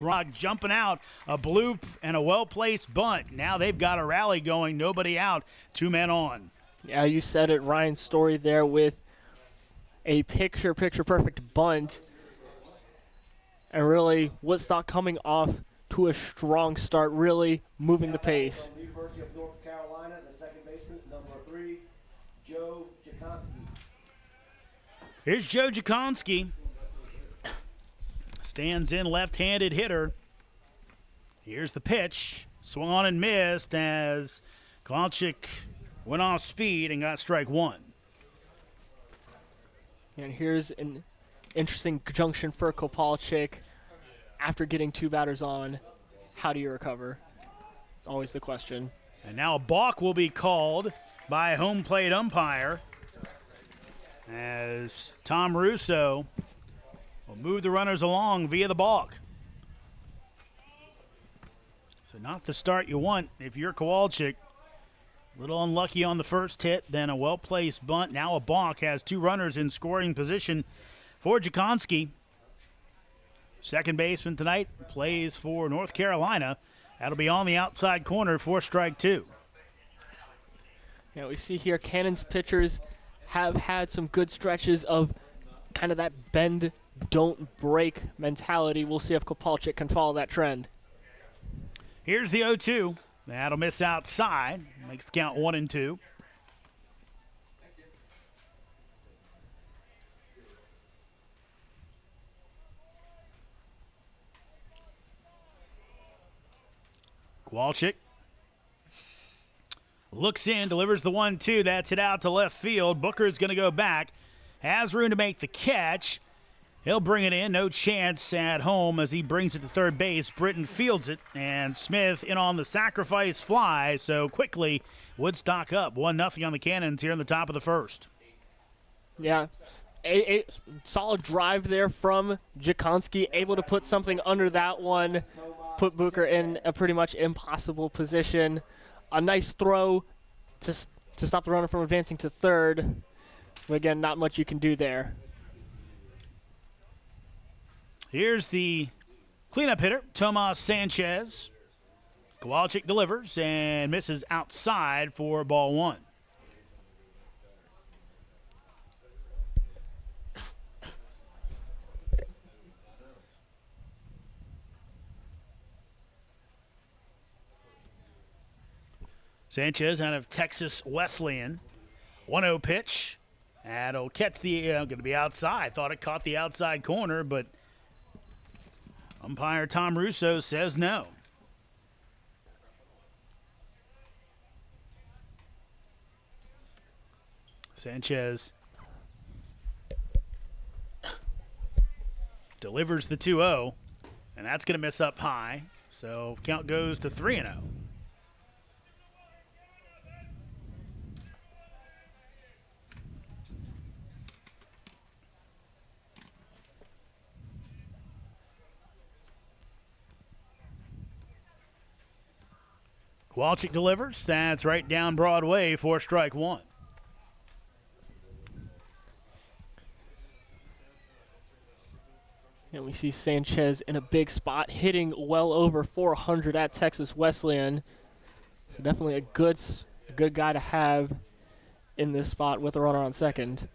Rock jumping out, a bloop and a well-placed bunt. Now they've got a rally going, nobody out, 2 men on. Yeah, you said it, Ryan's story there with a picture perfect bunt. And really, Woodstock coming off to a strong start, really moving the pace. University of North Carolina, the second baseman, number 3, Joe Jakonski. Here's Joe Jakonski. Stands in, left-handed hitter. Here's the pitch. Swung on and missed as Kopalchick went off speed and got strike 1. And here's an interesting junction for Kopalchick. After getting 2 batters on, how do you recover? It's always the question. And now a balk will be called by a home plate umpire as Tom Russo will move the runners along via the balk. So not the start you want if you're Kopalchick. A little unlucky on the first hit, then a well-placed bunt. Now a balk has 2 runners in scoring position for Jakonski. Second baseman tonight plays for North Carolina. That'll be on the outside corner for strike 2. Yeah, we see here Cannon's pitchers have had some good stretches of kind of that bend, don't break mentality. We'll see if Kopalchick can follow that trend. Here's the 0-2. That'll miss outside. Makes the count 1-2. Kopalchick looks in, delivers the 1-2. That's hit out to left field. Booker's going to go back. Has room to make the catch. He'll bring it in. No chance at home as he brings it to third base. Britton fields it, and Smith in on the sacrifice fly. So quickly, Woodstock up 1-0 on the Cannons here in the top of the first. Yeah, a solid drive there from Jakonski, able to put something under that one, put Booker in a pretty much impossible position. A nice throw to stop the runner from advancing to third. But again, not much you can do there. Here's the cleanup hitter, Tomas Sanchez. Kopalchick delivers and misses outside for ball 1. Sanchez out of Texas Wesleyan. 1-0 pitch. That'll catch the, going to be outside. Thought it caught the outside corner, but umpire Tom Russo says no. Sanchez delivers the 2-0, and that's going to miss up high. So count goes to 3-0. Kopalchick delivers. That's right down Broadway for strike 1. And we see Sanchez in a big spot, hitting well over 400 at Texas Wesleyan. So definitely a good guy to have in this spot with a runner on second.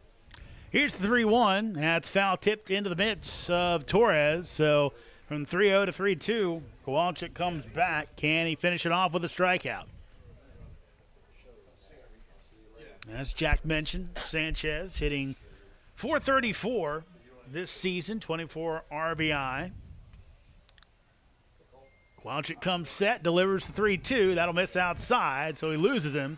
Here's the 3-1. That's foul tipped into the mitts of Torres. So from 3-0 to 3-2, Kopalchick comes back. Can he finish it off with a strikeout? As Jack mentioned, Sanchez hitting .434 this season, 24 RBI. Kopalchick comes set, delivers the 3-2. That'll miss outside, so he loses him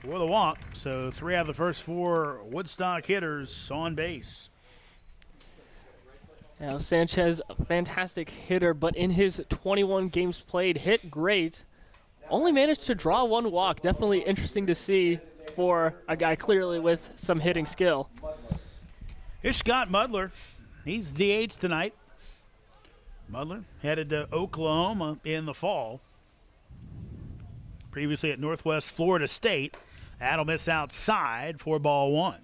for the walk. So 3 out of the first 4 Woodstock hitters on base. Now Sanchez, a fantastic hitter, but in his 21 games played, hit great. Only managed to draw 1 walk. Definitely interesting to see for a guy clearly with some hitting skill. Here's Scott Mudler. He's DH tonight. Mudler headed to Oklahoma in the fall. Previously at Northwest Florida State. That'll miss outside for ball 1.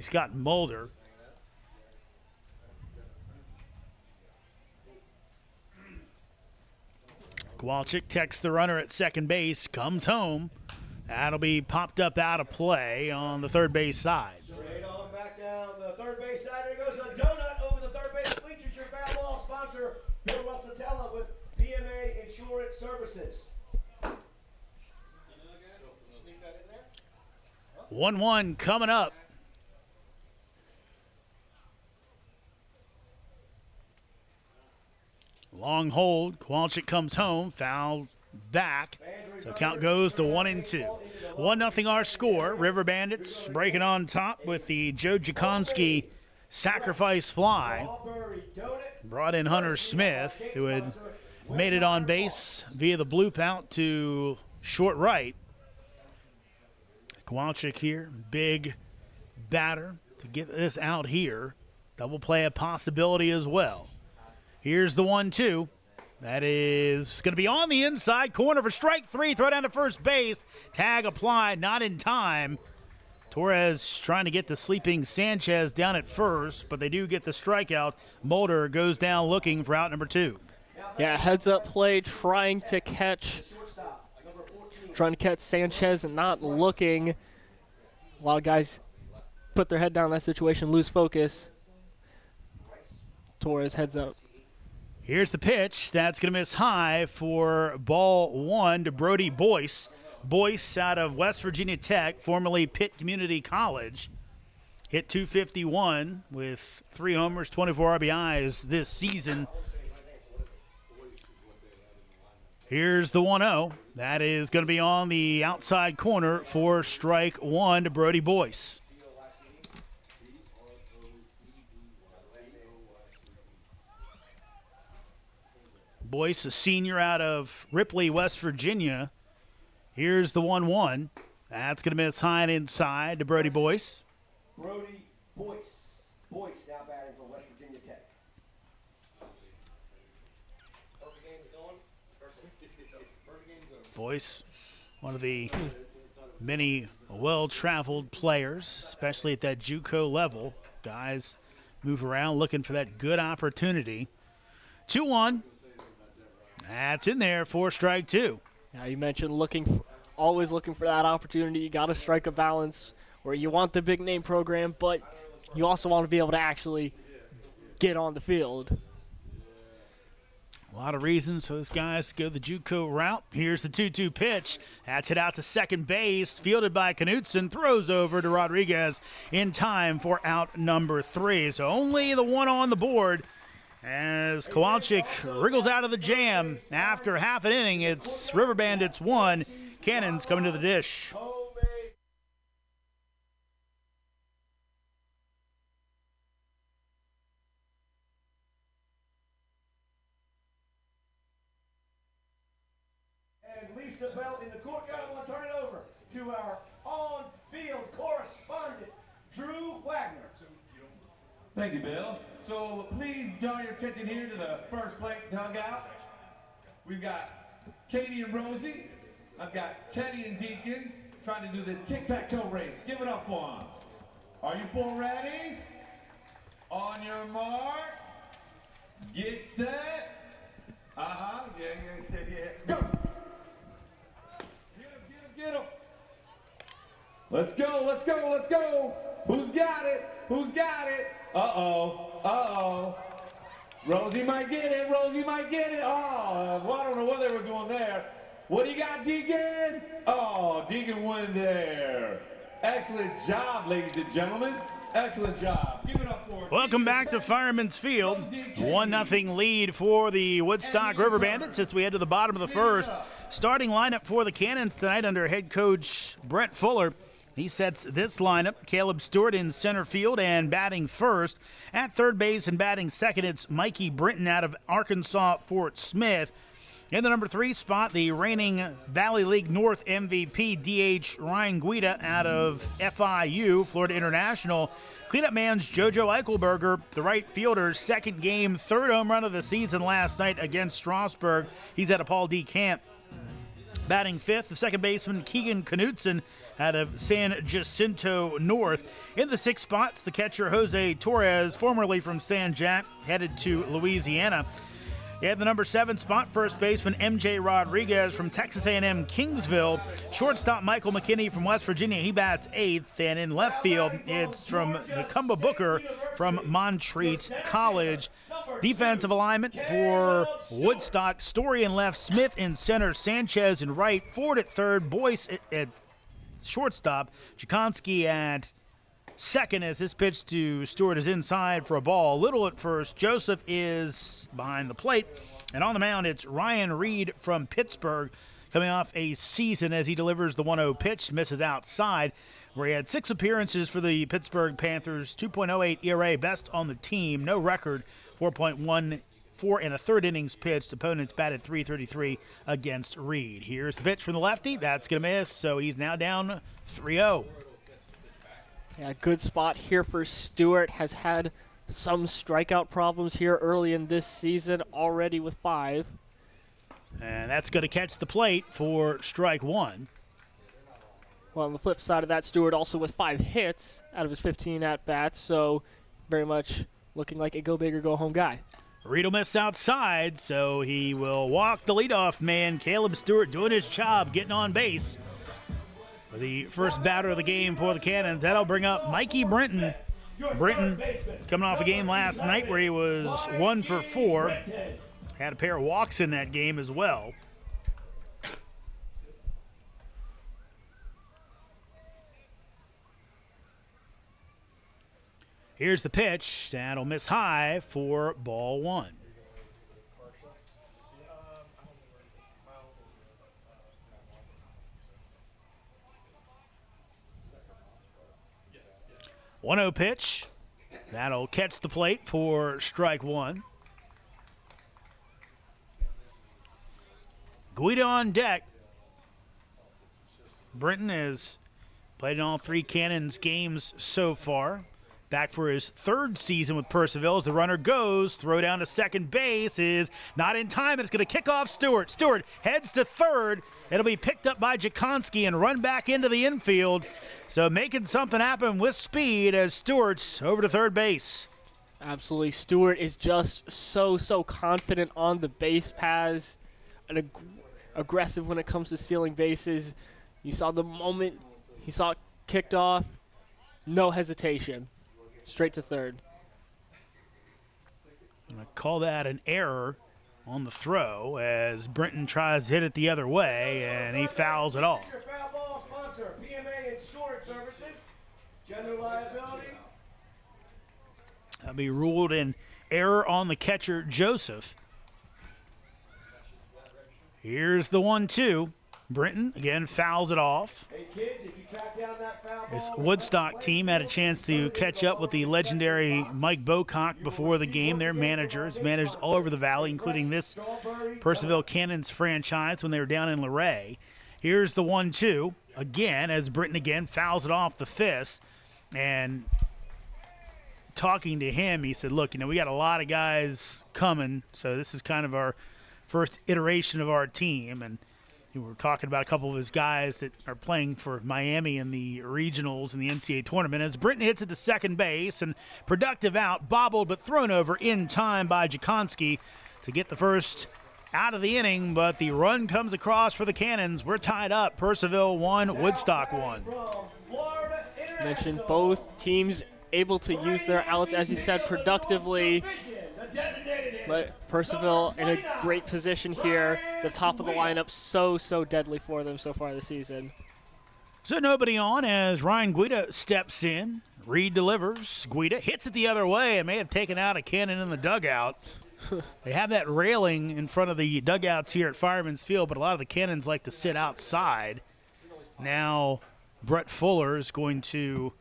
Scott Mulder Kopalchick texts the runner at second base, comes home. That'll be popped up out of play on the third base side. Straight on back down the third base side. There goes a donut over the third base bleachers. Your foul ball sponsor, Bill Russatella with BMA Insurance Services. 1-1 coming up. Long hold. Kopalchick comes home. Foul back. So count goes to 1-2. 1-0 our score. Riverbandits breaking on top with the Joe Jakonski sacrifice fly. Brought in Hunter Smith, who had made it on base via the bloop out to short right. Kopalchick here, big batter to get this out here. Double play a possibility as well. Here's the 1-2. That is going to be on the inside corner for strike three. Throw down to first base. Tag applied, not in time. Torres trying to get the sleeping Sanchez down at first, but they do get the strikeout. Mulder goes down looking for out number 2. Yeah, heads up play, trying to catch Sanchez and not looking. A lot of guys put their head down in that situation, lose focus. Torres heads up. Here's the pitch. That's going to miss high for ball 1 to Brody Boyce. Boyce out of West Virginia Tech, formerly Pitt Community College. Hit .251 with 3 homers, 24 RBIs this season. Here's the 1-0. That is going to be on the outside corner for strike 1 to Brody Boyce. Boyce, a senior out of Ripley, West Virginia. Here's the 1-1. That's going to miss high and inside to Brody Boyce. Brody Boyce. Boyce now batting for West Virginia Tech. Boyce, one of the many well-traveled players, especially at that JUCO level. Guys move around looking for that good opportunity. 2-1. That's in there for strike 2. Now you mentioned always looking for that opportunity. You got to strike a balance where you want the big name program, but you also want to be able to actually get on the field. A lot of reasons for those guys to go the JUCO route. Here's the 2-2 pitch. That's hit out to second base. Fielded by Knutson. Throws over to Rodriguez in time for out number 3. So only the 1 on the board as Kopalchick wriggles out of the jam. After half an inning, it's Riverbandits 1. Cannons coming to the dish. Lisa Bell in the courtyard. I want to turn it over to our on-field correspondent, Drew Wagner. Thank you, Bill. So please draw your attention here to the first plate dugout. We've got Katie and Rosie. I've got Teddy and Deacon trying to do the tic-tac-toe race. Give it up for them. Are you four ready? On your mark. Get set. Uh-huh. Yeah. Go. Get him. Let's go. Who's got it? Uh-oh. Rosie might get it. Oh, well, I don't know what they were doing there. What do you got, Deacon? Oh, Deacon went there. Excellent job, ladies and gentlemen. Excellent job. Give it up for us. Welcome back to Fireman's Field. 1-0 lead for the Woodstock Riverbandits as we head to the bottom of the first. Starting lineup for the Cannons tonight under head coach Brett Fuller. He sets this lineup. Caleb Stewart in center field and batting first. At third base and batting second, it's Mikey Brinton out of Arkansas Fort Smith. In the number 3 spot, the reigning Valley League North MVP, DH Ryan Guida out of FIU, Florida International. Cleanup man's JoJo Eichelberger, the right fielder, second game, third home run of the season last night against Strasburg. He's at a Paul D. Camp. Batting fifth, the second baseman Keegan Knutson out of San Jacinto North. In the 6th spots, the catcher Jose Torres, formerly from San Jac, headed to Louisiana. You have the number 7 spot, first baseman MJ Rodriguez from Texas A&M Kingsville. Shortstop Michael McKinney from West Virginia, he bats 8th. And in left field, it's from Nakamba Booker from Montreat College. Defensive alignment for Woodstock, Story in left, Smith in center, Sanchez in right, Ford at third, Boyce at shortstop, Jakonski at second as this pitch to Stewart is inside for a ball. Little at first. Joseph is behind the plate. And on the mound, it's Ryan Reed from Pittsburgh coming off a season as he delivers the 1-0 pitch, misses outside, where he had 6 appearances for the Pittsburgh Panthers, 2.08 ERA, best on the team, no record, 4.14 and a third innings pitched. Opponents batted .333 against Reed. Here's the pitch from the lefty. That's going to miss, so he's now down 3-0. Yeah, good spot here for Stewart. Has had some strikeout problems here early in this season, already with 5. And that's going to catch the plate for strike 1. Well, on the flip side of that, Stewart also with 5 hits out of his 15 at-bats, so very much looking like a go big or go home guy. Reed will miss outside, so he will walk the leadoff man. Caleb Stewart doing his job, getting on base. For the first batter of the game for the Cannons, that'll bring up Mikey Brenton. Brenton coming off a game last night where he was 1 for 4. Had a pair of walks in that game as well. Here's the pitch. That'll miss high for ball 1. One-0 pitch. That'll catch the plate for strike 1. Guida on deck. Brenton has played in all 3 Cannons games so far. Back for his 3rd season with Purcellville as the runner goes. Throw down to second base is not in time. It's going to kick off Stewart. Stewart heads to third. It'll be picked up by Jakonski and run back into the infield. So making something happen with speed as Stewart's over to third base. Absolutely. Stewart is just so confident on the base paths and aggressive when it comes to stealing bases. You saw the moment he saw it kicked off, no hesitation. Straight to third. I'm going to call that an error on the throw as Brenton tries to hit it the other way, and he fouls it off. Foul ball sponsor, PMA Insurance Services, general liability. That'll be ruled an error on the catcher, Joseph. Here's the 1-2. Brenton, again, fouls it off. Hey kids, if you track down that foul ball, This Woodstock team had a chance to catch up with the legendary Mike Bocock before the game. Their manager has managed all over the valley, including this Purcellville Cannons franchise when they were down in Luray. Here's the 1-2. Again, as Brenton again fouls it off the fist. And talking to him, he said, look, we got a lot of guys coming, so this is kind of our first iteration of our team. And we were talking about a couple of his guys that are playing for Miami in the regionals in the NCAA tournament. As Brenton hits it to second base, and productive out, bobbled but thrown over in time by Jakonski to get the first out of the inning, but the run comes across for the Cannons. We're tied up. Purcellville 1, Woodstock 1. Mentioned both teams able to use their outs, as you said, productively. But Purcellville in a great position here. The top of the lineup so deadly for them so far this season. So nobody on as Ryan Guida steps in. Reed delivers. Guida hits it the other way and may have taken out a cannon in the dugout. They have that railing in front of the dugouts here at Fireman's Field, but a lot of the Cannons like to sit outside. Now Brett Fuller is going to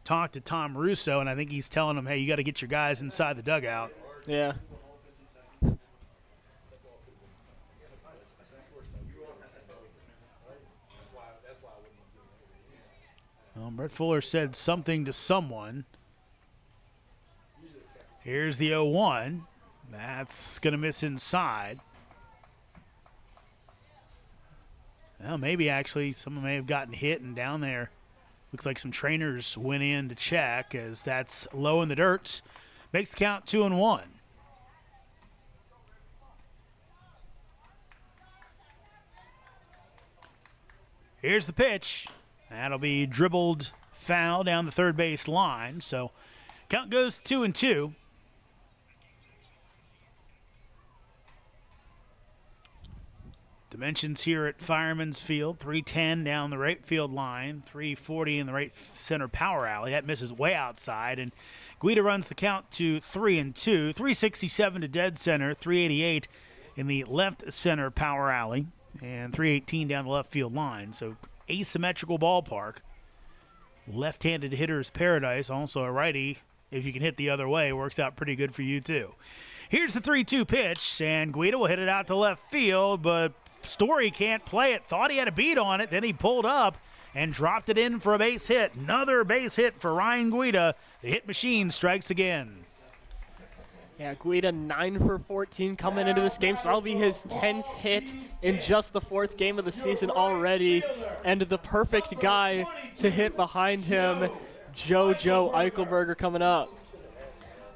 talk to Tom Russo, and I think he's telling him, hey, you got to get your guys inside the dugout. Yeah. Well, Brett Fuller said something to someone. Here's the 0-1. That's going to miss inside. Well, maybe actually someone may have gotten hit and down there. Looks like some trainers went in to check as that's low in the dirt. Makes the count 2-1. Here's the pitch. That'll be dribbled foul down the third base line. So count goes 2-2. Dimensions here at Fireman's Field, 310 down the right field line, 340 in the right center power alley. That misses way outside, and Guida runs the count to 3-2, 367 to dead center, 388 in the left center power alley, and 318 down the left field line. So asymmetrical ballpark. Left-handed hitter's paradise, also a righty. If you can hit the other way, works out pretty good for you too. Here's the 3-2 pitch, and Guida will hit it out to left field, but Story can't play it. Thought he had a beat on it, then he pulled up and dropped it in for a base hit. Another base hit for Ryan Guida. The hit machine strikes again. Yeah, Guida 9 for 14 coming into this game, so that'll be his 10th hit in just the 4th game of the season already, and the perfect guy to hit behind him, Joe Eichelberger coming up.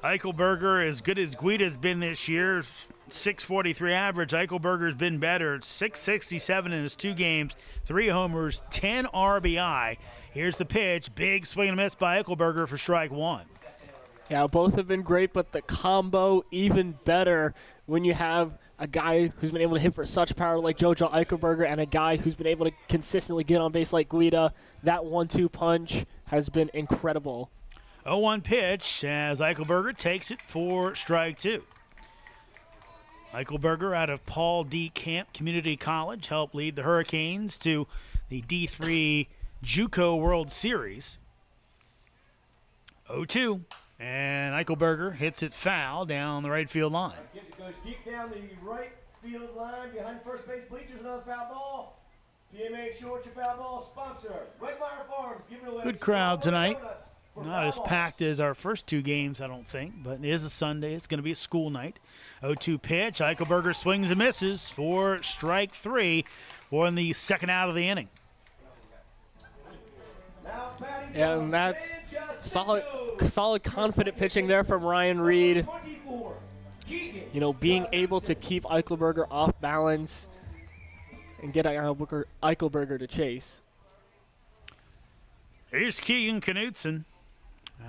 Eichelberger, as good as Guida's been this year, 643 average. Eichelberger's been better, 667 in his 2 games, 3 homers, 10 RBI. Here's the pitch, big swing and miss by Eichelberger for strike 1. Yeah, both have been great, but the combo even better when you have a guy who's been able to hit for such power like Joe Eichelberger and a guy who's been able to consistently get on base like Guida. That 1-2 punch has been incredible. 0-1 pitch as Eichelberger takes it for strike 2. Eichelberger out of Paul D. Camp Community College helped lead the Hurricanes to the D3 JUCO World Series. 0-2, and Eichelberger hits it foul down the right field line. It goes deep down the right field line behind first base bleachers. Another foul ball. PMA Insurance, your foul ball sponsor. Redmire Farms giving away. Good crowd tonight. Not as packed as our first 2 games, I don't think, but it is a Sunday. It's going to be a school night. 0-2 pitch. Eichelberger swings and misses for strike 3 for the second out of the inning. And that's solid confident pitching there from Ryan Reed. You know, being able to keep Eichelberger off balance and get Eichelberger to chase. Here's Keegan Knutson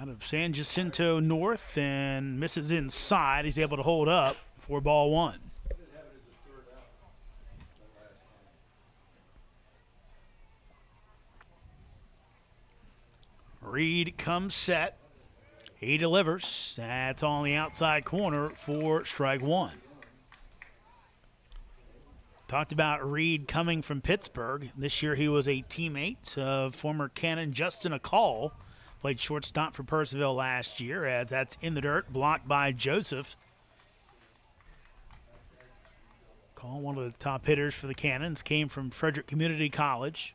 out of San Jacinto North and misses inside. He's able to hold up for ball 1. Reed comes set. He delivers. That's on the outside corner for strike 1. Talked about Reed coming from Pittsburgh. This year he was a teammate of former Cannon Justin Akal. Played shortstop for Purcellville last year, as that's in the dirt, blocked by Joseph. Akal, one of the top hitters for the Cannons, came from Frederick Community College.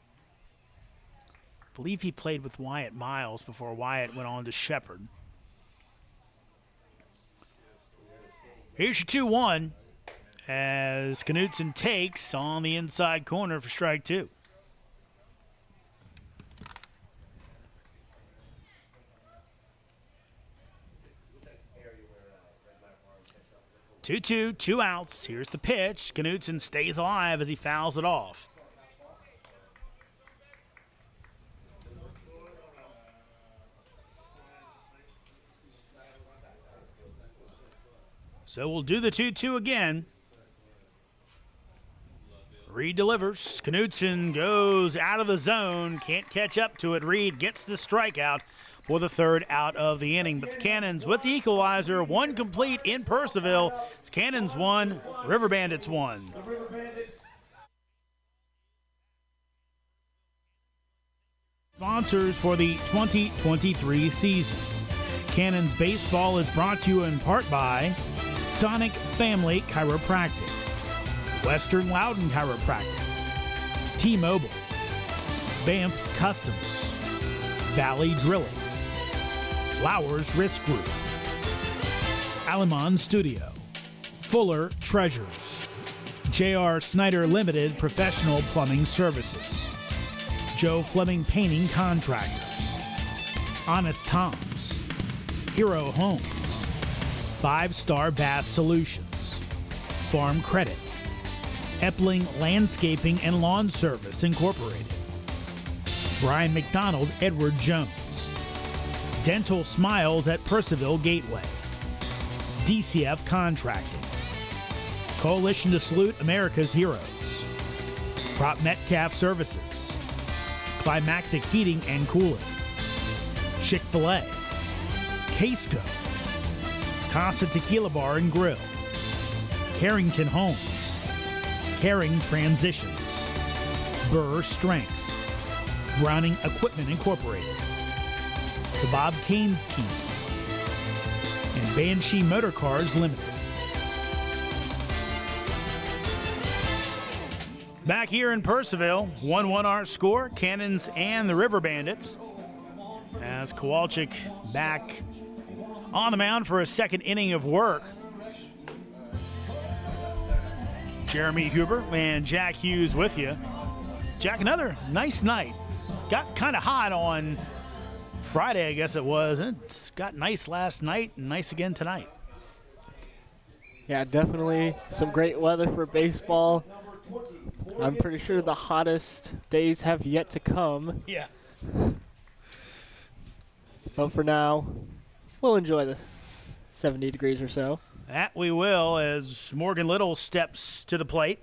I believe he played with Wyatt Miles before Wyatt went on to Shepherd. Here's your 2-1 as Knutson takes on the inside corner for strike 2. 2-2, 2 outs. Here's the pitch. Knutson stays alive as he fouls it off. So we'll do the 2-2 again. Reed delivers. Knutson goes out of the zone. Can't catch up to it. Reed gets the strikeout for the 3rd out of the inning. But the Cannons with the equalizer. 1 complete in Purcellville. It's Cannons 1, Riverbandits 1. The Riverbandits. Sponsors for the 2023 season. Cannons Baseball is brought to you in part by Sonic Family Chiropractic, Western Loudon Chiropractic, T-Mobile, Banff Customs, Valley Drilling, Flowers Risk Group, Alamon Studio, Fuller Treasures, J.R. Snyder Limited Professional Plumbing Services, Joe Fleming Painting Contractors, Honest Tom's, Hero Homes, 5-Star Bath Solutions, Farm Credit, Epling Landscaping and Lawn Service Incorporated, Brian McDonald, Edward Jones. Dental Smiles at Purcellville Gateway. DCF Contracting. Coalition to Salute America's Heroes. Prop Metcalf Services. Climactic Heating and Cooling. Chick-fil-A. Casco. Casa Tequila Bar and Grill. Carrington Homes. Caring Transitions. Burr Strength. Browning Equipment Incorporated. The Bob Canes Team. And Banshee Motor Cars Limited. Back here in Purcellville, 1-1 our score, Cannons and the Riverbandits. As Kopalchick back on the mound for a second inning of work. Jeremy Huber and Jack Hughes with you. Jack, another nice night. Got kind of hot on Friday, I guess it was. And it's got nice last night and nice again tonight. Yeah, definitely some great weather for baseball. I'm pretty sure the hottest days have yet to come. Yeah. But for now, we'll enjoy the 70 degrees or so. That we will as Morgan Little steps to the plate.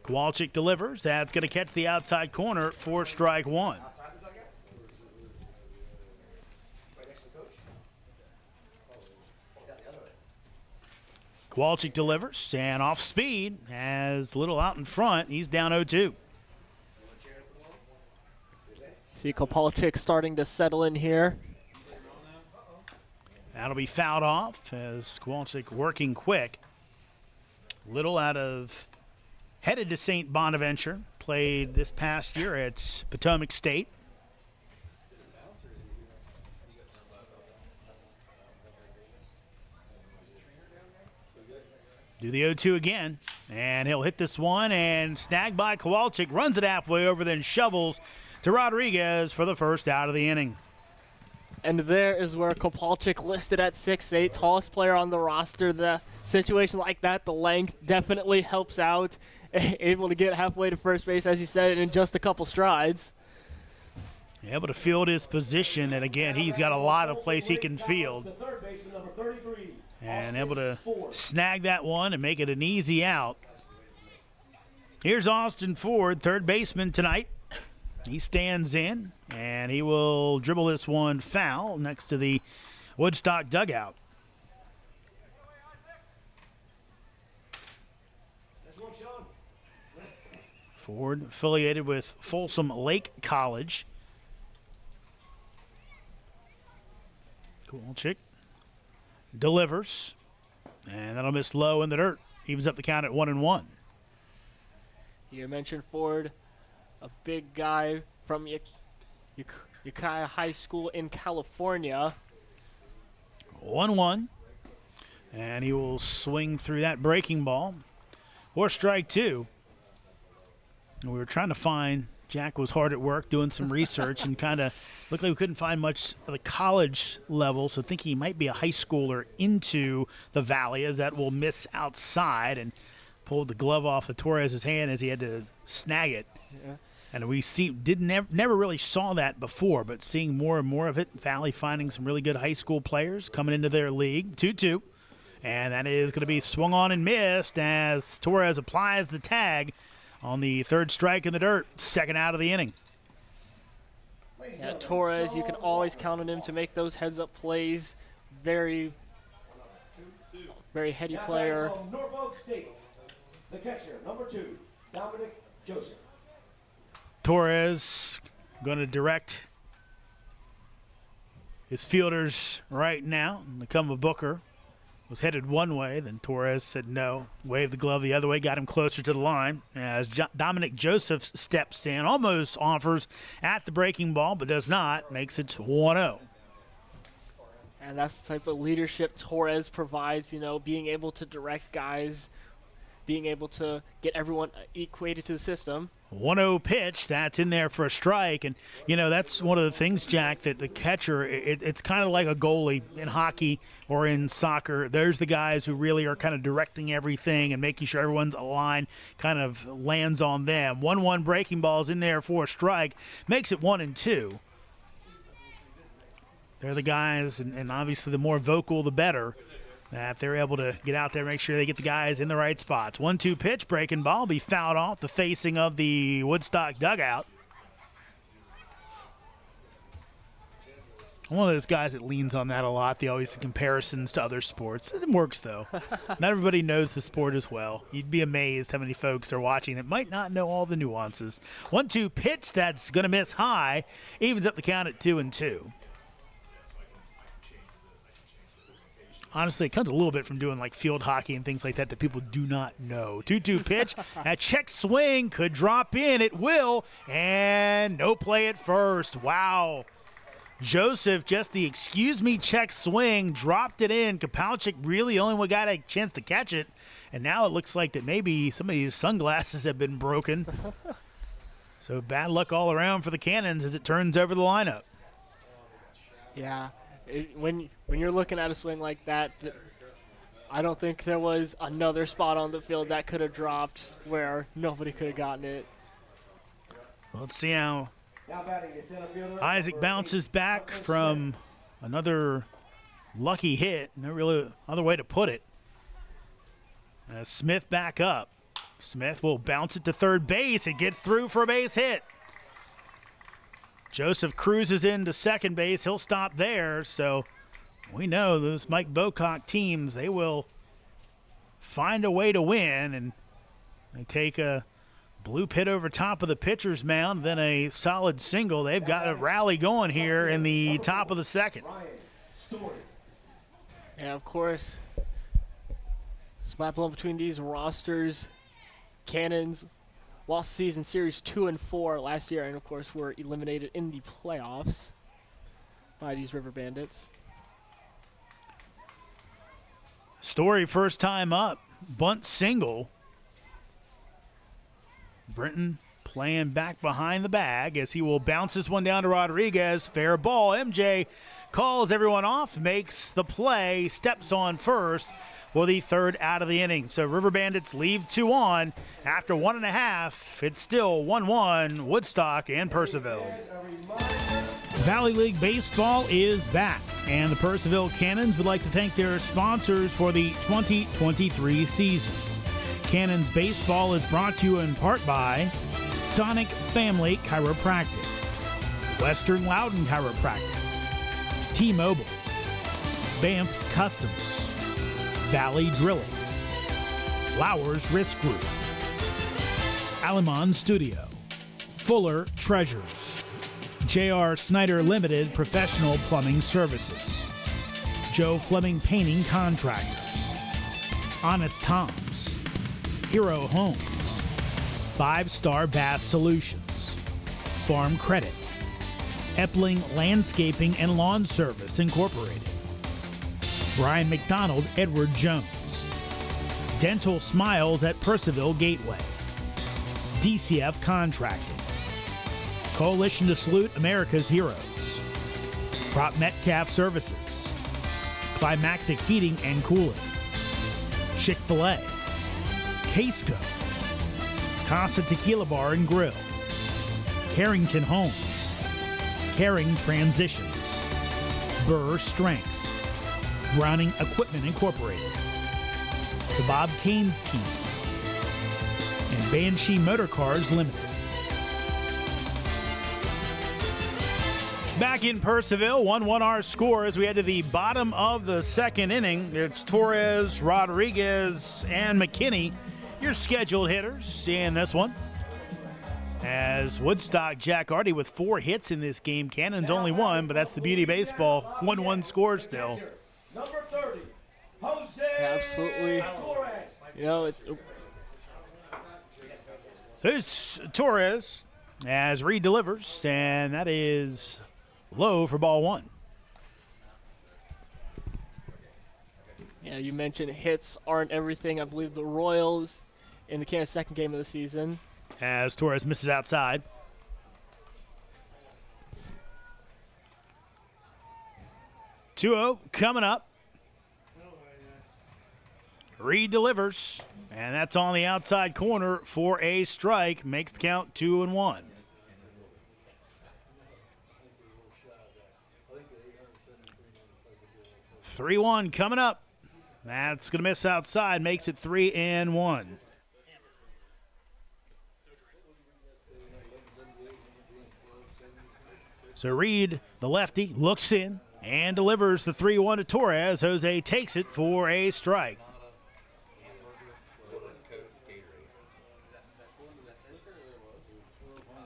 Kopalchick delivers. That's going to catch the outside corner for strike one. Kopalchick delivers, and off speed has Little out in front. He's down 0-2. See Kopalchick starting to settle in here. That'll be fouled off as Kopalchick working quick. Little headed to St. Bonaventure, played this past year at Potomac State. Do the 0-2 again, and he'll hit this one and snagged by Kopalchick, runs it halfway over, then shovels to Rodriguez for the first out of the inning. And there is where Kopalchick, listed at 6'8", tallest player on the roster. The situation like that, the length definitely helps out. Able to get halfway to first base, as you said, in just a couple strides. Able to field his position, and again, he's got a lot of place he can field. And able to snag that one and make it an easy out. Here's Austin Ford, third baseman tonight. He stands in, and he will dribble this one foul next to the Woodstock dugout. Ford affiliated with Folsom Lake College. Kopalchick delivers, and that'll miss low in the dirt. Evens up the count at 1-1. You mentioned Ford, a big guy from Ukiah High School in California. 1-1, and he will swing through that breaking ball. Or strike two. And we were trying to find, Jack was hard at work doing some research and kind of looked like we couldn't find much of the college level, so thinking he might be a high schooler into the Valley, as that will miss outside, and pulled the glove off of Torres' hand as he had to snag it. Yeah. And we never really saw that before, but seeing more and more of it. Valley finding some really good high school players coming into their league. 2-2. And that is going to be swung on and missed as Torres applies the tag on the third strike in the dirt, second out of the inning. Yeah, Torres, you can always count on him to make those heads-up plays. Very, very heady player. Norfolk State, the catcher, number 2, Dominic Joseph. Torres going to direct his fielders right now. Nakuma Booker was headed one way, then Torres said no, waved the glove the other way, got him closer to the line. As Dominic Joseph steps in, almost offers at the breaking ball, but does not, makes it 1-0. And that's the type of leadership Torres provides, you know, being able to direct guys, being able to get everyone equated to the system. 1-0 pitch, that's in there for a strike. And, you know, that's one of the things, Jack, that the catcher, it's kind of like a goalie in hockey or in soccer. There's the guys who really are kind of directing everything and making sure everyone's aligned, kind of lands on them. 1-1 breaking ball's in there for a strike, makes it 1-2. They're the guys, and obviously the more vocal, the better. If they're able to get out there, make sure they get the guys in the right spots. 1-2 pitch, breaking ball, be fouled off the facing of the Woodstock dugout. I'm one of those guys that leans on that a lot. They always the comparisons to other sports. It works, though. Not everybody knows the sport as well. You'd be amazed how many folks are watching that might not know all the nuances. 1-2 pitch, that's going to miss high. Evens up the count at 2-2. Honestly, it comes a little bit from doing like field hockey and things like that people do not know. 2-2 pitch. That check swing could drop in. It will. And no play at first. Wow. Joseph, just the excuse me check swing, dropped it in. Kopalchick really only one got a chance to catch it. And now it looks like that maybe some of these sunglasses have been broken. So bad luck all around for the Cannons as it turns over the lineup. Yeah. When you're looking at a swing like that, I don't think there was another spot on the field that could have dropped where nobody could have gotten it. Let's see how Isaac bounces back from another lucky hit. No really other way to put it. Smith back up. Smith will bounce it to third base. It gets through for a base hit. Joseph cruises into second base. He'll stop there. So we know those Mike Bocock teams, they will find a way to win. And they take a blue pit over top of the pitcher's mound, then a solid single. They've got a rally going here in the top of the second. Yeah, of course. Spot blown between these rosters. Cannons lost season series 2 and 4 last year, and of course were eliminated in the playoffs by these Riverbandits. Story first time up, bunt single. Britton playing back behind the bag as he will bounce this one down to Rodriguez. Fair ball. MJ calls everyone off, makes the play, steps on first for the third out of the inning. So Riverbandits leave 2 on. After 1.5, it's still 1-1 Woodstock and Purcellville. Valley League Baseball is back, and the Purcellville Cannons would like to thank their sponsors for the 2023 season. Cannons Baseball is brought to you in part by Sonic Family Chiropractic, Western Loudon Chiropractic, T-Mobile, Banff Customs, Valley Drilling, Flowers Risk Group, Alamon Studio, Fuller Treasures, J.R. Snyder Limited Professional Plumbing Services, Joe Fleming Painting Contractors, Honest Tom's, Hero Homes, 5-Star Bath Solutions, Farm Credit, Epling Landscaping and Lawn Service Incorporated, Brian McDonald, Edward Jones, Dental Smiles at Purcellville Gateway, DCF Contracting, Coalition to Salute America's Heroes, Prop Metcalf Services, Climactic Heating and Cooling, Chick-fil-A, Casco, Casa Tequila Bar and Grill, Carrington Homes, Caring Transitions, Burr Strength, Browning Equipment Incorporated, the Bob Caines Team, and Banshee Motor Cars Limited. Back in Purcellville, 1-1 our score as we head to the bottom of the second inning. It's Torres, Rodriguez, and McKinney, your scheduled hitters in this one. As Woodstock, Jack Arty with 4 hits in this game. Cannons only 1, but that's the beauty of baseball. 1-1 score still. Number 30, Jose Absolutely. Torres. You know, There's Torres as Reed delivers, and that is low for ball 1. yeah, you mentioned hits aren't everything. I believe the Royals in the Kansas second game of the season. As Torres misses outside. Two-0 coming up. Reed delivers, and that's on the outside corner for a strike. Makes the count 2-1. Three one coming up. That's going to miss outside. Makes it 3-1. So Reed, the lefty, looks in and delivers the 3-1 to Torres. Jose takes it for a strike.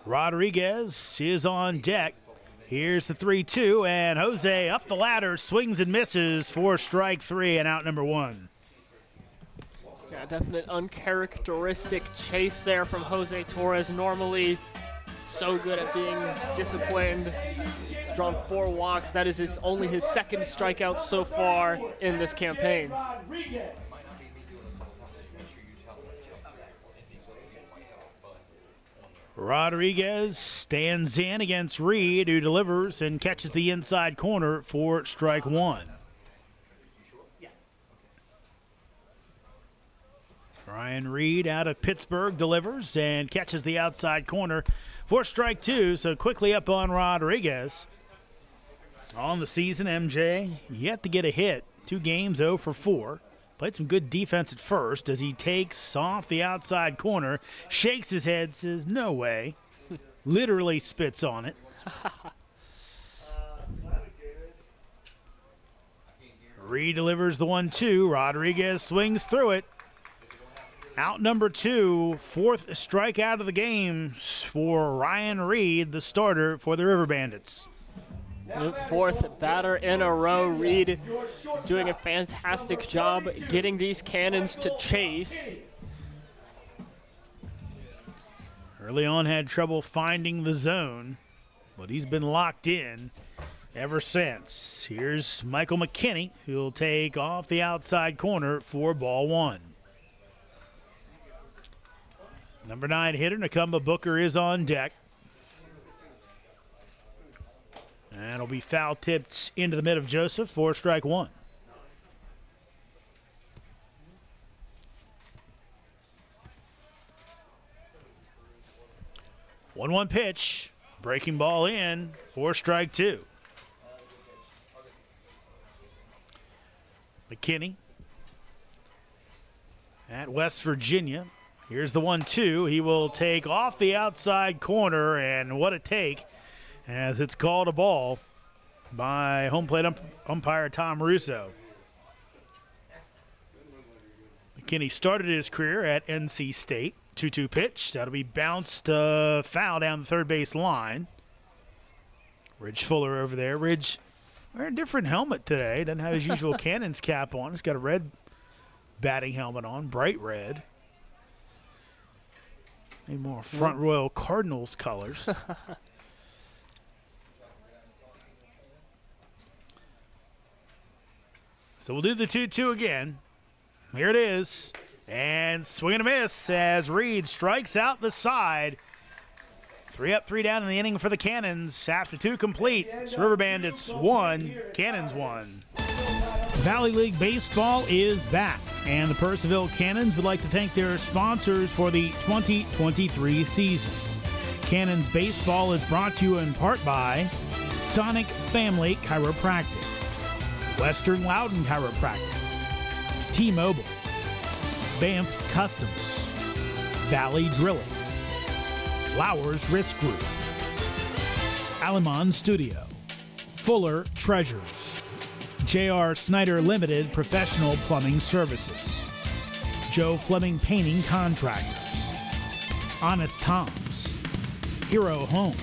Rodriguez is on deck. Here's the 3-2, and Jose up the ladder, swings and misses for strike three and out number one. Yeah, definite uncharacteristic chase there from Jose Torres. Normally so good at being disciplined. He's drawn 4 walks. That is only his second strikeout so far in this campaign. Rodriguez stands in against Reed, who delivers and catches the inside corner for strike one. Ryan Reed out of Pittsburgh delivers and catches the outside corner for strike two, so quickly up on Rodriguez. On the season, MJ yet to get a hit. 2 games, 0 for 4. Played some good defense at first as he takes off the outside corner, shakes his head, says, no way. Literally spits on it. Reed delivers the 1-2. Rodriguez swings through it. Out number 2, 4th strikeout of the game for Ryan Reed, the starter for the Riverbandits. 4th batter in a row. Reed doing a fantastic job getting these cannons to chase. Early on had trouble finding the zone, but he's been locked in ever since. Here's Michael McKinney, who'll take off the outside corner for ball one. Number 9 hitter, Nakumba Booker, is on deck. And it'll be foul tipped into the mid of Joseph for strike one. One pitch, breaking ball in for strike two. McKinney at West Virginia. Here's the 1-2. He will take off the outside corner, and what a take, as it's called a ball by home plate umpire Tom Russo. McKinney started his career at NC State. 2-2 pitch. That'll be bounced foul down the third base line. Ridge Fuller over there. Ridge wearing a different helmet today. Doesn't have his usual Cannons cap on. He's got a red batting helmet on, bright red. Maybe more Front Royal Cardinals colors. So we'll do the 2-2 again. Here it is. And swing and a miss as Reed strikes out the side. 3 up, 3 down in the inning for the Cannons. After 2 complete, it's Riverbandits 1, Cannons 1. Valley League Baseball is back, and the Purcellville Cannons would like to thank their sponsors for the 2023 season. Cannons Baseball is brought to you in part by Sonic Family Chiropractic, Western Loudon Chiropractic, T-Mobile, Banff Customs, Valley Drilling, Flowers Risk Group, Alamon Studio, Fuller Treasures, J.R. Snyder Limited Professional Plumbing Services, Joe Fleming Painting Contractors, Honest Tom's, Hero Homes,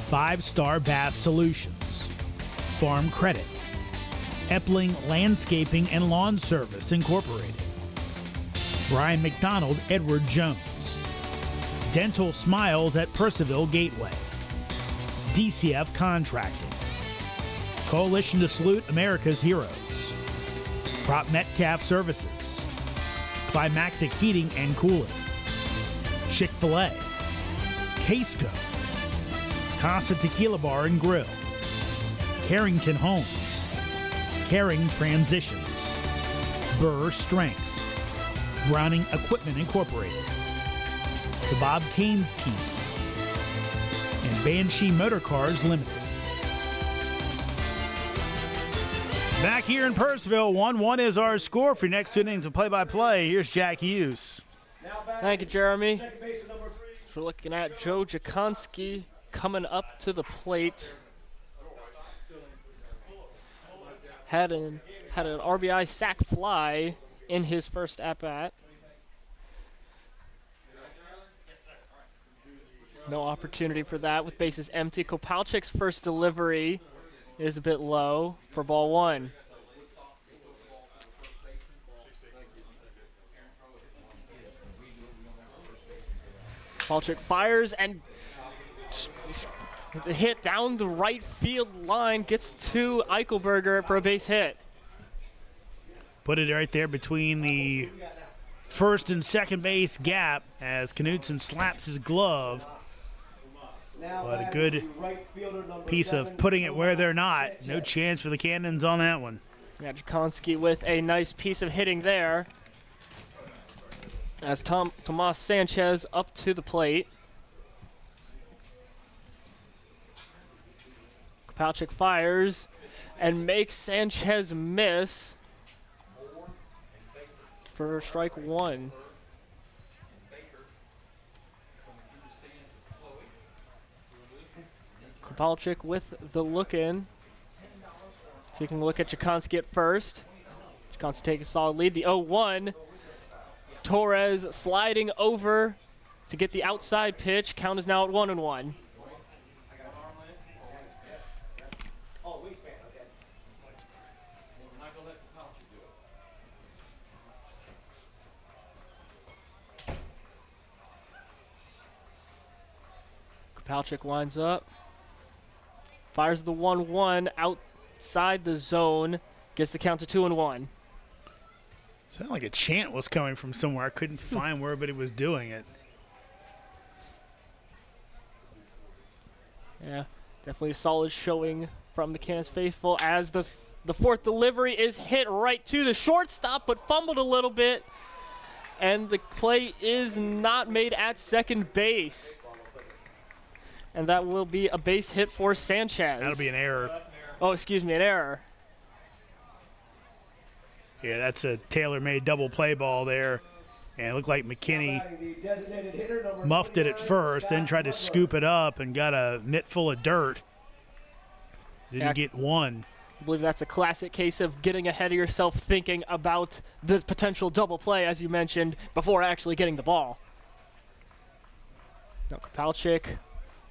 5-Star Bath Solutions, Farm Credit, Epling Landscaping and Lawn Service Incorporated, Brian McDonald, Edward Jones, Dental Smiles at Purcellville Gateway, DCF Contracting, Coalition to Salute America's Heroes, Prop Metcalf Services, Climactic Heating and Cooling, Chick-fil-A, Casco, Casa Tequila Bar and Grill, Carrington Homes, Caring Transitions, Burr Strength, Browning Equipment Incorporated, the Bob Canes Team, and Banshee Motor Cars Limited. Back here in Purcellville, 1-1 is our score for your next 2 innings of play-by-play. Here's Jack Hughes. Thank you, Jeremy. So we're looking at Joe Jakonski coming up to the plate. Had an RBI sac fly in his first at-bat. No opportunity for that with bases empty. Kopalchick's first delivery is a bit low for ball 1. Kopalchick fires and the hit down the right field line gets to Eichelberger for a base hit. Put it right there between the first and second base gap as Knutson slaps his glove. But a good piece of putting it where they're not. No chance for the Cannons on that one. Yeah, Jakonski with a nice piece of hitting there. As Tomas Sanchez up to the plate. Kopalchick fires and makes Sanchez miss for strike 1. Kopalchick with the look in. Taking a look at Jakonski at first. Jakonski taking a solid lead. The 0-1. Torres sliding over to get the outside pitch. Count is now at 1-1. Kopalchick winds up. Fires the 1-1 outside the zone. Gets the count to 2-1. Sounded like a chant was coming from somewhere. I couldn't find where everybody was doing it. Yeah, definitely a solid showing from the Cannons faithful as the fourth delivery is hit right to the shortstop, but fumbled a little bit. And the play is not made at second base. And that will be a base hit for Sanchez. That'll be an error. Oh, excuse me, an error. Yeah, that's a tailor-made double play ball there. And it looked like McKinney muffed it at first, then tried to scoop it up and got a mitt full of dirt. Didn't get one. I believe that's a classic case of getting ahead of yourself, thinking about the potential double play, as you mentioned, before actually getting the ball. Now Kopalchick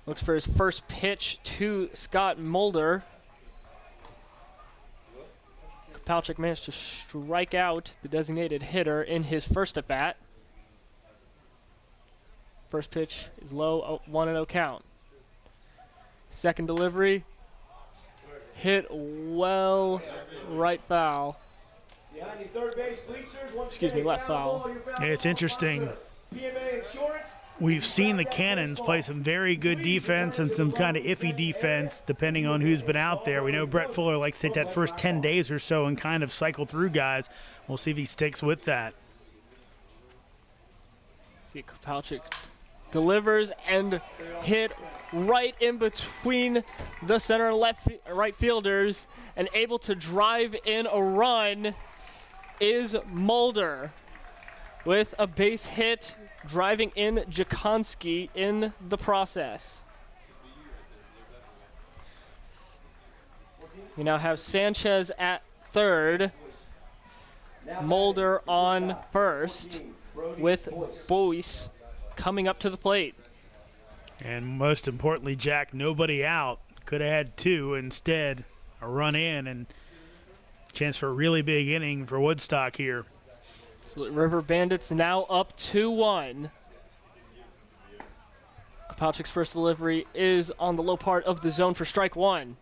looks for his first pitch to Scott Mulder. Kopalchick managed to strike out the designated hitter in his first at-bat. First pitch is low, 1-0 count. Second delivery, hit well, right foul. Excuse me, left foul. Yeah, it's interesting. We've seen the Cannons play some very good defense and some kind of iffy defense depending on who's been out there. We know Brett Fuller likes to take that first 10 days or so and kind of cycle through guys. We'll see if he sticks with that. See, Kopalchick delivers and hit right in between the center and right fielders, and able to drive in a run is Mulder with a base hit, driving in Jakonski in the process. We now have Sanchez at third, Mulder on first, with Boyce coming up to the plate. And most importantly, Jack, nobody out. Could have had two. Instead, a run in and chance for a really big inning for Woodstock here. So Riverbandits now up 2-1. Kopalchick's first delivery is on the low part of the zone for strike 1.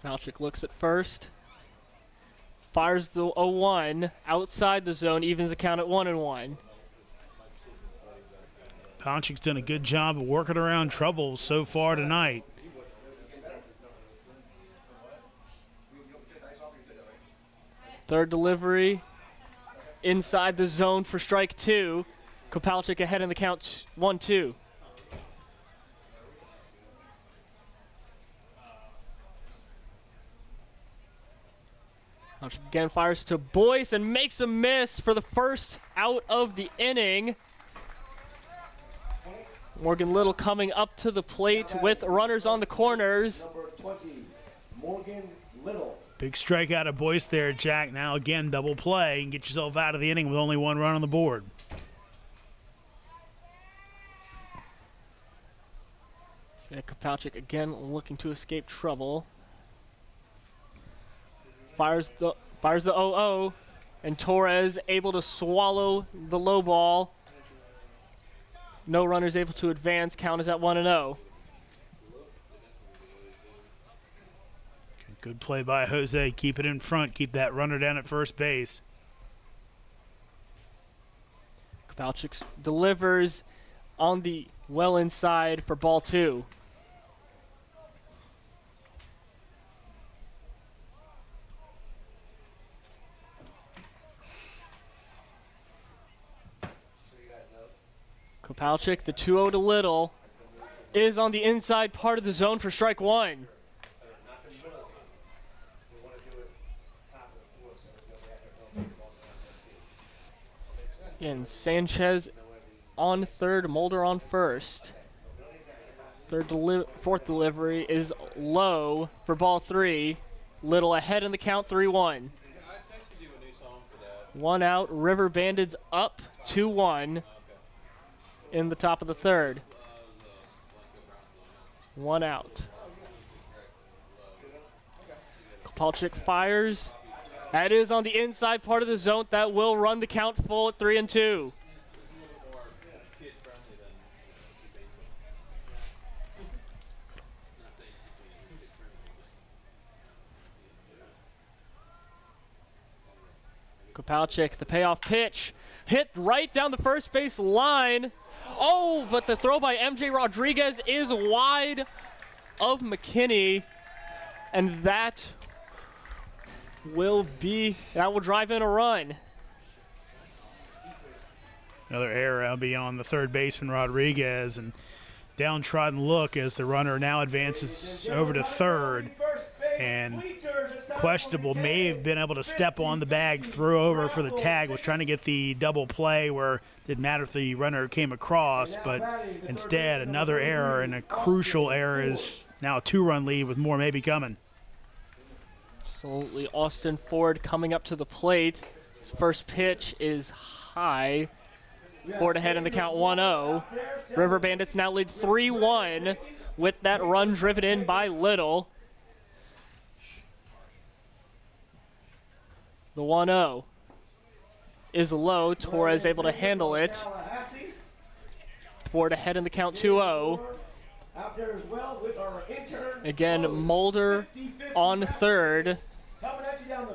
Kopalchick looks at first. Fires the 0-1 outside the zone, evens the count at 1-1. Kopalchick's done a good job of working around trouble so far tonight. Third delivery inside the zone for strike 2. Kopalchick ahead in the count 1-2. Kopalchick again fires to Boyce and makes a miss for the first out of the inning. Morgan Little coming up to the plate with runners on the corners. Number 20, Morgan Little. Big strikeout of Boyce there, Jack. Now again, double play and get yourself out of the inning with only one run on the board. Kopalchick again looking to escape trouble. Fires the 0-0, and Torres able to swallow the low ball. No runners able to advance. Count is at 1-0. Good play by Jose. Keep it in front. Keep that runner down at first base. Kopalchick delivers on the well inside for ball 2. Kopalchick, the 2-0 to Little, is on the inside part of the zone for strike 1. Again, Sanchez on third, Mulder on first. Fourth delivery is low for ball 3. Little ahead in the count, 3-1. 1 out, Riverbandits up 2-1 in the top of the third. 1 out. Kopalchick fires. That is on the inside part of the zone. That will run the count full at 3-2. Kopalchick, the payoff pitch, hit right down the first base line. Oh, but the throw by MJ Rodriguez is wide of McKinney, and that will drive in a run. Another error beyond the third baseman Rodriguez, and downtrodden look as the runner now advances over to third, and questionable, may have been able to step on the bag, throw over for the tag, was trying to get the double play where it didn't matter if the runner came across, but instead another error, and a crucial error is now a 2-run lead with more maybe coming. Absolutely. Austin Ford coming up to the plate. His first pitch is high. Ford ahead in the count 1-0. Riverbandits now lead 3-1 with that run driven in by Little. The 1-0 is low. Torres able to handle it. Ford ahead in the count 2-0. Out there as well with our intern. Again, Mulder on third.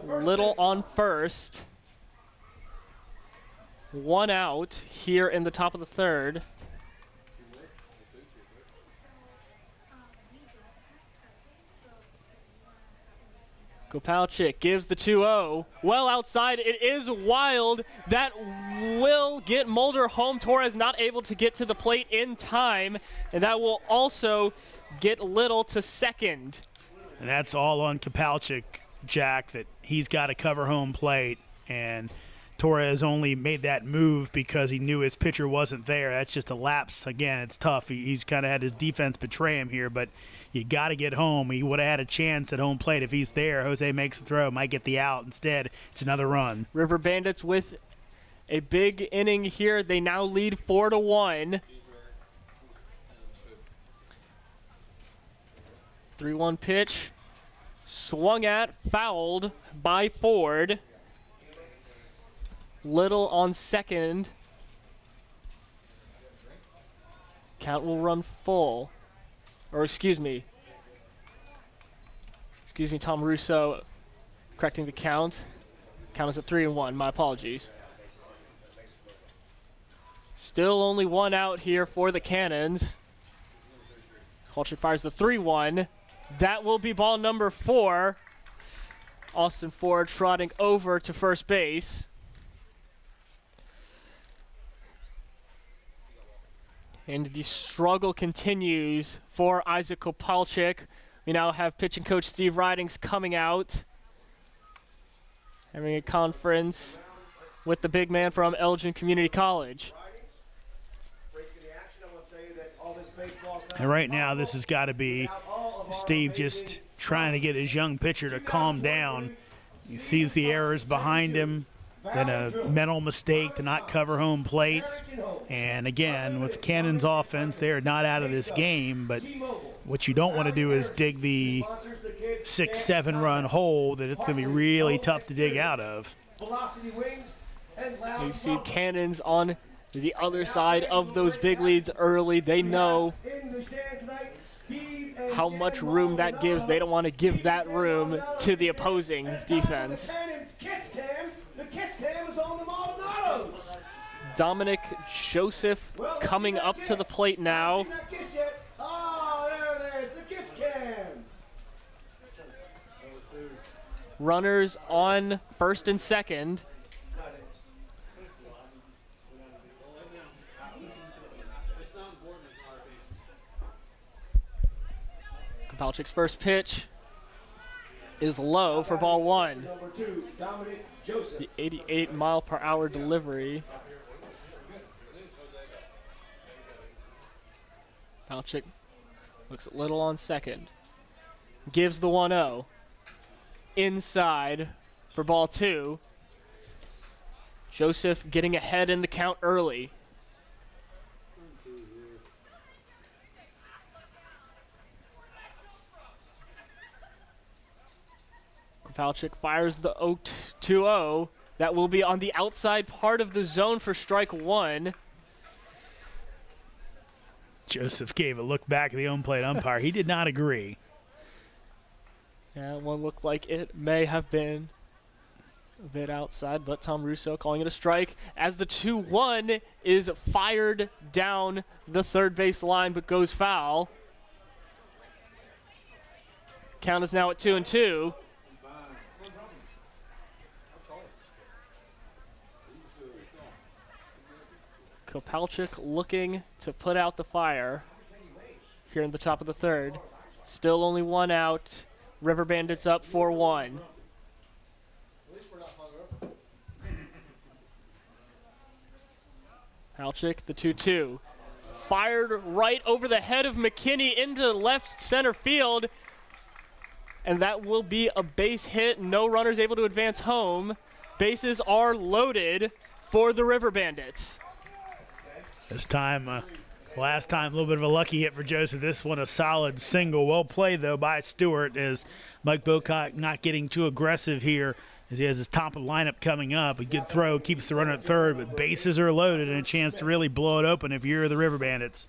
Little on first. 1 out here in the top of the third. Kopalchick gives the 2-0. Well outside, it is wild. That will get Mulder home. Torres not able to get to the plate in time, and that will also get Little to second. And that's all on Kopalchick, Jack, that he's got to cover home plate, and Torres only made that move because he knew his pitcher wasn't there. That's just a lapse. Again, it's tough. He's kind of had his defense betray him here, but you got to get home. He would have had a chance at home plate if he's there. Jose makes the throw, might get the out. Instead, it's another run. Riverbandits with a big inning here. They now lead 4-1. 3-1 pitch. Swung at, fouled by Ford. Little on second. Count will run full. Or excuse me. Excuse me, Tom Russo correcting the count. Count is at 3-1. My apologies. Still only one out here for the Cannons. Kopalchick fires the 3-1. That will be ball number 4. Austin Ford trotting over to first base. And the struggle continues for Isaac Kopalchick. We now have pitching coach Steve Ridings coming out, having a conference with the big man from Elgin Community College. And right now, this has got to be Steve just trying to get his young pitcher to calm down. He sees the errors behind him, then a mental mistake to not cover home plate. And again, with the Cannons offense, they are not out of this game, but what you don't want to do is dig the 6-7 run hole that it's going to be really tough to dig out of. You see Cannons on the other side of those big leads early. They know how much room that gives. They don't want to give that room to the opposing defense. Dominic Joseph coming up to the plate now. Runners on first and second. Kopalchick's first pitch is low for ball 1. The 88-mile-per-hour delivery. Kopalchick looks a little on second. Gives the 1-0. Inside for ball 2. Joseph getting ahead in the count early. Kopalchick fires the 0-2-0. That will be on the outside part of the zone for strike 1. Joseph gave a look back at the home plate umpire. He did not agree. Yeah, one looked like it may have been a bit outside, but Tom Russo calling it a strike as the 2-1 is fired down the third base line but goes foul. Count is now at 2-2. Kopalchick looking to put out the fire here in the top of the third. Still only one out. Riverbandits up 4-1. Kopalchick, the 2-2. Fired right over the head of McKinney into left center field. And that will be a base hit. No runners able to advance home. Bases are loaded for the Riverbandits. This time, last time, a little bit of a lucky hit for Joseph. This one, a solid single. Well played, though, by Stewart, as Mike Bocock not getting too aggressive here as he has his top of the lineup coming up. A good throw, keeps the runner at third, but bases are loaded and a chance to really blow it open if you're the Riverbandits.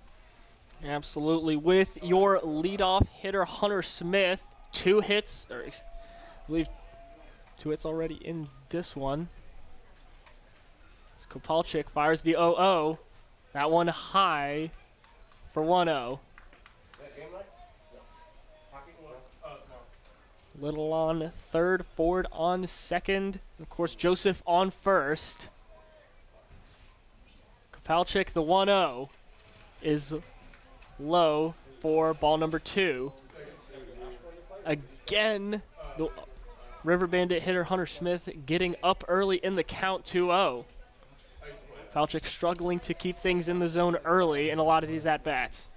Absolutely. With your leadoff hitter, Hunter Smith, 2 hits, or I believe 2 hits already in this one. As Kopalchick fires the 0-0. That one high for 1-0. Little on third, Ford on second. Of course, Joseph on first. Kopalchick, the 1-0, is low for ball number 2. Again, the Riverbandit hitter Hunter Smith getting up early in the count, 2-0. Kopalchick struggling to keep things in the zone early in a lot of these at-bats.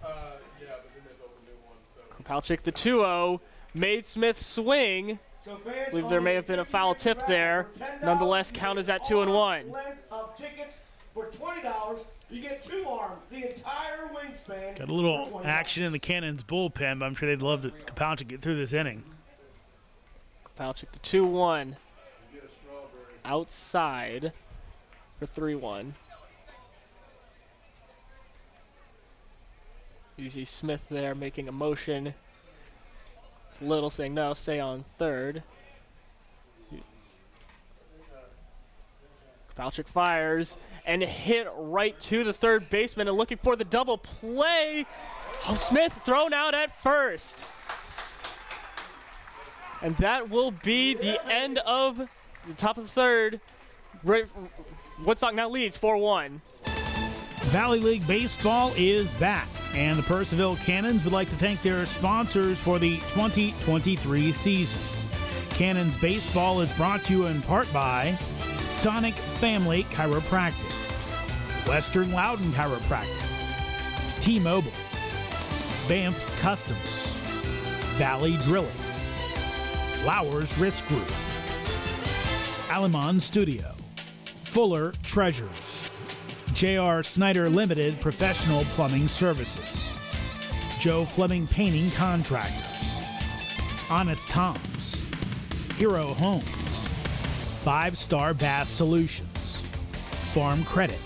Kopalchick, the 2-0, made Smith swing. I believe there may have been a foul tip there. Nonetheless, count is at 2-1. Got a little action in the Cannons bullpen, but I'm sure they'd love to Kopalchick get through this inning. Kopalchick, the 2-1. Outside for 3-1. You see Smith there making a motion Little saying no, stay on third. Kopalchick fires and hit right to the third baseman and looking for the double play. Oh, Smith thrown out at first. And that will be the end of the top of the third. Woodstock now leads 4-1. Valley League Baseball is back, and the Purcellville Cannons would like to thank their sponsors for the 2023 season. Cannons Baseball is brought to you in part by Sonic Family Chiropractic, Western Loudon Chiropractic, T-Mobile, Banff Customs, Valley Drilling, Flowers Risk Group, Alamon Studio, Fuller Treasures, J.R. Snyder Limited Professional Plumbing Services, Joe Fleming Painting Contractors, Honest Tom's, Hero Homes, 5-Star Bath Solutions, Farm Credit,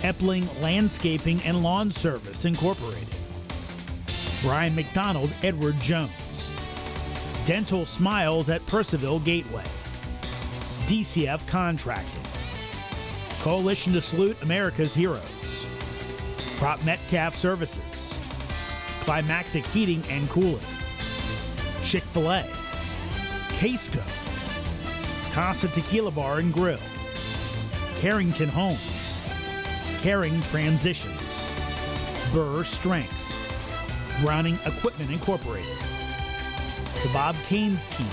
Epling Landscaping and Lawn Service Incorporated, Brian McDonald Edward Jones, Dental Smiles at Purcellville Gateway, DCF Contracting, Coalition to Salute America's Heroes, Prop Metcalf Services, Climactic Heating and Cooling, Chick-fil-A, Casco, Casa Tequila Bar and Grill, Carrington Homes, Caring Transitions, Burr Strength, Browning Equipment Incorporated, the Bob Caines Team,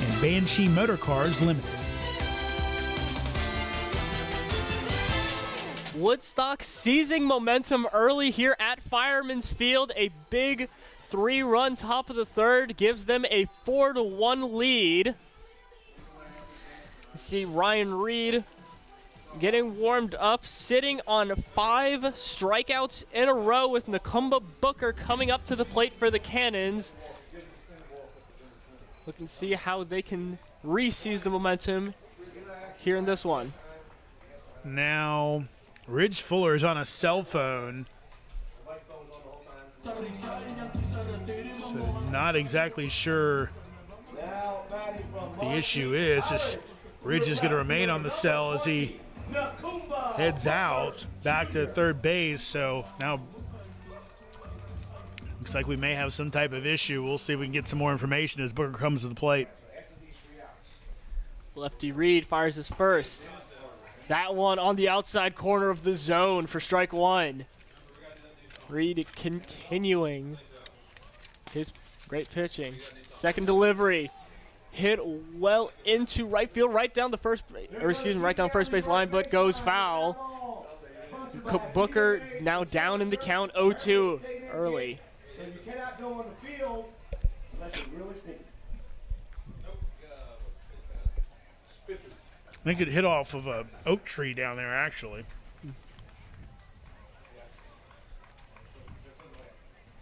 and Banshee Motor Cars Limited. Woodstock seizing momentum early here at Fireman's Field. A big 3-run top of the third gives them a 4-1 lead. You see Ryan Reed getting warmed up, sitting on 5 strikeouts in a row with Nakumba Booker coming up to the plate for the Cannons. Looking to see how they can re-seize the momentum here in this one. Now, Ridge Fuller is on a cell phone, so not exactly sure what the issue is. Just Ridge is going to remain on the cell as he heads out back to third base. So now looks like we may have some type of issue. We'll see if we can get some more information as Booker comes to the plate. Lefty Reed fires his first. That one on the outside corner of the zone for strike one. Reed continuing his great pitching. Second delivery. Hit well into right field, right down first base line, but goes foul. Booker now down in the count, 0-2 early. So you cannot go on the field unless you're really sneaky. I think it hit off of a oak tree down there, actually.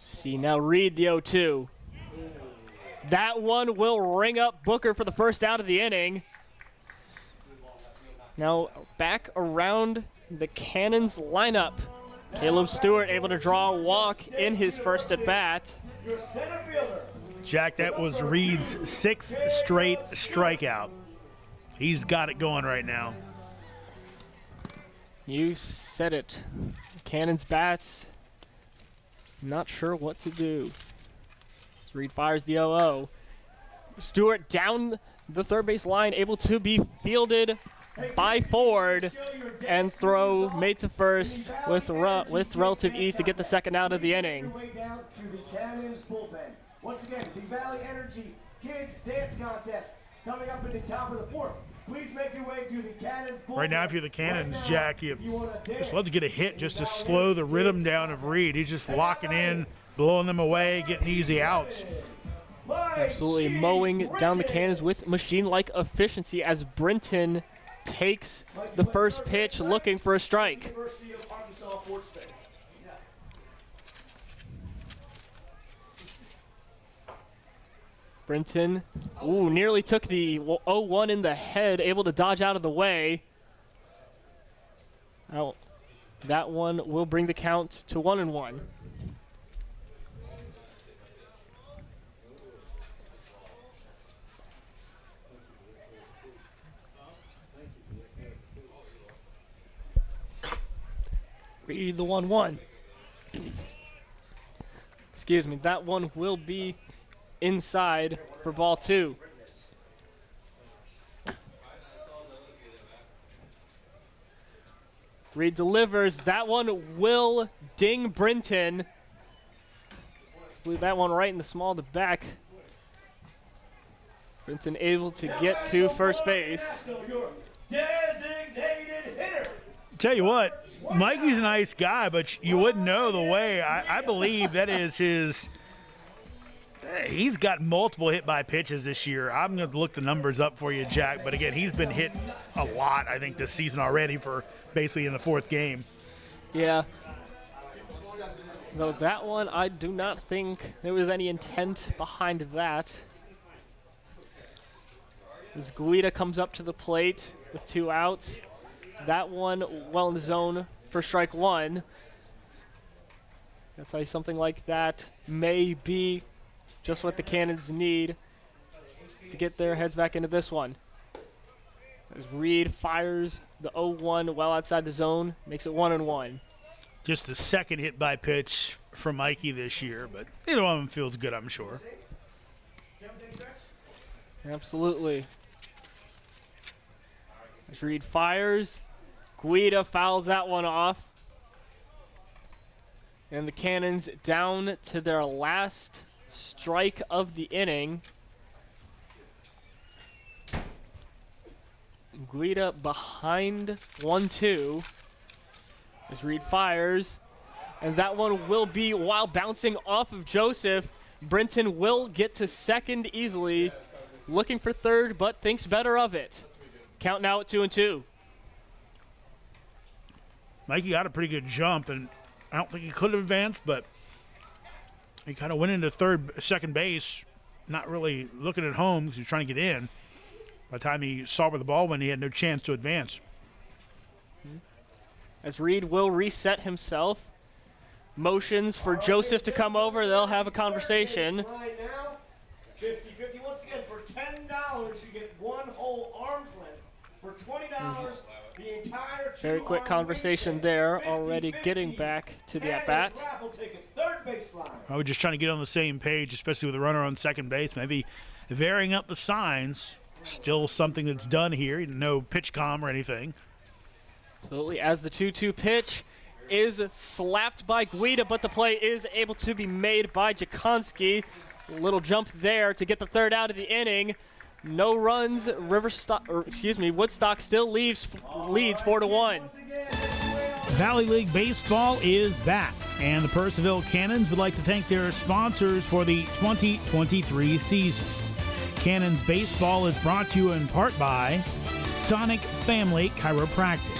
See, now Reed the 0-2. That one will ring up Booker for the first out of the inning. Now back around the Cannons lineup. Caleb Stewart able to draw a walk in his first at bat. Your center fielder. Jack, that was Reed's 6th straight strikeout. He's got it going right now. You said it. Cannons bats. Not sure what to do. Reed fires the 0-0. Stewart down the third base line, able to be fielded by Ford and throw made to first with relative ease to get the second out of the inning. Down to the Cannons bullpen. Once again, the Valley Energy Kids Dance Contest coming up at the top of the fourth. Please make your way to the Cannons bullpen. Right now, if you're the Cannons, Jack, you just love to get a hit just to slow the rhythm down of Reed. He's just locking in, blowing them away, getting easy outs. Absolutely mowing down the Cannons with machine-like efficiency as Brinton takes the first pitch looking for a strike. Brinton, nearly took the 0-1 in the head, able to dodge out of the way. Now, that one will bring the count to 1-1. be the 1-1. Excuse me, that one will be inside for ball 2. Reed delivers. That one will ding Brinton. Blew that one right in the small of the back. Brinton able to get to first base. Tell you what, Mikey's a nice guy, but you wouldn't know the way. I believe that is his. He's got multiple hit by pitches this year. I'm going to look the numbers up for you, Jack. But again, he's been hit a lot, I think, this season already for basically in the 4th game. Yeah. Though that one, I do not think there was any intent behind that. As Guida comes up to the plate with 2 outs. That one well in the zone for strike 1. I'll tell you, something like that may be just what the Cannons need to get their heads back into this one. As Reed fires the 0-1 well outside the zone, makes it 1-1. Just the 2nd hit by pitch for Mikey this year, but either one of them feels good, I'm sure. Absolutely. As Reed fires, Guida fouls that one off. And the Cannons down to their last strike of the inning. Guida behind 1-2 as Reed fires. And that one will be, while bouncing off of Joseph, Brinton will get to second easily. Looking for third, but thinks better of it. Count now at 2-2. Mikey got a pretty good jump, and I don't think he could have advanced, but he kind of went into second base, not really looking at home because he was trying to get in. By the time he saw where the ball went, he had no chance to advance. As Reed will reset himself. Motions for Joseph to come over. They'll have a conversation. 50-50. Once again, for $10, you get 1 whole arm's length. For $20, the entire very quick conversation there, already getting back to the at-bat. I was just trying to get on the same page, especially with a runner on second base. Maybe varying up the signs. Still something that's done here. No pitch comm or anything. Absolutely. As the 2-2 pitch is slapped by Guida, but the play is able to be made by Jakonski. Little jump there to get the third out of the inning. No runs. Woodstock still leads 4-1. Valley League Baseball is back, and the Purcellville Cannons would like to thank their sponsors for the 2023 season. Cannons Baseball is brought to you in part by Sonic Family Chiropractic,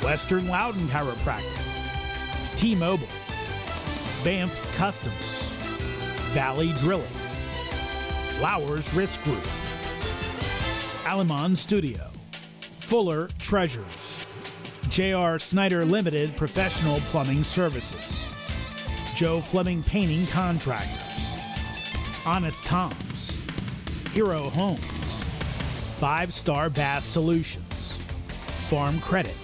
Western Loudon Chiropractic, T-Mobile, Banff Customs, Valley Drilling, Flowers Risk Group, Alamon Studio, Fuller Treasures, J.R. Snyder Limited Professional Plumbing Services, Joe Fleming Painting Contractors, Honest Tom's, Hero Homes, 5-Star Bath Solutions, Farm Credit,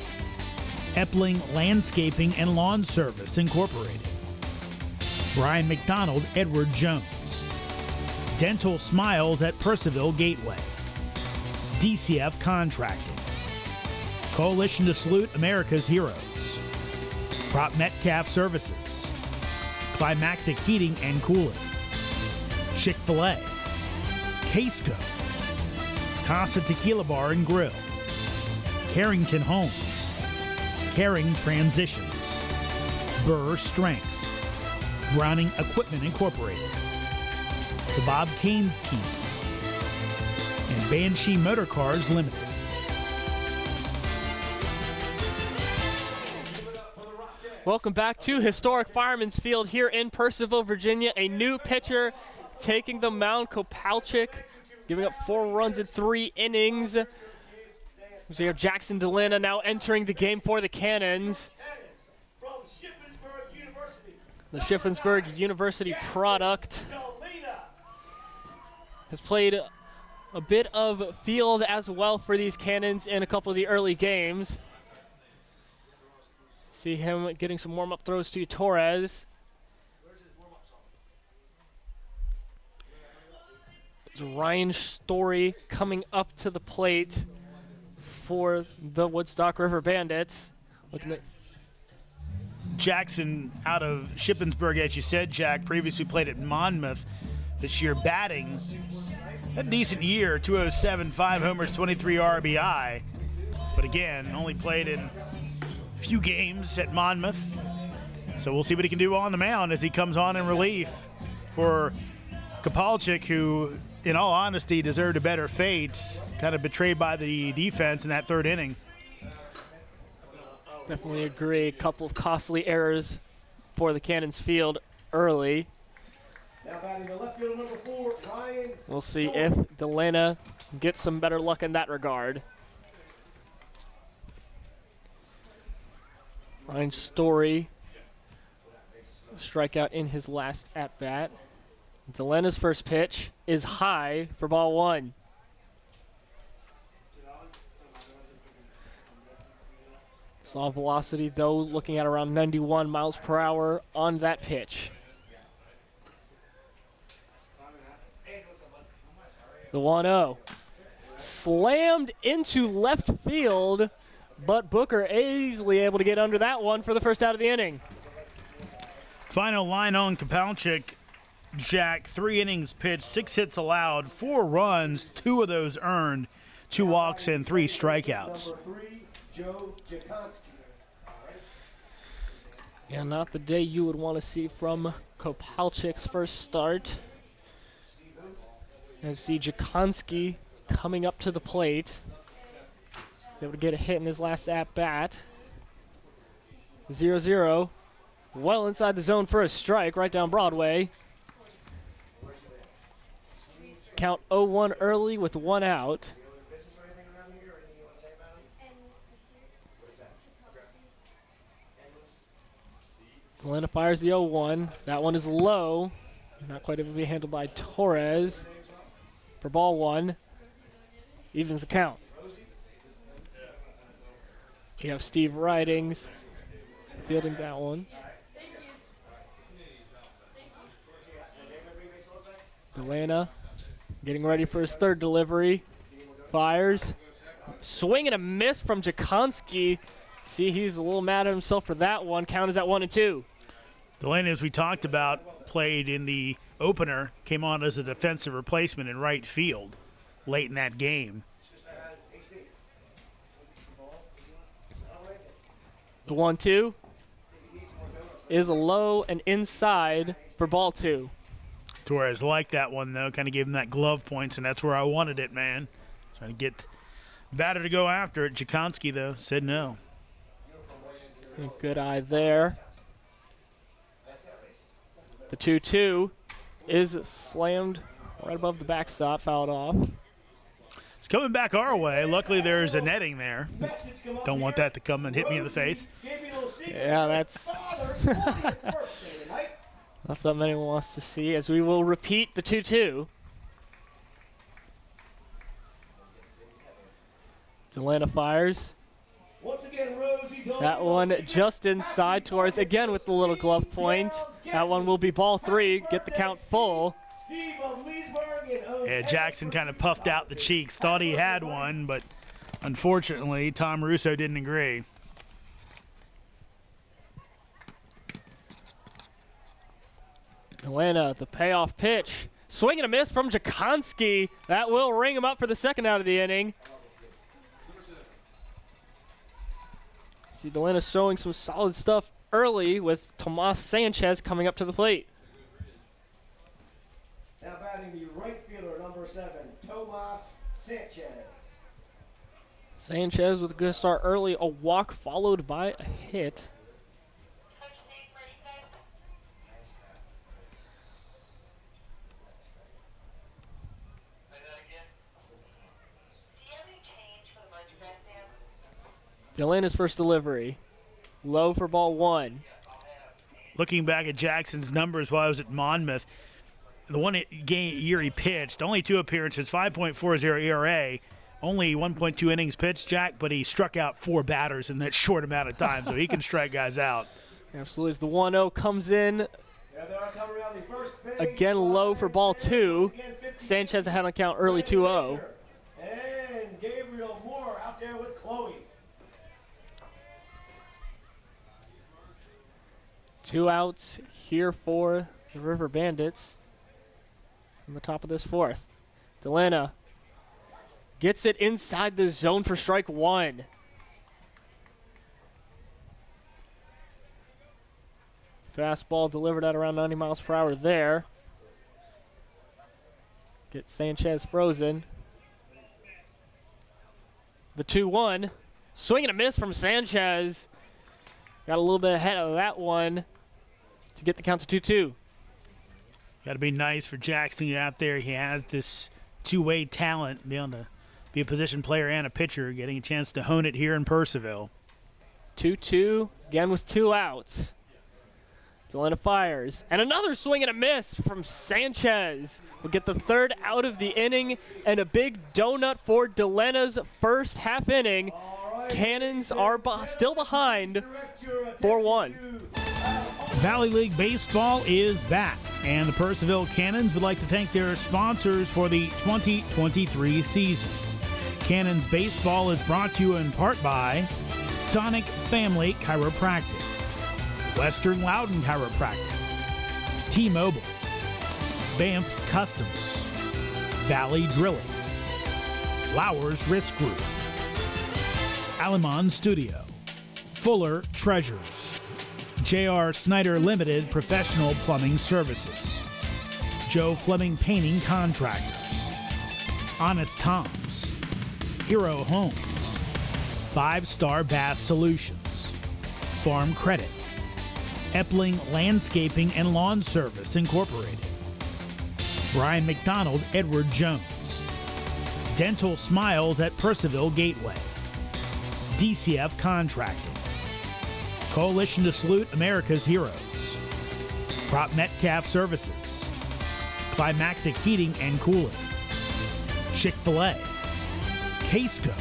Epling Landscaping and Lawn Service Incorporated, Brian McDonald, Edward Jones, Dental Smiles at Purcellville Gateway, DCF Contracting, Coalition to Salute America's Heroes, Prop Metcalf Services, Climactic Heating and Cooling, Chick-fil-A, Casco, Casa Tequila Bar and Grill, Carrington Homes, Caring Transitions, Burr Strength, Browning Equipment Incorporated, the Bob Caines Team, and Banshee Motor Cars Limited. Welcome back to historic Fireman's Field here in Purcellville, Virginia. A new pitcher taking the mound, Kopalchick, giving up 4 runs in 3 innings. We have Jackson Delana now entering the game for the Cannons. The Shippensburg University product has played a bit of field as well for these Cannons in a couple of the early games. See him getting some warm-up throws to Torres. It's Ryan Story coming up to the plate for the Woodstock Riverbandits. Looking at Jackson out of Shippensburg, as you said, Jack, previously played at Monmouth. This year batting, a decent year, 207, 5 homers, 23 RBI. But again, only played in a few games at Monmouth. So we'll see what he can do on the mound as he comes on in relief for Kopalchick, who, in all honesty, deserved a better fate. Kind of betrayed by the defense in that third inning. Definitely agree. A couple of costly errors for the Cannons field early. Now batting the left fielder, number 4, Ryan. We'll see if Delana gets some better luck in that regard. Ryan Story, strikeout in his last at-bat. Delana's first pitch is high for ball 1. Saw velocity, though, looking at around 91 miles per hour on that pitch. The 1-0. Slammed into left field, but Booker easily able to get under that one for the first out of the inning. Final line on Kopalchick, Jack, 3 innings pitched, 6 hits allowed, 4 runs, 2 of those earned, 2 walks and 3 strikeouts. Number 3, Joe Jakonski. Yeah, not the day you would want to see from Kopalchick's first start. And see Jakonski coming up to the plate. He's able to get a hit in his last at-bat. 0-0. Well inside the zone for a strike, right down Broadway. Count 0-1 early with 1 out. Delana fires the 0-1. That one is low. Not quite able to be handled by Torres. For ball 1. Evens the count. You have Steve Ridings fielding that one. Delana getting ready for his third delivery. Fires. Swing and a miss from Jakonski. See, he's a little mad at himself for that one. Count is at 1-2. Delana, as we talked about, played in the opener, came on as a defensive replacement in right field late in that game. The 1-2 is a low and inside for ball 2. Torres liked that one, though, kind of gave him that glove points, and that's where I wanted it, man. Trying to get batter to go after it. Jakonski, though, said no. Good eye there. The 2-2 is slammed right above the backstop, fouled off. It's coming back our way. Luckily, there's a netting there. Don't want that to come and hit me in the face. Yeah, that's not something anyone wants to see, as we will repeat the 2-2. Delana fires. Once again, Rosie, That one just inside Torres, again with the little glove point. That one will be ball 3, get the count full. Steve of Leesburg and Yeah, Jackson kind of puffed out the cheeks, thought he had one, but unfortunately, Tom Russo didn't agree. Delana, the payoff pitch. Swing and a miss from Jakonski. That will ring him up for the second out of the inning. See, Delana showing some solid stuff early with Tomas Sanchez coming up to the plate. now batting the right fielder, number 7, Tomas Sanchez. Sanchez with a good start early, a walk followed by a hit. Delana's first delivery. Low for ball 1. Looking back at Jackson's numbers while I was at Monmouth, the one year he pitched, only 2 appearances, 5.40 ERA, Only 1.2 innings pitched, Jack, but he struck out 4 batters in that short amount of time, so he can strike guys out. Absolutely. As the 1-0 comes in, Now they are coming around the first base. again low for ball 2. Sanchez ahead on count early 2-0. And Gabriel Moore out there with Chloe. 2 outs here for the River Bandits on the top of this 4th. Delana gets it inside the zone for strike 1. Fastball delivered at around 90 miles per hour there. Gets Sanchez frozen. The 2-1. Swing and a miss from Sanchez. Got a little bit ahead of that one to get the count to 2-2. Got to be nice for Jackson out there. He has this two-way talent, be able to be a position player and a pitcher, getting a chance to hone it here in Purcellville. 2-2, again with 2 outs. Delana fires, and another swing and a miss from Sanchez. We'll get the 3rd out of the inning, and a big donut for Delana's first half inning. Cannons are still behind 4-1. Valley League Baseball is back, and the Purcellville Cannons would like to thank their sponsors for the 2023 season. Cannons Baseball is brought to you in part by Sonic Family Chiropractic, Western Loudon Chiropractic, T-Mobile, Banff Customs, Valley Drilling, Flowers Risk Group, Alamon Studio, Fuller Treasures, J.R. Snyder Limited Professional Plumbing Services, Joe Fleming Painting Contractors, Honest Tom's, Hero Homes, 5-Star Bath Solutions, Farm Credit, Epling Landscaping and Lawn Service Incorporated, Brian McDonald, Edward Jones, Dental Smiles at Purcellville Gateway, DCF Contracting, Coalition to Salute America's Heroes, Prop Metcalf Services, Climactic Heating and Cooling, Chick-fil-A, Casco,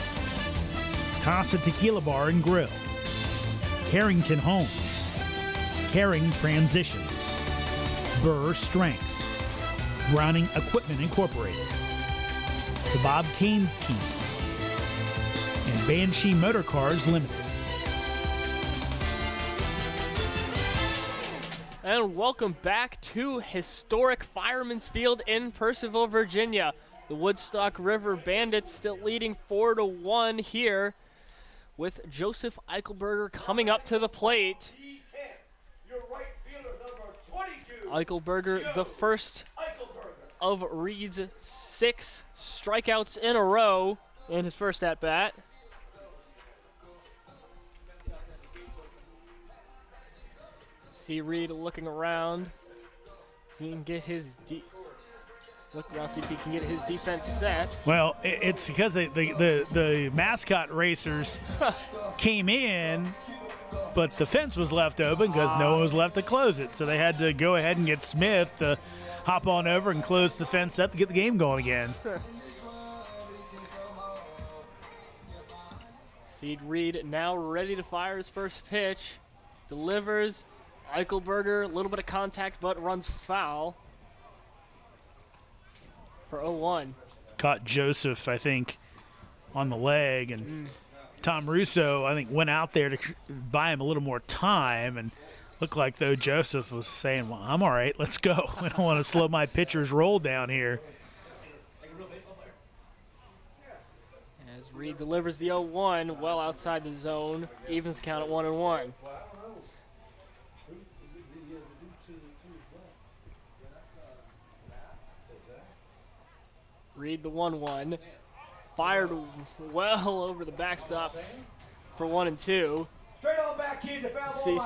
Casa Tequila Bar and Grill, Carrington Homes, Caring Transitions, Burr Strength, Browning Equipment Incorporated, the Bob Canes Team, and Banshee Motor Cars Limited. And welcome back to historic Fireman's Field in Purcellville, Virginia. The Woodstock Riverbandits still leading 4-1 here, with Joseph Eichelberger coming up to the plate. Eichelberger, the first of Reed's 6 strikeouts in a row in his first at-bat. See Reed looking around. So he can get his look around, see if he can get his defense set. Well, it's because the mascot racers came in, but the fence was left open because no one was left to close it. So they had to go ahead and get Smith to hop on over and close the fence up to get the game going again. Seed Reed now ready to fire his first pitch. Delivers. Eichelberger, a little bit of contact, but runs foul for 0-1. Caught Joseph, I think, on the leg, and Tom Russo, I think, went out there to buy him a little more time, and looked like, though, Joseph was saying, well, I'm all right, let's go. I don't want to slow my pitcher's roll down here. As Reed delivers the 0-1, well outside the zone, evens the count at 1-1. Reed the 1-1. Fired well over the backstop for 1-2. See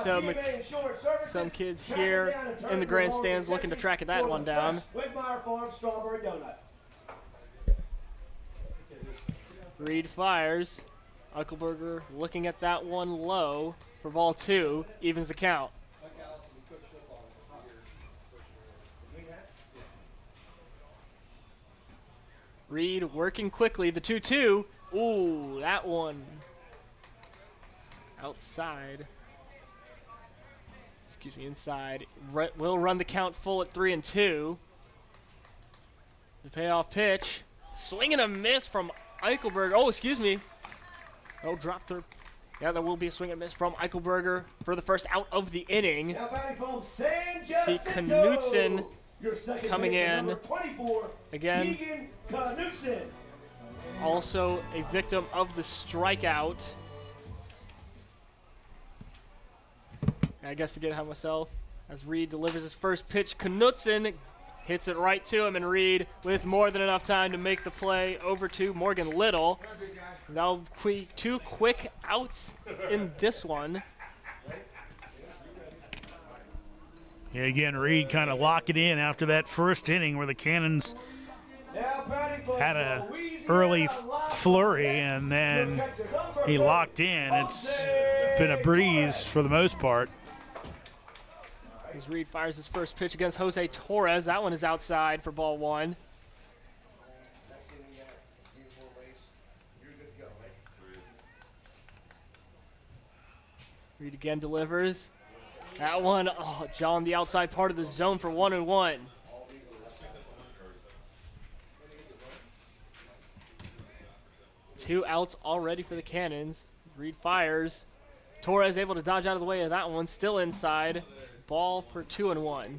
some kids here in the grandstands looking to track that one down. Reed fires. Eichelberger looking at that one low for ball 2. Evens the count. Reed working quickly. The 2-2. Ooh, that one outside. Excuse me, inside. Will run the count full at 3-2. The payoff pitch. Swing and a miss from Eichelberger. Oh, excuse me. Oh, drop third. Yeah, there will be a swing and miss from Eichelberger for the first out of the inning. Now batting from San See Jacinto, Knutson your second coming baseman, in. number 24, Again. Keegan Knutson. Also a victim of the strikeout. I guess to get ahead of myself, as Reed delivers his first pitch, Knutson hits it right to him, and Reed with more than enough time to make the play over to Morgan Little. That'll be 2 quick outs in this one. Yeah, again, Reed kind of lock it in after that first inning where the Cannons Now batting from had a Louisiana, early Las flurry, Vegas, and then your catcher, number he 4, locked in. It's been a breeze for the most part. As Reed fires his first pitch against Jose Torres. That one is outside for ball 1. Reed again delivers. That one, oh, John, the outside part of the zone for 1-1. Two outs already for the Cannons. Reed fires. Torres able to dodge out of the way of that one. Still inside. Ball for 2-1.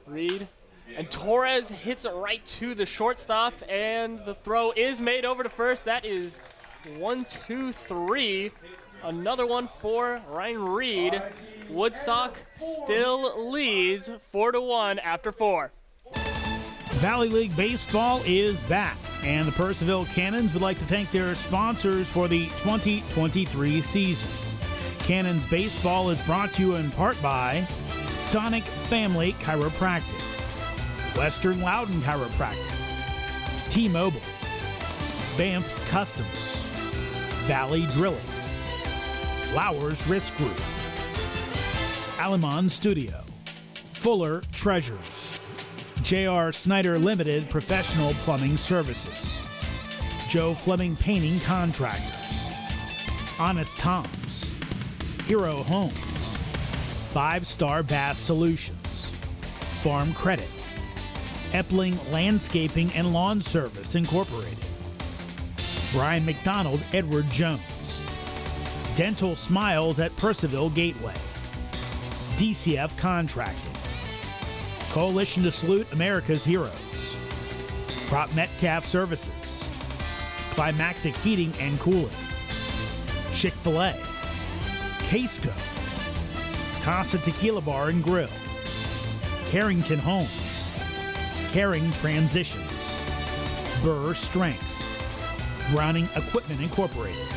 Reed. And Torres hits it right to the shortstop, and the throw is made over to first. That is 1-2-3. Another one for Ryan Reed. Woodstock still leads 4-1 after 4. Valley League Baseball is back, and the Purcellville Cannons would like to thank their sponsors for the 2023 season. Cannons Baseball is brought to you in part by Sonic Family Chiropractic, Western Loudon Chiropractic, T-Mobile, Banff Customs, Valley Drilling, Flowers Risk Group, Alamon Studio, Fuller Treasures, J.R. Snyder Limited Professional Plumbing Services, Joe Fleming Painting Contractors, Honest Tom's, Hero Homes, 5-Star Bath Solutions, Farm Credit, Epling Landscaping and Lawn Service Incorporated, Brian McDonald Edward Jones, Dental Smiles at Purcellville Gateway, DCF Contracting, Coalition to Salute America's Heroes, Prop Metcalf Services, Climactic Heating and Cooling, Chick-fil-A, Casco, Casa Tequila Bar and Grill, Carrington Homes, Caring Transitions, Burr Strength, Browning Equipment Incorporated,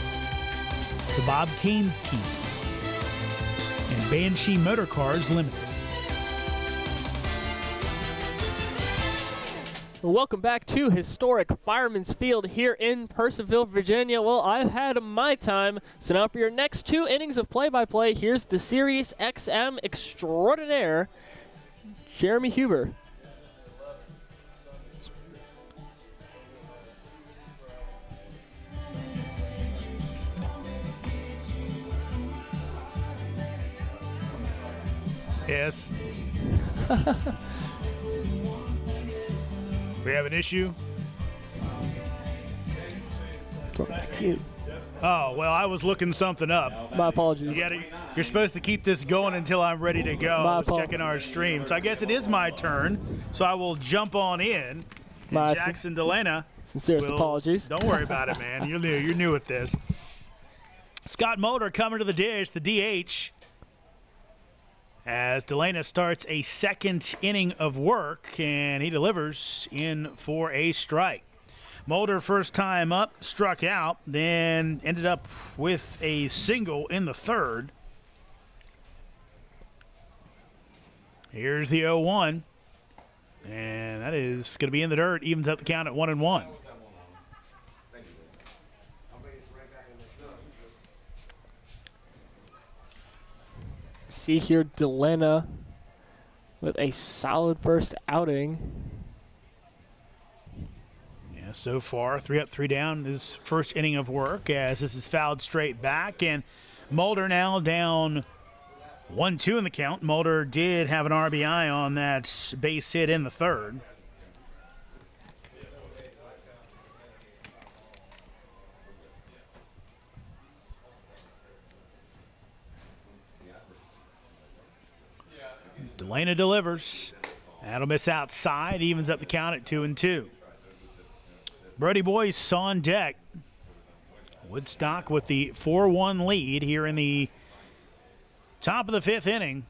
the Bob Caines Team, and Banshee Motor Cars Limited. Welcome back to historic Fireman's Field here in Purcellville, Virginia. Well, I've had my time, so now for your next 2 innings of play-by-play, here's the Sirius XM extraordinaire, Jeremy Huber. Yes. We have an issue? Oh, well, I was looking something up. My apologies. You're supposed to keep this going until I'm ready to go. I was checking our stream. So I guess it is my turn. So I will jump on in. And Jackson Delana. Sincerest apologies. Don't worry about it, man. You're new. You're new at this. Scott Mulder coming to the dish, the DH. As Delana starts a second inning of work, and he delivers in for a strike. Mulder, first time up, struck out, then ended up with a single in the third. Here's the 0-1, and that is going to be in the dirt, evens up the count at 1-1. See here, Delana with a solid first outing. Yeah, so far, 3 up, 3 down, his first inning of work as this is fouled straight back. And Mulder now down 1-2 in the count. Mulder did have an RBI on that base hit in the third. Delana delivers. That'll miss outside. Evens up the count at 2-2. Brody Boyce on deck. Woodstock with the 4-1 lead here in the top of the 5th inning.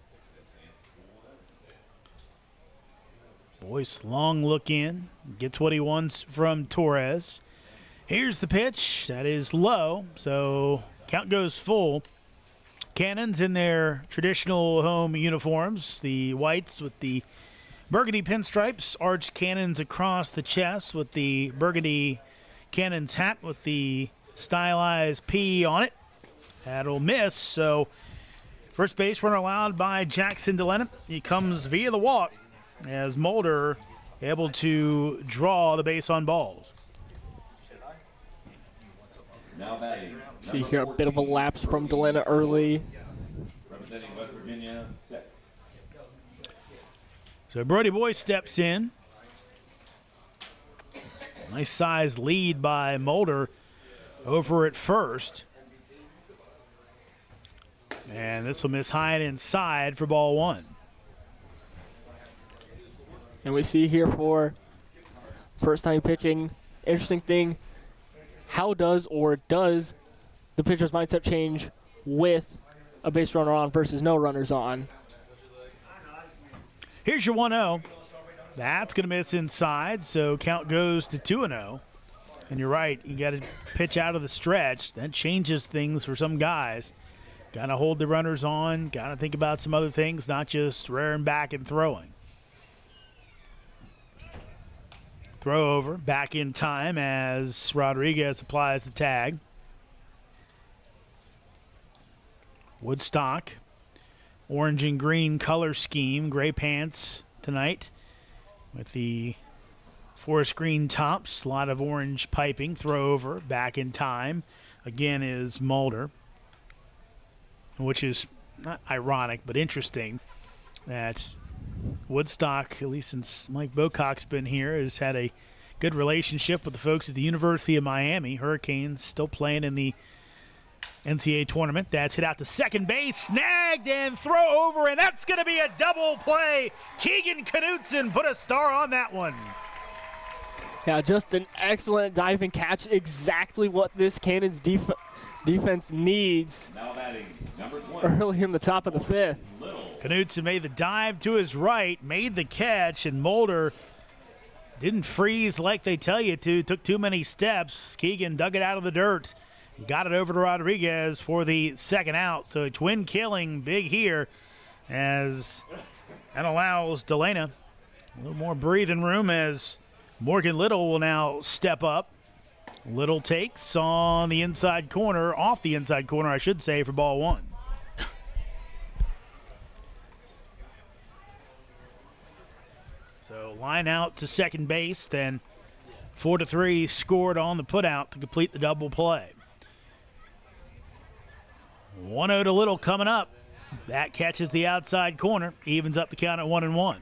Boyce long look in. Gets what he wants from Torres. Here's the pitch. That is low. So count goes full. Cannons in their traditional home uniforms, the whites with the burgundy pinstripes, arched cannons across the chest with the burgundy Cannons hat with the stylized P on it. That'll miss, so first base runner allowed by Jackson Delana. He comes via the walk as Mulder able to draw the base on balls. Now batting. See here a bit of a lapse from Delana early. Representing West Virginia Tech. So Brody Boyce steps in. Nice size lead by Mulder over at first. And this will miss high and inside for ball 1. And we see here for first time pitching, interesting thing, how does the pitcher's mindset change with a base runner on versus no runners on? Here's your 1-0. That's going to miss inside, so count goes to 2-0. And you're right, you got to pitch out of the stretch. That changes things for some guys. Got to hold the runners on, got to think about some other things, not just rearing back and throwing. Throw over, back in time as Rodriguez applies the tag. Woodstock, orange and green color scheme, gray pants tonight with the forest green tops, a lot of orange piping. Throw over, back in time. Again is Mulder, which is not ironic but interesting that Woodstock, at least since Mike Bocock's been here, has had a good relationship with the folks at the University of Miami. Hurricanes still playing in the NCAA tournament. That's hit out to second base, snagged and throw over, and that's going to be a double play. Keegan Knutson put a star on that one. Yeah, just an excellent diving catch. Exactly what this Cannons defense needs Now batting. Number 20. early in the top of the 5th. Knutson made the dive to his right, made the catch, and Mulder didn't freeze like they tell you to. Took too many steps. Keegan dug it out of the dirt. Got it over to Rodriguez for the second out. So a twin killing big here as that allows Delana a little more breathing room as Morgan Little will now step up. Little takes on the inside corner, off the inside corner, I should say, for ball 1. So line out to second base, then 4-3 scored on the putout to complete the double play. 1-0 to Little coming up. That catches the outside corner, evens up the count at 1-1.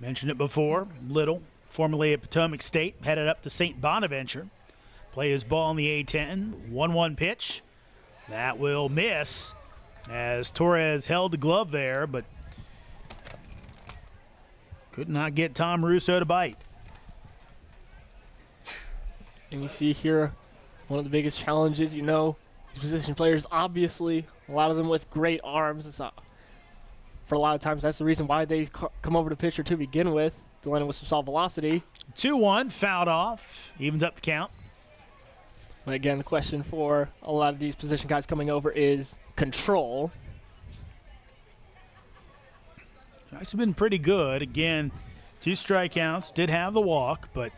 Mentioned it before, Little, formerly at Potomac State, headed up to St. Bonaventure. Play his ball in the A-10, 1-1 pitch. That will miss as Torres held the glove there, but could not get Tom Russo to bite. And you see here one of the biggest challenges, these position players, obviously, a lot of them with great arms. For a lot of times, that's the reason why they come over to pitcher to begin with. Delana with some solid velocity. 2-1, fouled off, evens up the count. But again, the question for a lot of these position guys coming over is control. It's been pretty good. Again, 2 strikeouts, did have the walk, but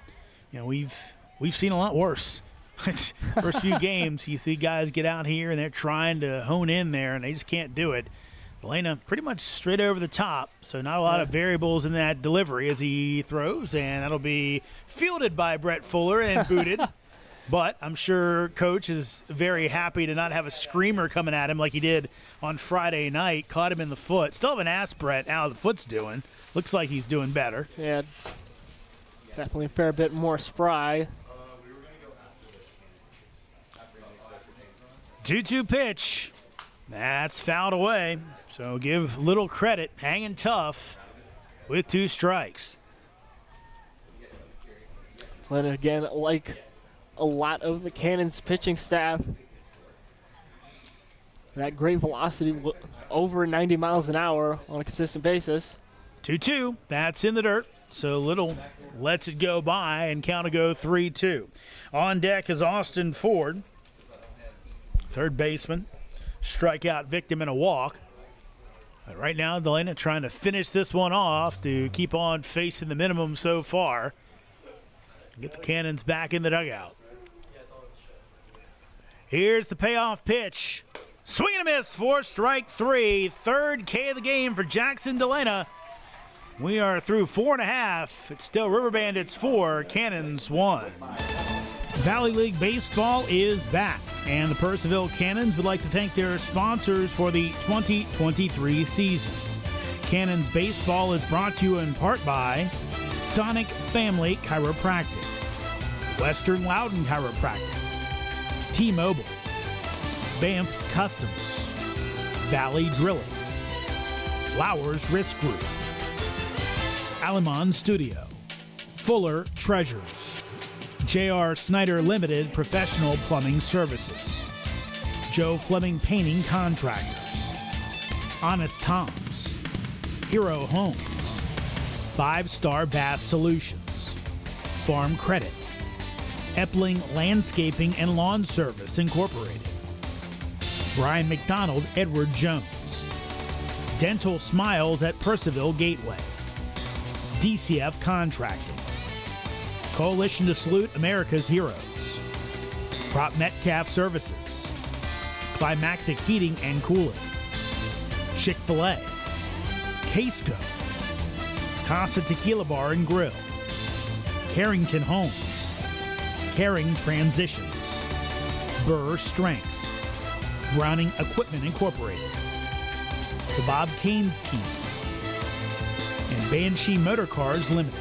we've seen a lot worse First few games, you see guys get out here and they're trying to hone in there, and they just can't do it. Delana pretty much straight over the top, so not a lot of variables in that delivery as he throws, and that'll be fielded by Brett Fuller and booted. But I'm sure Coach is very happy to not have a screamer coming at him like he did on Friday night. Caught him in the foot. Still haven't asked Brett how the foot's doing. Looks like he's doing better. Yeah, definitely a fair bit more spry. 2-2 pitch. That's fouled away. So give little credit. Hanging tough with 2 strikes. And again, like a lot of the Cannons pitching staff, that great velocity, over 90 miles an hour on a consistent basis. 2-2. That's in the dirt. So Little lets it go by and count to go 3-2. On deck is Austin Ford, third baseman. Strikeout victim in a walk. But right now, Delana trying to finish this one off to keep on facing the minimum so far. Get the Cannons back in the dugout. Here's the payoff pitch. Swing and a miss for strike 3. Third K of the game for Jackson Delana. We are through 4.5. It's still Riverbandits 4, Cannons 1. Valley League Baseball is back, and the Purcellville Cannons would like to thank their sponsors for the 2023 season. Cannons Baseball is brought to you in part by Sonic Family Chiropractic, Western Loudon Chiropractic, T-Mobile, Banff Customs, Valley Drilling, Flowers Risk Group, Alamon Studio, Fuller Treasures, J.R. Snyder Limited Professional Plumbing Services, Joe Fleming Painting Contractors, Honest Tom's, Hero Homes, 5-Star Bath Solutions, Farm Credit, Epling Landscaping and Lawn Service Incorporated, Brian McDonald, Edward Jones, Dental Smiles at Purcellville Gateway, DCF Contracting, Coalition to Salute America's Heroes, Prop Metcalf Services, Climactic Heating and Cooling, Chick-fil-A, Casco, Casa Tequila Bar and Grill, Carrington Homes, Caring Transitions, Burr Strength, Browning Equipment Incorporated, the Bob Canes Team, and Banshee Motor Cars Limited.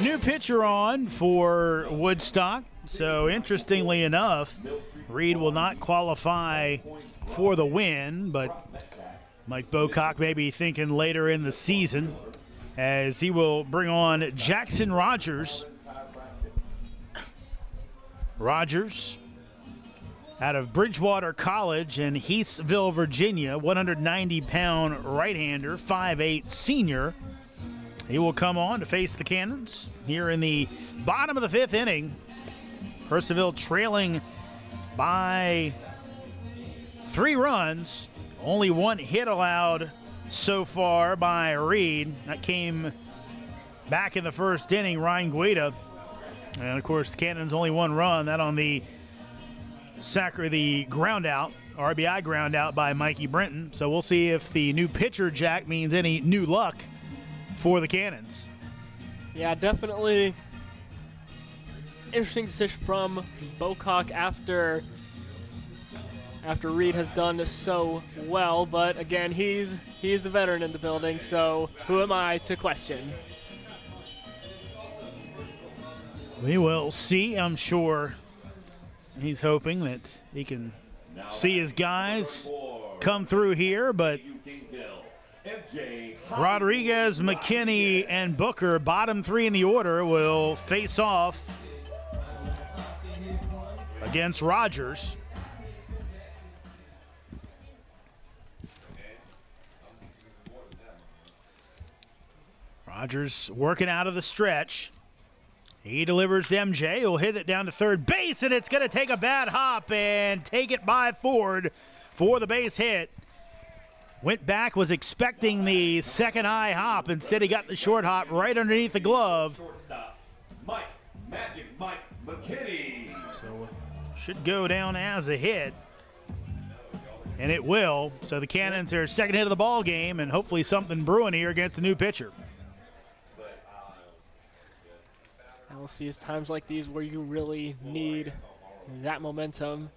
New pitcher on for Woodstock. So interestingly enough, Reed will not qualify for the win, but Mike Bocock may be thinking later in the season as he will bring on Jackson Rogers. Rogers out of Bridgewater College in Heathsville, Virginia, 190-pound right-hander, 5'8" senior. He will come on to face the Cannons here in the bottom of the 5th inning. Purcellville trailing by 3 runs. Only 1 hit allowed so far by Reed. That came back in the 1st inning, Ryan Guida. And, of course, the Cannons only 1 run. That on the ground out, RBI ground out by Mikey Brenton. So we'll see if the new pitcher, Jack, means any new luck for the Cannons. Yeah, definitely interesting decision from Bocock after Reed has done so well, but again, he's the veteran in the building, so who am I to question? We will see. I'm sure he's hoping that he can see his guys come through here, but Rodriguez, McKinney, and Booker, bottom 3 in the order, will face off against Rogers. Rogers working out of the stretch. He delivers to MJ, who'll hit it down to third base, and it's going to take a bad hop and take it by Ford for the base hit. Went back, was expecting the second high hop. Instead, he got the short hop right underneath the glove. Magic Mike McKinney. So should go down as a hit. And it will. So the Cannons, their second hit of the ball game, and hopefully something brewing here against the new pitcher. And we'll see it's times like these where you really need that momentum.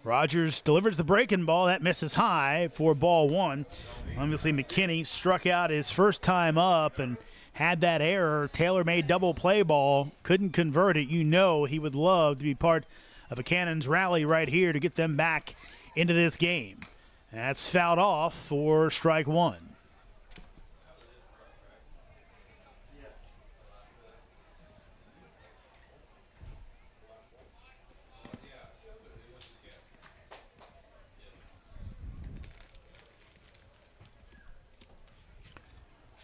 Rogers delivers the breaking ball. That misses high for ball one. Obviously, McKinney struck out his first time up and had that error. Taylor-made double play ball. Couldn't convert it. You know he would love to be part of a Cannons rally right here to get them back into this game. That's fouled off for strike one.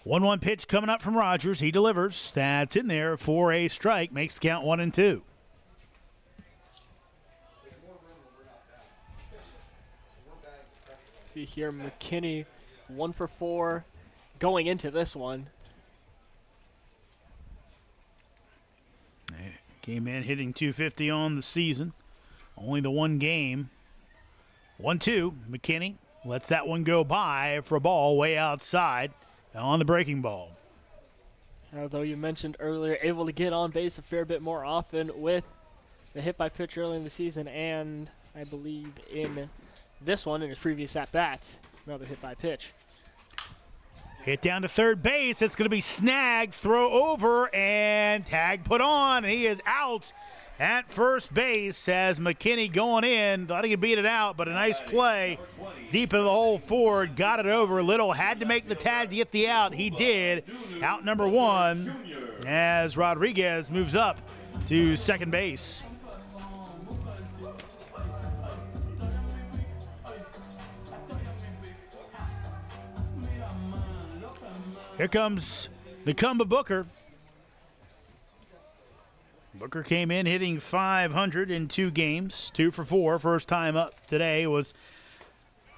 One pitch coming up from Rogers. He delivers. That's in there for a strike. Makes the count 1-2. See here, McKinney 1 for 4 going into this one. Came in hitting .250 on the season. Only the one game. 1-2. McKinney lets that one go by for a ball way outside on the breaking ball. Although you mentioned earlier, able to get on base a fair bit more often with the hit by pitch early in the season, and I believe in this one, in his previous at-bats, another hit by pitch. Hit down to third base. It's going to be snagged, throw over, and tag put on. And he is out at first base as McKinney going in. Thought he could beat it out, but a nice play deep in the hole forward. Got it over. Little had to make the tag to get the out. He did. Out number one as Rodriguez moves up to second base. Here comes Nakamba Booker. Booker came in hitting .500 in 2 games, 2 for 4. First time up today was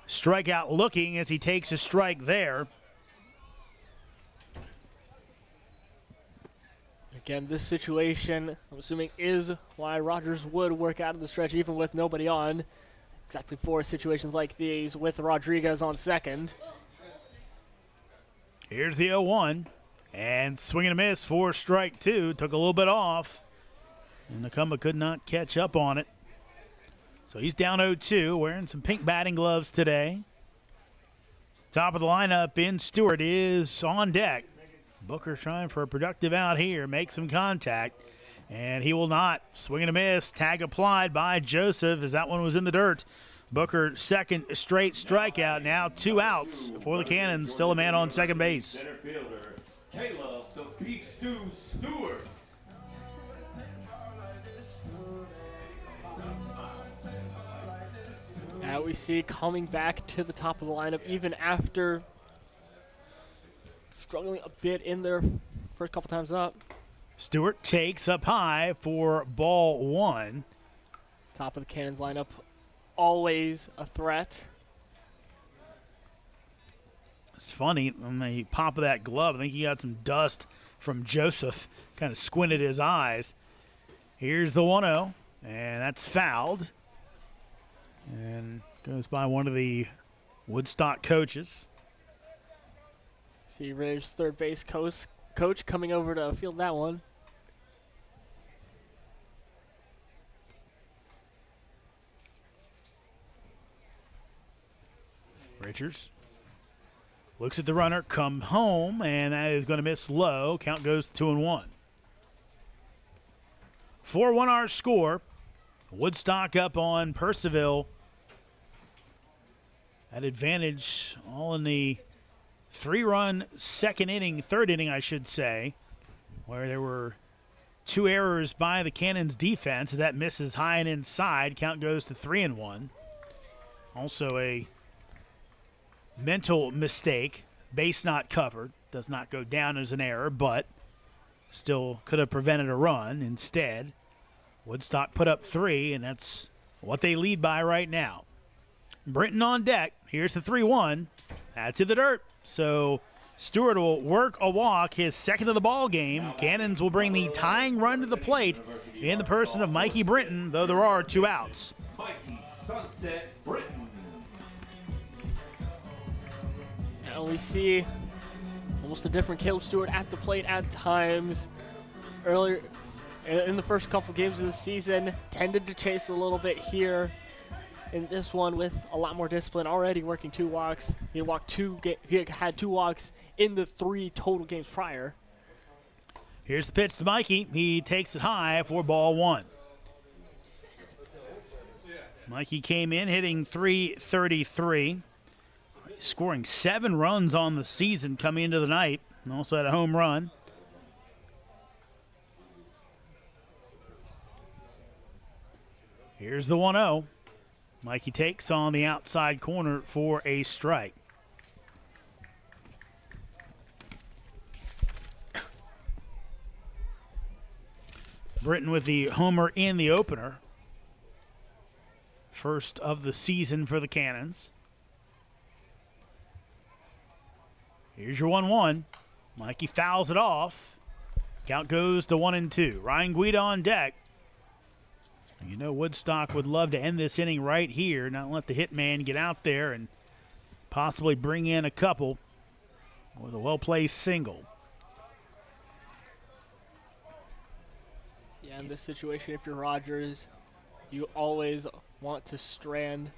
strikeout looking as he takes a strike there. Again, this situation, I'm assuming, is why Rogers would work out of the stretch even with nobody on. Exactly for situations like these with Rodriguez on second. Here's the 0-1, and swing and a miss for strike two. Took a little bit off, and Nakamba could not catch up on it. So he's down 0-2, wearing some pink batting gloves today. Top of the lineup in Stewart is on deck. Booker trying for a productive out here, make some contact, and he will not. Swing and a miss, tag applied by Joseph as that one was in the dirt. Booker, second straight strikeout, now 2 outs for the Cannons. Still a man on second base. Center fielder, Caleb the Beef Stew Stewart. Now we see coming back to the top of the lineup even after struggling a bit in their first couple times up. Stewart takes up high for ball one. Top of the Cannons lineup, always a threat. It's funny, on the pop of that glove, I think he got some dust from Joseph, kind of squinted his eyes. Here's the 1-0, and that's fouled. And goes by one of the Woodstock coaches. See Ridge, third base coach coming over to field that one. Richards looks at the runner, come home, and that is going to miss low. Count goes 2-1. 4-1 our score. Woodstock up on Purcellville. That advantage all in the 3-run third inning, I should say, where there were 2 errors by the Cannons defense. That misses high and inside. Count goes to 3-1. Also a mental mistake. Base not covered. Does not go down as an error, but still could have prevented a run. Instead, Woodstock put up 3, and that's what they lead by right now. Britton on deck. Here's the 3-1. That's in the dirt. So Stewart will work a walk, his second of the ball game. Cannons will bring the tying run to the plate in the person of Mikey Britton, though there are 2 outs. Mikey Sunset Britton. And we see almost a different Caleb Stewart at the plate at times. Earlier in the first couple games of the season, tended to chase a little bit here. In this one, with a lot more discipline, already working 2 walks. He had 2 walks in the 3 total games prior. Here's the pitch to Mikey. He takes it high for ball 1. Mikey came in hitting .333, scoring 7 runs on the season coming into the night, and also had a home run. Here's the 1-0. Mikey takes on the outside corner for a strike. Britton with the homer in the opener. First of the season for the Cannons. Here's your 1-1. Mikey fouls it off. Count goes to 1-2. Ryan Guida on deck. You know Woodstock would love to end this inning right here, not let the hitman get out there and possibly bring in a couple with a well-placed single. Yeah, in this situation, if you're Rogers, you always want to strand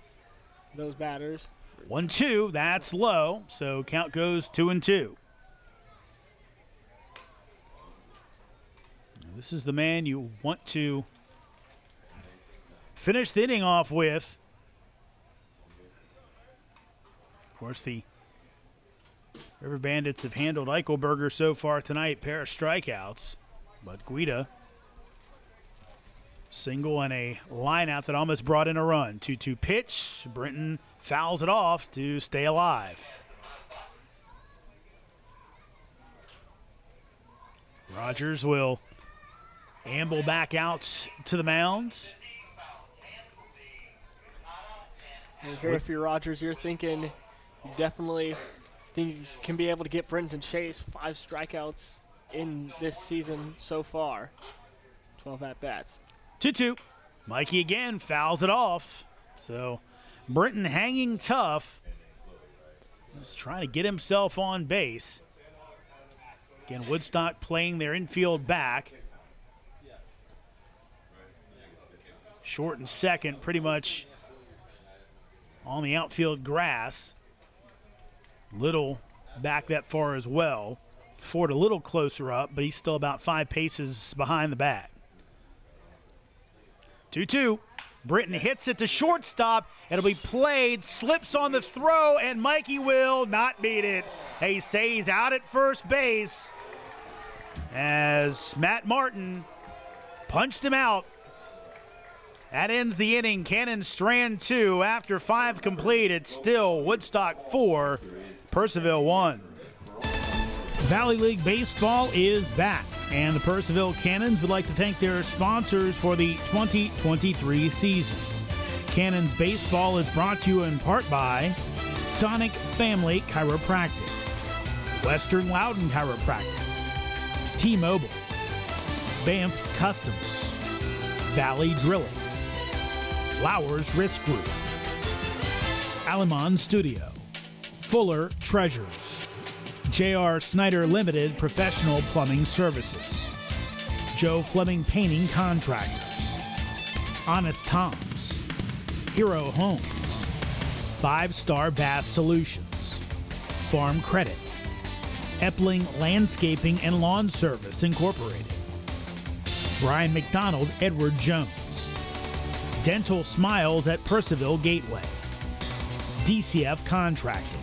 those batters. 1-2, that's low, so count goes 2-2. This is the man you want to finish the inning off with. Of course, the River Bandits have handled Eichelberger so far tonight, pair of strikeouts. But Guida, single and a line out that almost brought in a run. 2-2 pitch. Britton fouls it off to stay alive. Rogers will amble back out to the mound. And here, if you're Rogers, you're thinking you definitely think you can be able to get Britton Chase 5 strikeouts in this season so far. 12 at-bats. 2-2. Mikey again fouls it off. So Britton hanging tough. Just trying to get himself on base. Again, Woodstock playing their infield back. Short and second, pretty much on the outfield grass. Little back that far as well. Ford a little closer up, but he's still about 5 paces behind the bat. 2-2. Britton hits it to shortstop. It'll be played, slips on the throw, and Mikey will not beat it. He stays out at first base as Matt Martin punched him out. That ends the inning. Cannon strand 2. After 5 complete, it's still Woodstock 4, Purcellville 1. Valley League Baseball is back, and the Purcellville Cannons would like to thank their sponsors for the 2023 season. Cannons Baseball is brought to you in part by Sonic Family Chiropractic, Western Loudon Chiropractic, T-Mobile, Banff Customs, Valley Drilling, Flowers Risk Group, Alamon Studio, Fuller Treasures, J.R. Snyder Limited Professional Plumbing Services, Joe Fleming Painting Contractors, Honest Tom's, Hero Homes, 5-Star Bath Solutions, Farm Credit, Epling Landscaping and Lawn Service Incorporated, Brian McDonald Edward Jones, Dental Smiles at Purcellville Gateway, DCF Contracting,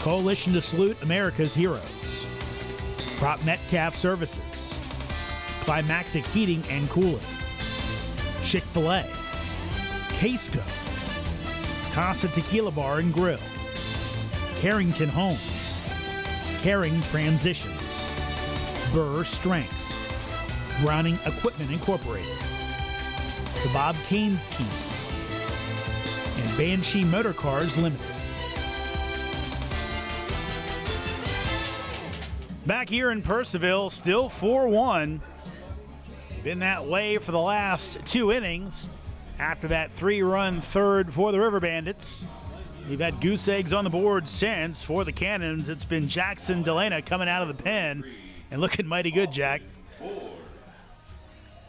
Coalition to Salute America's Heroes, Prop Metcalf Services, Climactic Heating and Cooling, Chick-fil-A, Casco, Casa Tequila Bar and Grill, Carrington Homes, Caring Transitions, Burr Strength, Browning Equipment Incorporated, the Bob Caines Team, and Banshee Motor Cars Limited. Back here in Purcellville, still 4-1. Been that way for the last 2 innings. After that 3-run third for the Riverbandits, we've had goose eggs on the board since. For the Cannons, it's been Jackson Delana coming out of the pen and looking mighty good, Jack.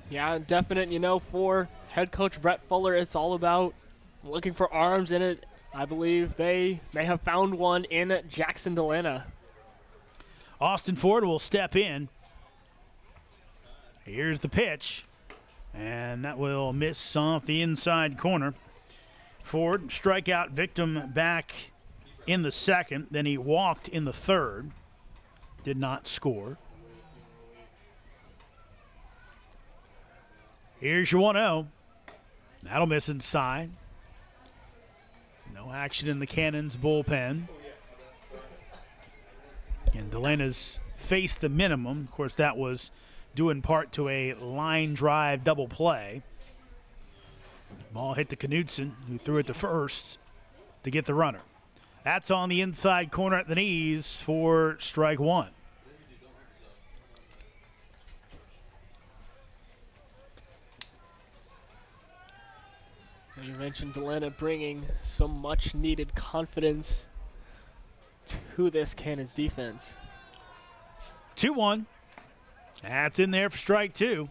Yeah, definite, for head coach Brett Fuller, it's all about looking for arms in it. I believe they may have found one in Jackson Delana. Austin Ford will step in. Here's the pitch, and that will miss off the inside corner. Ford, strikeout victim back in the second, then he walked in the third, did not score. Here's your 1-0. That'll miss inside. No action in the Cannons bullpen. And Delana's faced the minimum. Of course, that was due in part to a line drive double play. Ball hit to Knudsen, who threw it to first to get the runner. That's on the inside corner at the knees for strike one. You mentioned Delana bringing some much-needed confidence to this Cannons defense. 2-1. That's in there for strike two.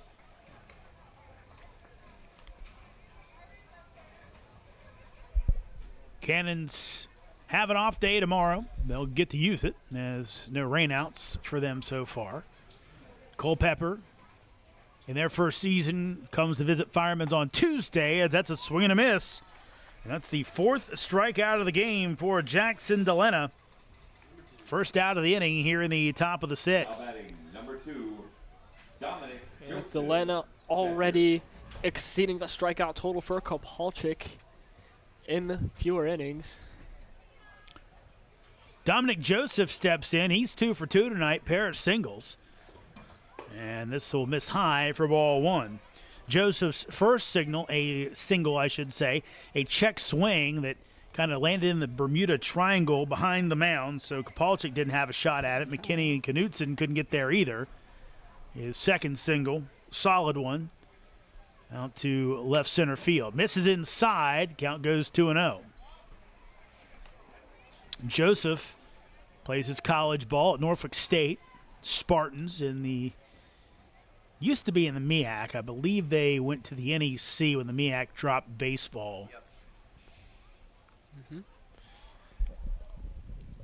Cannons have an off day tomorrow. They'll get to use it. There's no rainouts for them so far. Culpepper, in their first season, comes to visit Fireman's on Tuesday, as that's a swing and a miss. And that's the fourth strikeout of the game for Jackson Delana. First out of the inning here in the top of the sixth. Number 2, Dominic. Delana already exceeding the strikeout total for Kopalchick in fewer innings. Dominic Joseph steps in. He's 2 for 2 tonight, pair of singles. And this will miss high for ball one. Joseph's first single, I should say, a check swing that kind of landed in the Bermuda Triangle behind the mound, so Kopalchick didn't have a shot at it. McKinney and Knudsen couldn't get there either. His second single, solid one, out to left center field. Misses inside, count goes 2-0. Joseph plays his college ball at Norfolk State. Spartans in the used to be in the MEAC. I believe they went to the NEC when the MEAC dropped baseball. Yep.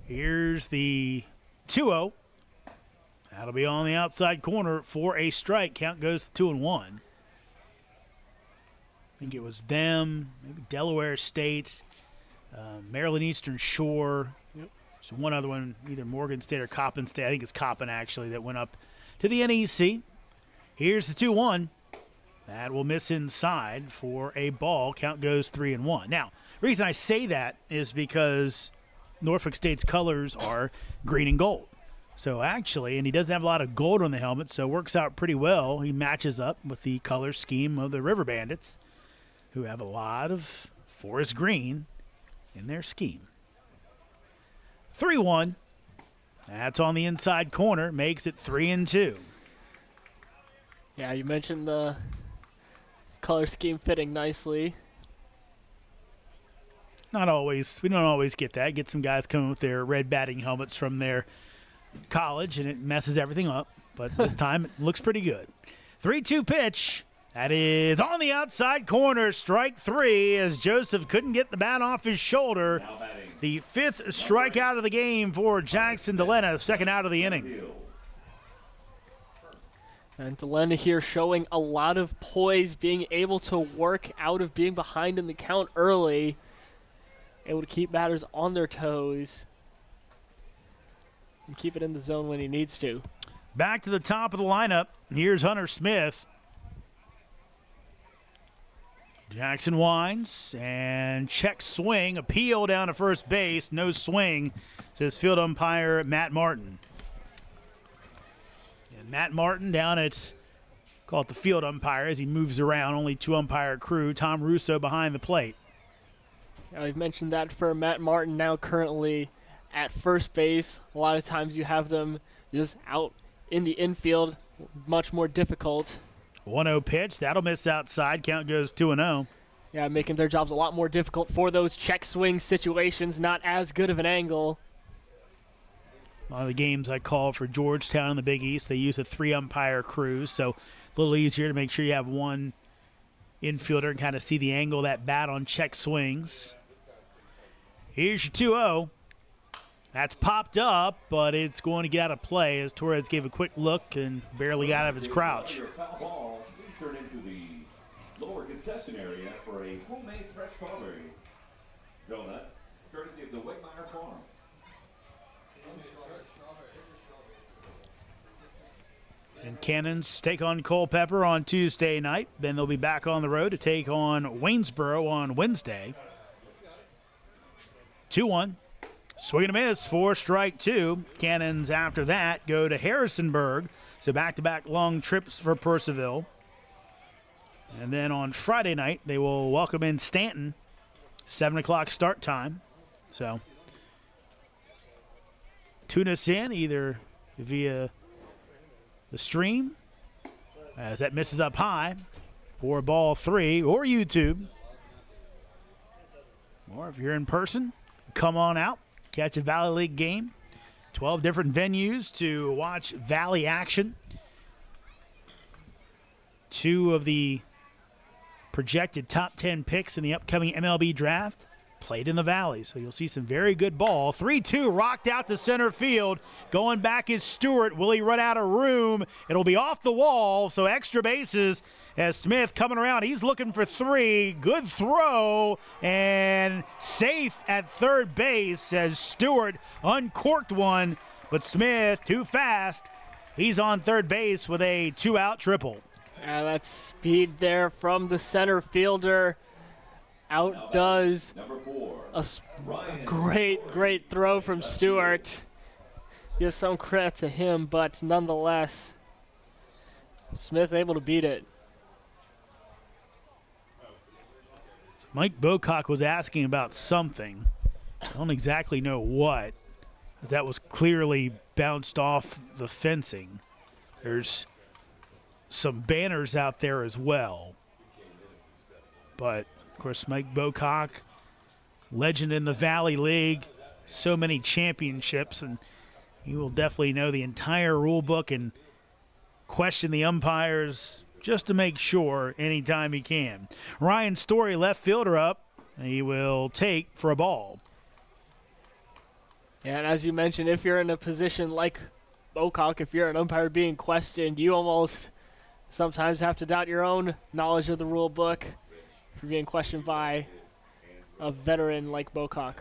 Here's the 2-0. That'll be on the outside corner for a strike. Count goes to 2-1. I think it was them, maybe Delaware State, Maryland Eastern Shore. Yep. So one other one, either Morgan State or Coppin State. I think it's Coppin, actually, that went up to the NEC. Here's the 2-1. That will miss inside for a ball. Count goes 3-1. Now, the reason I say that is because Norfolk State's colors are green and gold. So actually, and he doesn't have a lot of gold on the helmet, so it works out pretty well. He matches up with the color scheme of the Riverbandits, who have a lot of forest green in their scheme. 3-1. That's on the inside corner, makes it 3-2. Yeah, you mentioned the color scheme fitting nicely. Not always. We don't always get that. Get some guys coming with their red batting helmets from their college, and it messes everything up. But this time, it looks pretty good. 3-2 pitch. That is on the outside corner. Strike three, as Joseph couldn't get the bat off his shoulder. The fifth strikeout of the game for Jackson Delana, second out of the inning. And Delana here showing a lot of poise, being able to work out of being behind in the count early, able to keep batters on their toes and keep it in the zone when he needs to. Back to the top of the lineup. Here's Hunter Smith. Jackson winds and check swing, appeal down to first base, no swing, says field umpire Matt Martin. And Matt Martin down at, call it the field umpire as he moves around, only 2 umpire crew, Tom Russo behind the plate. Now, we've mentioned that for Matt Martin now currently at first base. A lot of times you have them just out in the infield, much more difficult. 1-0 pitch. That'll miss outside. Count goes 2-0. Yeah, making their jobs a lot more difficult for those check swing situations. Not as good of an angle. A lot of the games I call for Georgetown in the Big East, they use a 3-umpire crew, so a little easier to make sure you have one infielder and kind of see the angle of that bat on check swings. Here's your 2-0. That's popped up, but it's going to get out of play as Torres gave a quick look and barely got out of his crouch. Ball, please turn into the lower concession area for a homemade fresh strawberry donut, courtesy of the Wegmeyer Farm. And Cannons take on Culpeper on Tuesday night. Then they'll be back on the road to take on Waynesboro on Wednesday. 2-1. Swing and a miss for strike two. Cannons after that go to Harrisonburg. So back-to-back long trips for Purcellville. And then on Friday night, they will welcome in Stanton. 7 o'clock start time. So tune us in either via the stream, as that misses up high for ball 3, or YouTube. Or if you're in person, come on out, catch a Valley League game. 12 different venues to watch Valley action. 2 of the projected top 10 picks in the upcoming MLB draft played in the Valley, so you'll see some very good ball. 3-2 rocked out to center field. Going back is Stewart. Will he run out of room? It'll be off the wall, so extra bases as Smith coming around. He's looking for 3. Good throw and safe at third base as Stewart uncorked one, but Smith too fast. He's on third base with a 2-out triple. Yeah, that's speed there from the center fielder. Outdoes a great throw from Stewart. Give some credit to him, but nonetheless, Smith able to beat it. So Mike Bocock was asking about something. I don't exactly know what. That was clearly bounced off the fencing. There's some banners out there as well. But of course, Mike Bocock, legend in the Valley League, so many championships, and he will definitely know the entire rule book and question the umpires just to make sure anytime he can. Ryan Story, left fielder, up, and he will take for a ball. Yeah, and as you mentioned, if you're in a position like Bocock, if you're an umpire being questioned, you almost sometimes have to doubt your own knowledge of the rule book. For being questioned by a veteran like Bocock.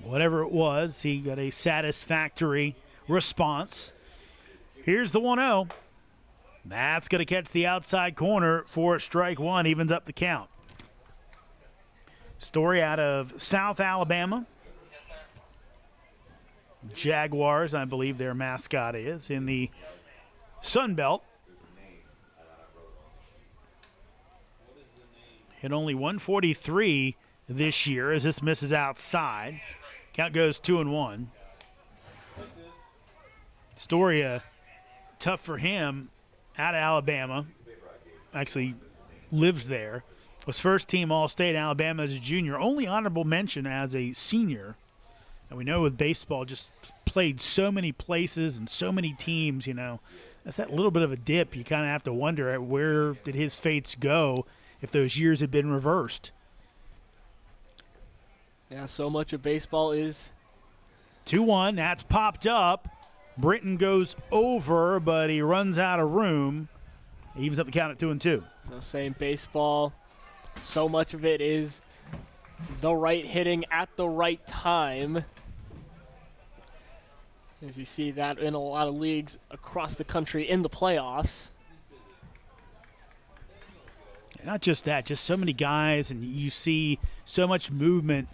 Whatever it was, he got a satisfactory response. Here's the 1-0. That's going to catch the outside corner for strike one, evens up the count. Story out of South Alabama. Jaguars, I believe their mascot is, in the Sun Belt. Hit only 143 this year as this misses outside. Count goes 2-1. Story, tough for him out of Alabama. Actually lives there. Was first team All-State Alabama as a junior. Only honorable mention as a senior. And we know with baseball, just played so many places and so many teams, you know. That's that little bit of a dip. You kind of have to wonder where did his fates go if those years had been reversed. Yeah, so much of baseball is 2-1, that's popped up. Britton goes over, but he runs out of room. He evens up the count at 2-2. So same baseball. So much of it is the right hitting at the right time. As you see that in a lot of leagues across the country in the playoffs. Not just that, just so many guys, and you see so much movement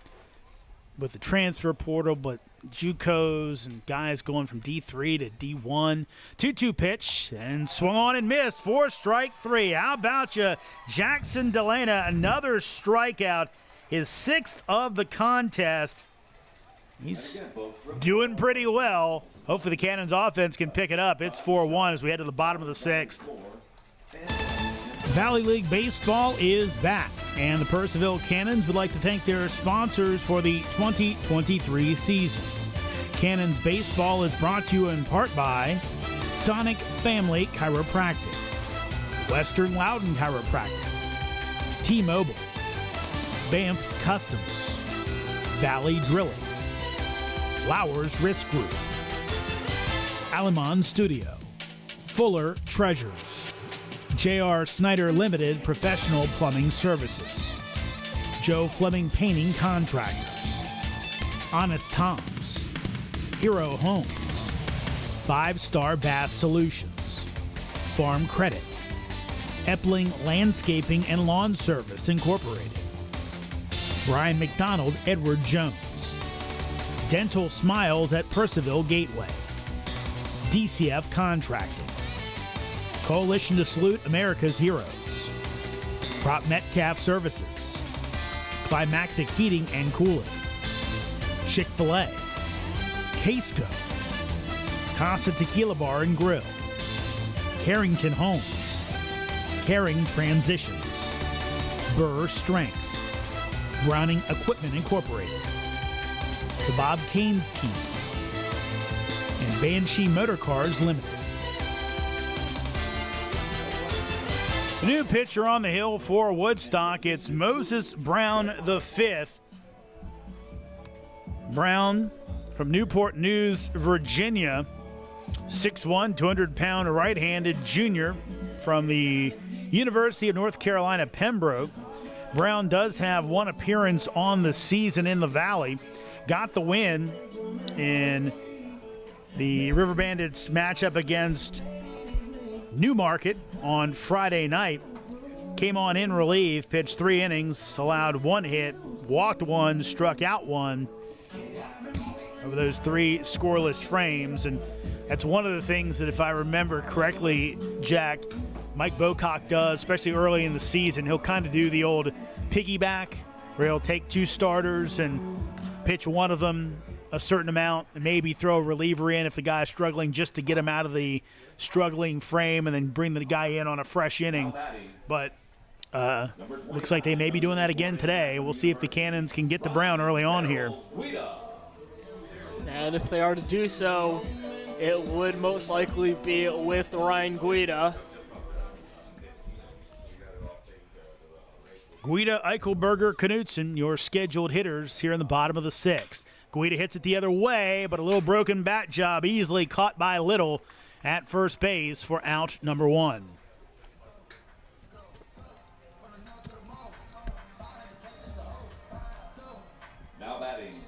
with the transfer portal, but JUCOs and guys going from D3 to D1. 2-2 pitch, and swung on and missed for strike 3. How about you, Jackson Delana, another strikeout, his 6th of the contest. He's doing pretty well. Hopefully the Cannons offense can pick it up. It's 4-1 as we head to the bottom of the 6th. Valley League Baseball is back, and the Purcellville Cannons would like to thank their sponsors for the 2023 season. Cannons Baseball is brought to you in part by Sonic Family Chiropractic, Western Loudon Chiropractic, T-Mobile, Banff Customs, Valley Drilling, Flowers Risk Group, Alamon Studio, Fuller Treasures, J.R. Snyder Limited Professional Plumbing Services, Joe Fleming Painting Contractors, Honest Tom's, Hero Homes, 5-Star Bath Solutions, Farm Credit, Epling Landscaping and Lawn Service Incorporated, Brian McDonald Edward Jones, Dental Smiles at Purcellville Gateway, DCF Contracting, Coalition to Salute America's Heroes, Prop Metcalf Services, Climactic Heating and Cooling, Chick-fil-A, Casco, Casa Tequila Bar and Grill, Carrington Homes, Caring Transitions, Burr Strength, Browning Equipment Incorporated, the Bob Canes Team, and Banshee Motor Cars Limited. The new pitcher on the hill for Woodstock, it's Moses Brown V. Brown from Newport News, Virginia, 6'1", 200-pound right-handed junior from the University of North Carolina, Pembroke. Brown does have one appearance on the season in the Valley. Got the win in the Riverbandits matchup against Newmarket on Friday night. Came on in relief, pitched 3 innings, allowed 1 hit, walked 1, struck out 1 over those 3 scoreless frames. And that's one of the things that, if I remember correctly, Jack, Mike Bocock does, especially early in the season. He'll kind of do the old piggyback where he'll take 2 starters and pitch one of them a certain amount and maybe throw a reliever in if the guy's struggling, just to get him out of the struggling frame and then bring the guy in on a fresh inning. But looks like they may be doing that again today. We'll see if the Cannons can get to Brown early on here. And if they are to do so, it would most likely be with Ryan Guida. Guida, Eichelberger, Knutson, your scheduled hitters here in the bottom of the 6th. Guida hits it the other way, but a little broken bat job, easily caught by Little at first base for out number 1. Now batting,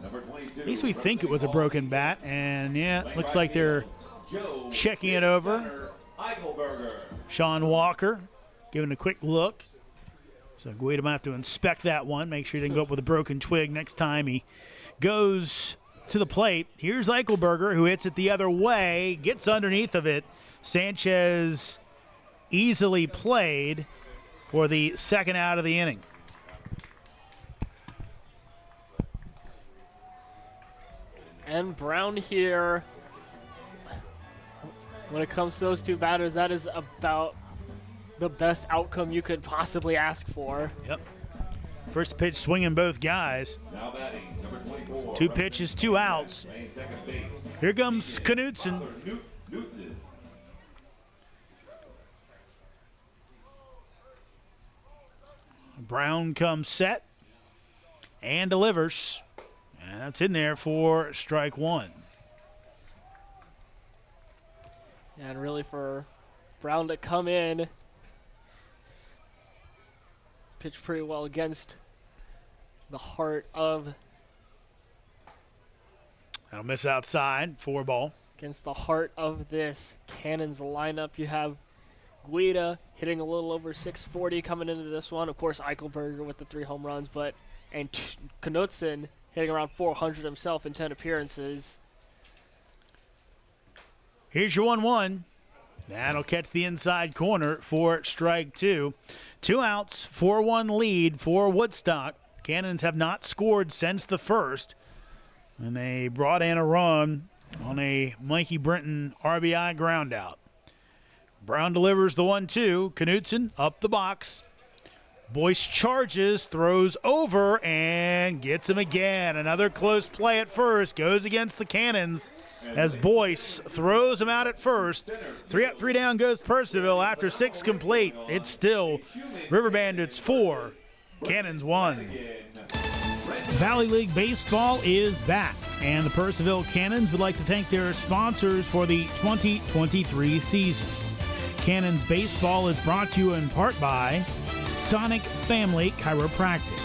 number 22. At least we think it was a broken bat, and yeah, looks like they're checking it over. Sean Walker giving a quick look. So Guida might have to inspect that one, make sure he didn't go up with a broken twig next time he goes to the plate. Here's Eichelberger, who hits it the other way, gets underneath of it. Sanchez easily played for the second out of the inning. And Brown here, when it comes to those 2 batters, that is about the best outcome you could possibly ask for. Yep. First pitch swinging both guys. Now batting, number 24. 2 pitches, 2 outs. Here comes Knutson. Brown comes set and delivers. And that's in there for strike 1. And really for Brown to come in, pitch pretty well against the heart of. That'll miss outside, 4 ball. Against the heart of this Cannons lineup, you have Guida hitting a little over 640 coming into this one. Of course, Eichelberger with the 3 home runs, and Knutson hitting around 400 himself in 10 appearances. Here's your 1-1. That'll catch the inside corner for strike 2. 2 outs, 4-1 lead for Woodstock. Cannons have not scored since the first, and they brought in a run on a Mikey Brenton RBI groundout. Brown delivers the 1-2. Knutson up the box. Boyce charges, throws over, and gets him again. Another close play at first. Goes against the Cannons as Boyce throws him out at first. 3 up, 3 down goes Purcellville. After 6 complete, it's still Riverbandits 4, Cannons 1. Valley League Baseball is back, and the Purcellville Cannons would like to thank their sponsors for the 2023 season. Cannons Baseball is brought to you in part by Sonic Family Chiropractic,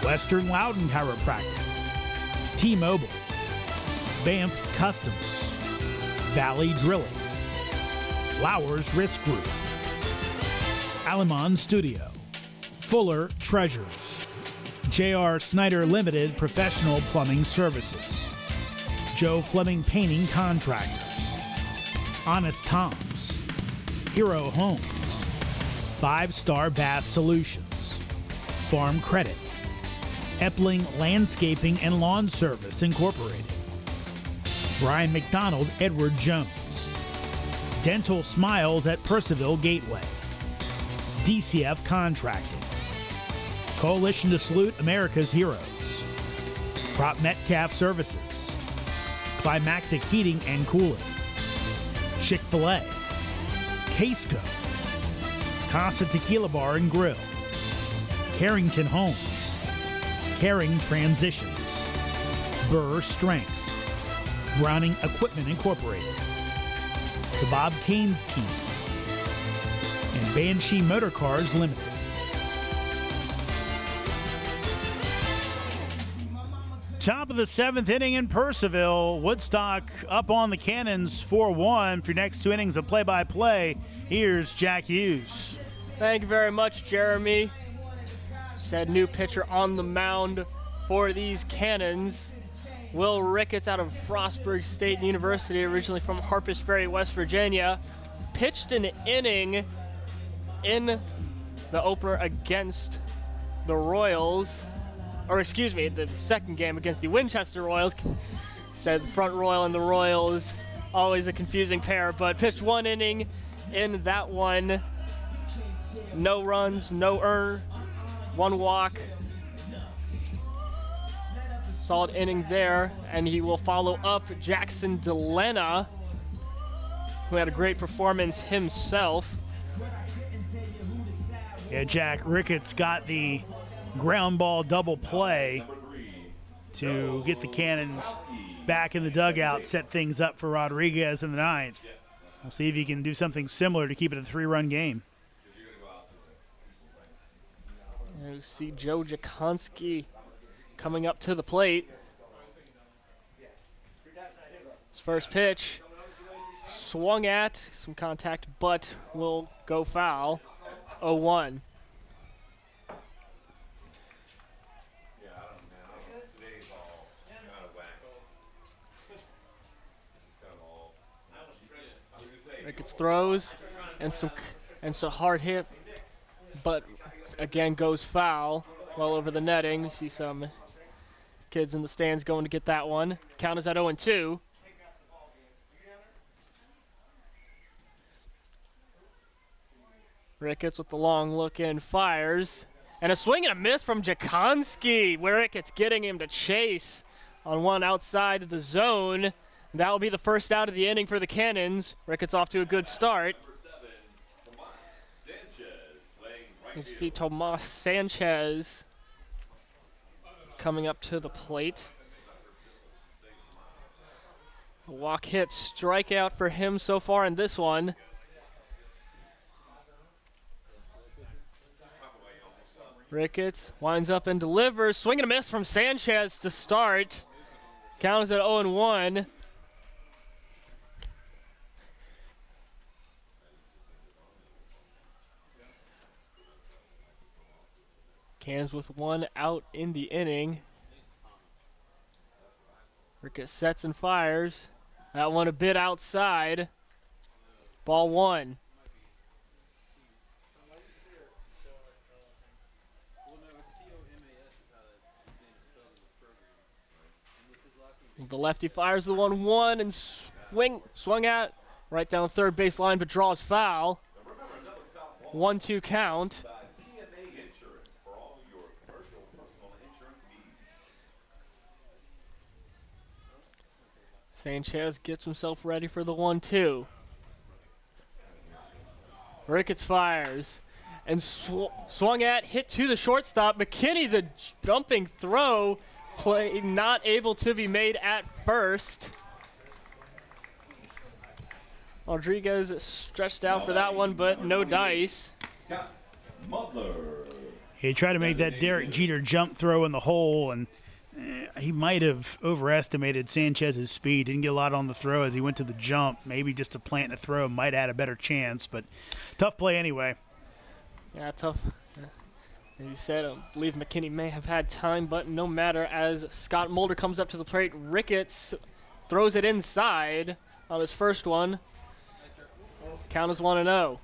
Western Loudon Chiropractic, T-Mobile, Banff Customs, Valley Drilling, Flowers Risk Group, Alamon Studio, Fuller Treasures, J.R. Snyder Limited Professional Plumbing Services, Joe Fleming Painting Contractors, Honest Tom's, Hero Homes, 5-Star Bath Solutions, Farm Credit, Epling Landscaping and Lawn Service Incorporated, Brian McDonald, Edward Jones, Dental Smiles at Purcellville Gateway, DCF Contracting, Coalition to Salute America's Heroes, Prop Metcalf Services, Climactic Heating and Cooling, Chick-fil-A, Casco, Casa Tequila Bar and Grill, Carrington Homes, Caring Transitions, Burr Strength, Browning Equipment Incorporated, the Bob Caines Team, and Banshee Motor Cars Limited. Top of the 7th inning in Purcellville. Woodstock up on the Cannons 4-1. For your next 2 innings of play-by-play, here's Jack Hughes. Thank you very much, Jeremy. Said new pitcher on the mound for these Cannons. Will Ricketts out of Frostburg State University, originally from Harpers Ferry, West Virginia, pitched an inning in the opener against the Royals. Or excuse me, the second game against the Winchester Royals. Said Front Royal and the Royals, always a confusing pair, but pitched 1 inning in that one. No runs, no earn, 1 walk. Solid inning there, and he will follow up Jackson Delana, who had a great performance himself. Yeah, Jack Ricketts got the ground ball double play to get the Cannons back in the dugout, set things up for Rodriguez in the 9th. We'll see if he can do something similar to keep it a 3-run game. You see Joe Jakonski coming up to the plate. His first pitch swung at, some contact, but will go foul. 0-1. Ricketts throws and some hard hit, but again goes foul. Well over the netting. You see some kids in the stands going to get that one. Count is at 0-2. Ricketts with the long look in, fires. And a swing and a miss from Jakonski, where Ricketts getting him to chase on one outside of the zone. That will be the first out of the inning for the Cannons. Ricketts off to a good start. You see Tomas Sanchez coming up to the plate. A walk hit, strikeout for him so far in this one. Ricketts winds up and delivers. Swing and a miss from Sanchez to start. Count is at 0-1. Cans with 1 out in the inning. Ricketts sets and fires. That one a bit outside. Ball 1. The lefty fires the 1-1 and swung at right down the third base line, but draws foul. 1-2 count. PMA Insurance for all your commercial personal insurance needs. Sanchez gets himself ready for the 1-2. Ricketts fires and swung at, hit to the shortstop. McKinney, the jumping throw, play not able to be made at first. Rodriguez stretched out for that one, but no dice. Scott Butler. He tried to make that Derek Jeter jump throw in the hole, and he might have overestimated Sanchez's speed. Didn't get a lot on the throw as he went to the jump. Maybe just a plant and a throw might have had a better chance, but tough play anyway. Yeah, tough. As you said, I believe McKinney may have had time, but no matter. As Scott Mulder comes up to the plate, Ricketts throws it inside on his first one. Count is 1-0.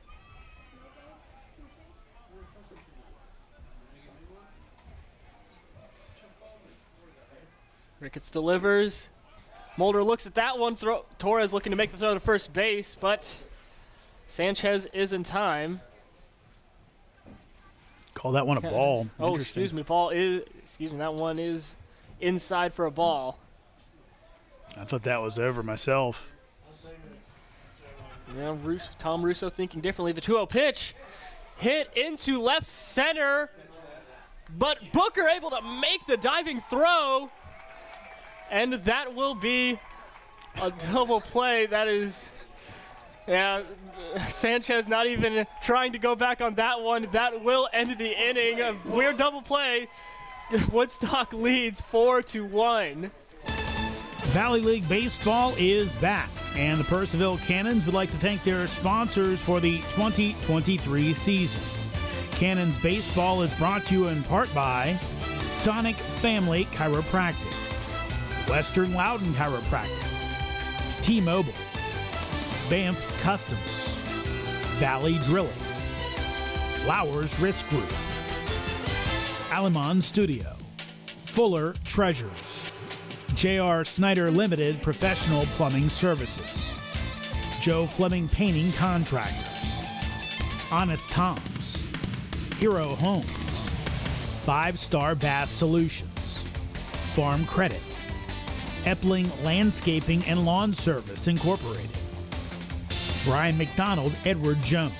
Ricketts delivers. Mulder looks at that one. Torres looking to make the throw to first base, but Sanchez is in time. Call that one a ball. Oh, excuse me. That one is inside for a ball. I thought that was over myself. Yeah, Tom Russo thinking differently. The 2-0 pitch hit into left center, but Booker able to make the diving throw, and that will be a double play. That is, yeah, Sanchez not even trying to go back on that one. That will end the inning. A weird double play. Woodstock leads 4-1. Valley League Baseball is back, and the Purcellville Cannons would like to thank their sponsors for the 2023 season. Cannons Baseball is brought to you in part by Sonic Family Chiropractic, Western Loudon Chiropractic, T-Mobile, Banff Customs, Valley Drilling, Flowers Risk Group, Alamon Studio, Fuller Treasures, J.R. Snyder Limited Professional Plumbing Services, Joe Fleming Painting Contractors, Honest Tom's, Hero Homes, 5-Star Bath Solutions, Farm Credit, Epling Landscaping and Lawn Service Incorporated, Brian McDonald Edward Jones,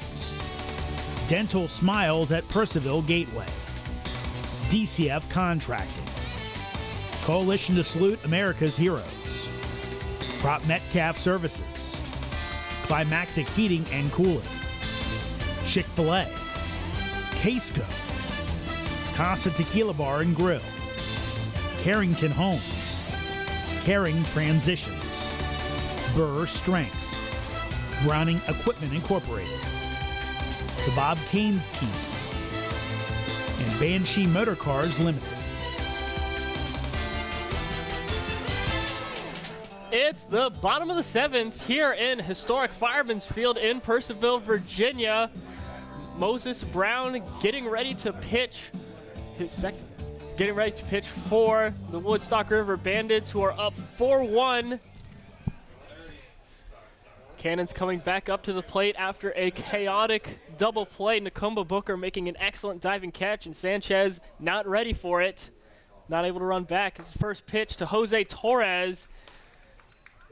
Dental Smiles at Purcellville Gateway, DCF Contracting, Coalition to Salute America's Heroes, Prop Metcalf Services, Climactic Heating and Cooling, Chick-fil-A, Casco, Casa Tequila Bar and Grill, Carrington Homes, Caring Transitions, Burr Strength, Browning Equipment Incorporated, the Bob Caines Team, and Banshee Motor Cars Limited. It's the bottom of the 7th here in historic Fireman's Field in Purcellville, Virginia. Moses Brown getting ready to pitch for the Woodstock Riverbandits, who are up 4-1. Cannons coming back up to the plate after a chaotic double play. Nakumba Booker making an excellent diving catch, and Sanchez not ready for it. Not able to run back. His first pitch to Jose Torres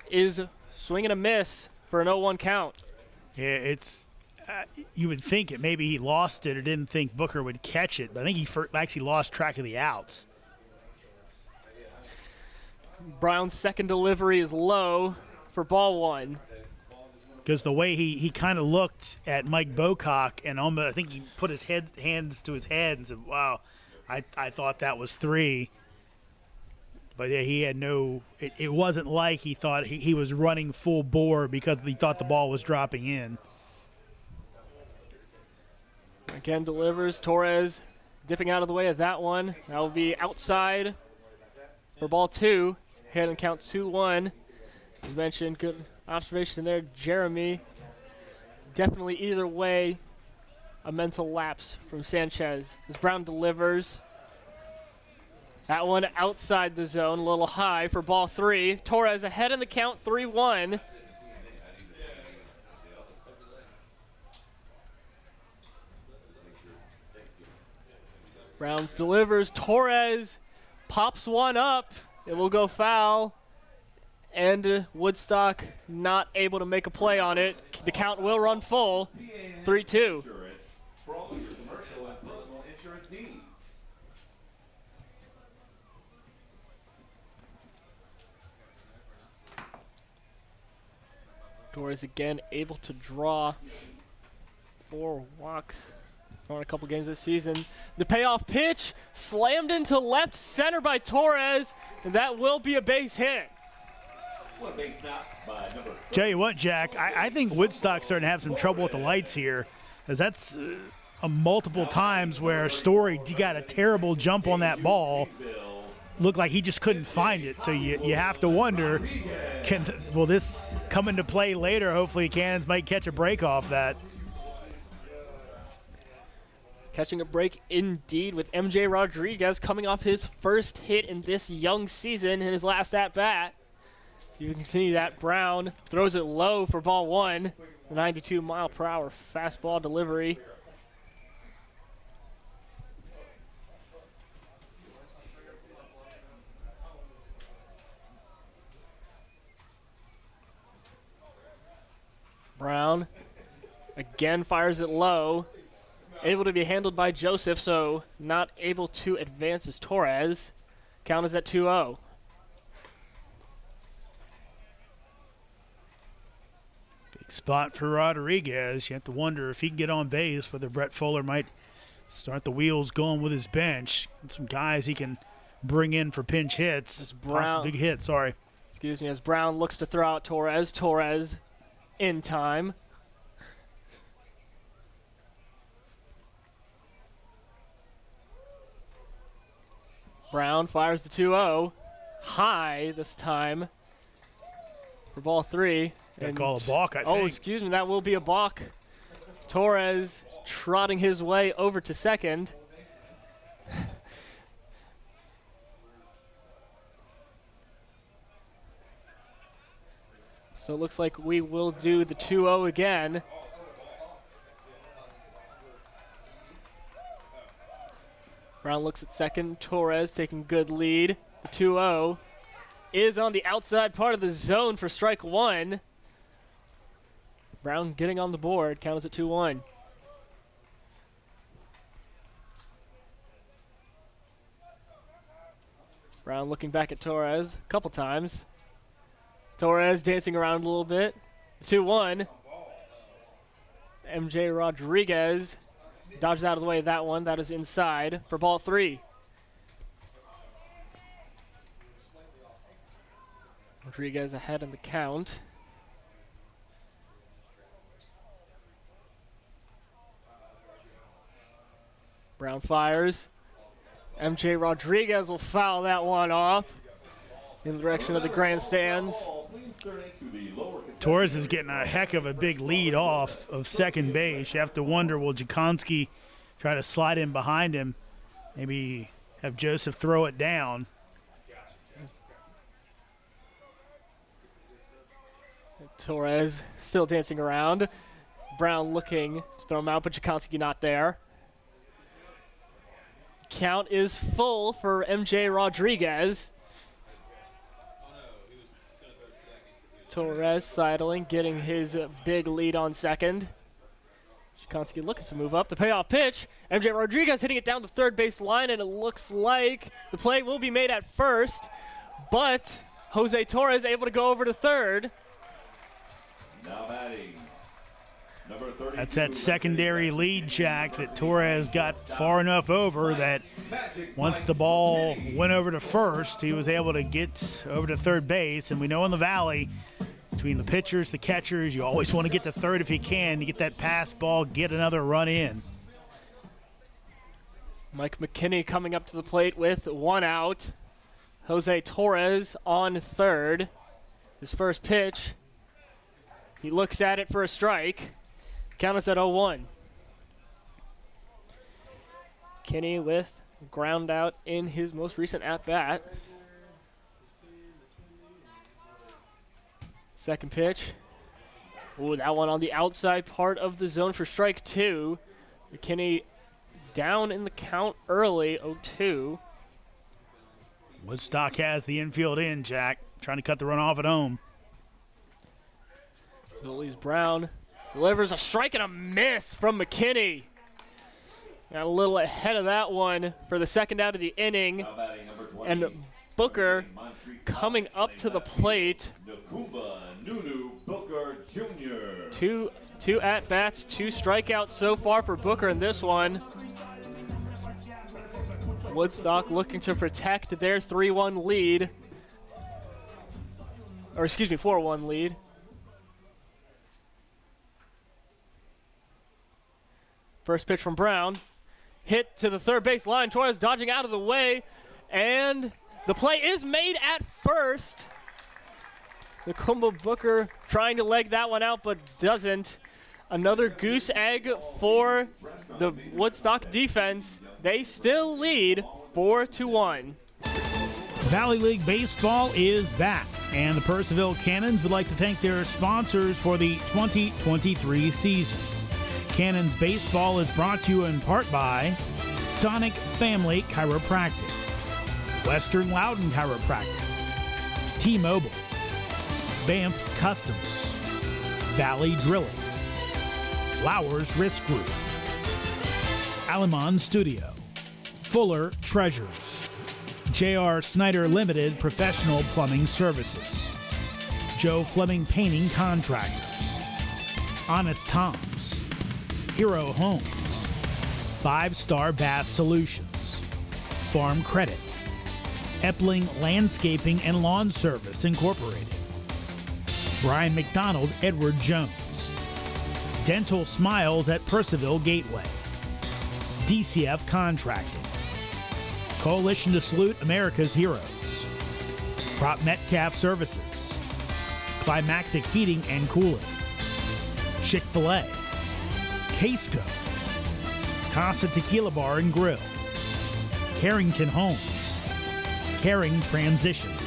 is swing and a miss for an 0-1 count. Yeah, it's you would think it maybe he lost it or didn't think Booker would catch it, but I think he actually lost track of the outs. Brown's second delivery is low for ball 1. Because the way he kind of looked at Mike Bocock, and almost, I think he put his hands to his head and said, wow, I thought that was 3. But yeah, he had no – it wasn't like he thought he was running full bore because he thought the ball was dropping in. Again delivers. Torres dipping out of the way of that one. That will be outside for ball 2. Head and count 2-1. As mentioned, good observation there, Jeremy. Definitely either way, a mental lapse from Sanchez. As Brown delivers. That one outside the zone, a little high for ball 3. Torres ahead in the count, 3-1. Brown delivers. Torres pops one up. It will go foul. And Woodstock not able to make a play on it. The count will run full. 3-2. For all of your commercial and personal insurance needs. Torres again able to draw 4 walks on a couple games this season. The payoff pitch slammed into left center by Torres, and that will be a base hit. What a base knock by number. Tell you what, Jack, I think Woodstock's starting to have some trouble with the lights here, because that's multiple times where Story got a terrible jump on that ball. Looked like he just couldn't find it. So you have to wonder, will this come into play later? Hopefully Cannons might catch a break off that. Catching a break indeed with MJ Rodriguez coming off his first hit in this young season in his last at-bat. So you can continue that. Brown throws it low for ball 1. 92-mile-per-hour fastball delivery. Brown again fires it low. Able to be handled by Joseph, so not able to advance as Torres. Count is at 2-0. Big spot for Rodriguez. You have to wonder if he can get on base, whether Brett Fuller might start the wheels going with his bench. And some guys he can bring in for pinch hits. As Brown, big hit, sorry. Excuse me, as Brown looks to throw out Torres. Torres in time. Brown fires the 2-0. High this time for ball 3. Got to call a balk, I think. Oh, excuse me, that will be a balk. Torres trotting his way over to second. So it looks like we will do the 2-0 again. Brown looks at second. Torres taking good lead. The 2-0 is on the outside part of the zone for strike 1. Brown getting on the board. Count is at 2-1. Brown looking back at Torres a couple times. Torres dancing around a little bit. 2-1. MJ Rodriguez dodges out of the way of that one. That is inside for ball 3. Rodriguez ahead in the count. Brown fires. MJ Rodriguez will foul that one off in the direction of the grandstands. Torres is getting a heck of a big lead off of second base. You have to wonder, will Jakonski try to slide in behind him, maybe have Joseph throw it down? Torres still dancing around. Brown looking to throw him out, but Jakonski not there. Count is full for MJ Rodriguez. Torres sidling, getting his big lead on second. Jakonski looking to move up. The payoff pitch. MJ Rodriguez hitting it down the third base line, and it looks like the play will be made at first, but Jose Torres able to go over to third. Now batting. Number 32. That's that secondary lead, Jack, that Torres got far enough over that once the ball went over to first, he was able to get over to third base. And we know in the Valley, between the pitchers, the catchers, you always want to get to third if you can to get that pass ball, get another run in. Mike McKinney coming up to the plate with one out. Jose Torres on third. His first pitch. He looks at it for a strike. Count us at 0-1. Kinney with ground out in his most recent at-bat. Second pitch. Ooh, that one on the outside part of the zone for strike 2. McKinney down in the count early, 0-2. Woodstock has the infield in, Jack. Trying to cut the run off at home. So it leaves Brown. Delivers a strike and a miss from McKinney. Got a little ahead of that one for the second out of the inning. And Booker coming up to the plate. Two at-bats, 2 strikeouts so far for Booker in this one. Woodstock looking to protect their 3-1 lead. Or excuse me, 4-1 lead. First pitch from Brown. Hit to the third base line. Torres dodging out of the way. And the play is made at first. Nakumba Booker trying to leg that one out, but doesn't. Another goose egg for the Woodstock defense. They still lead 4-1. Valley League Baseball is back, and the Purcellville Cannons would like to thank their sponsors for the 2023 season. Cannons Baseball is brought to you in part by Sonic Family Chiropractic, Western Loudon Chiropractic, T-Mobile, Banff Customs, Valley Drilling, Flowers Risk Group, Alamon Studio, Fuller Treasures, J.R. Snyder Limited Professional Plumbing Services, Joe Fleming Painting Contractors, Honest Tom's, Hero Homes, 5-Star Bath Solutions, Farm Credit, Epling Landscaping and Lawn Service Incorporated, Brian McDonald, Edward Jones, Dental Smiles at Purcellville Gateway, DCF Contracting, Coalition to Salute America's Heroes, Prop Metcalf Services, Climactic Heating and Cooling, Chick-fil-A, Casco, Casa Tequila Bar and Grill, Carrington Homes, Caring Transitions,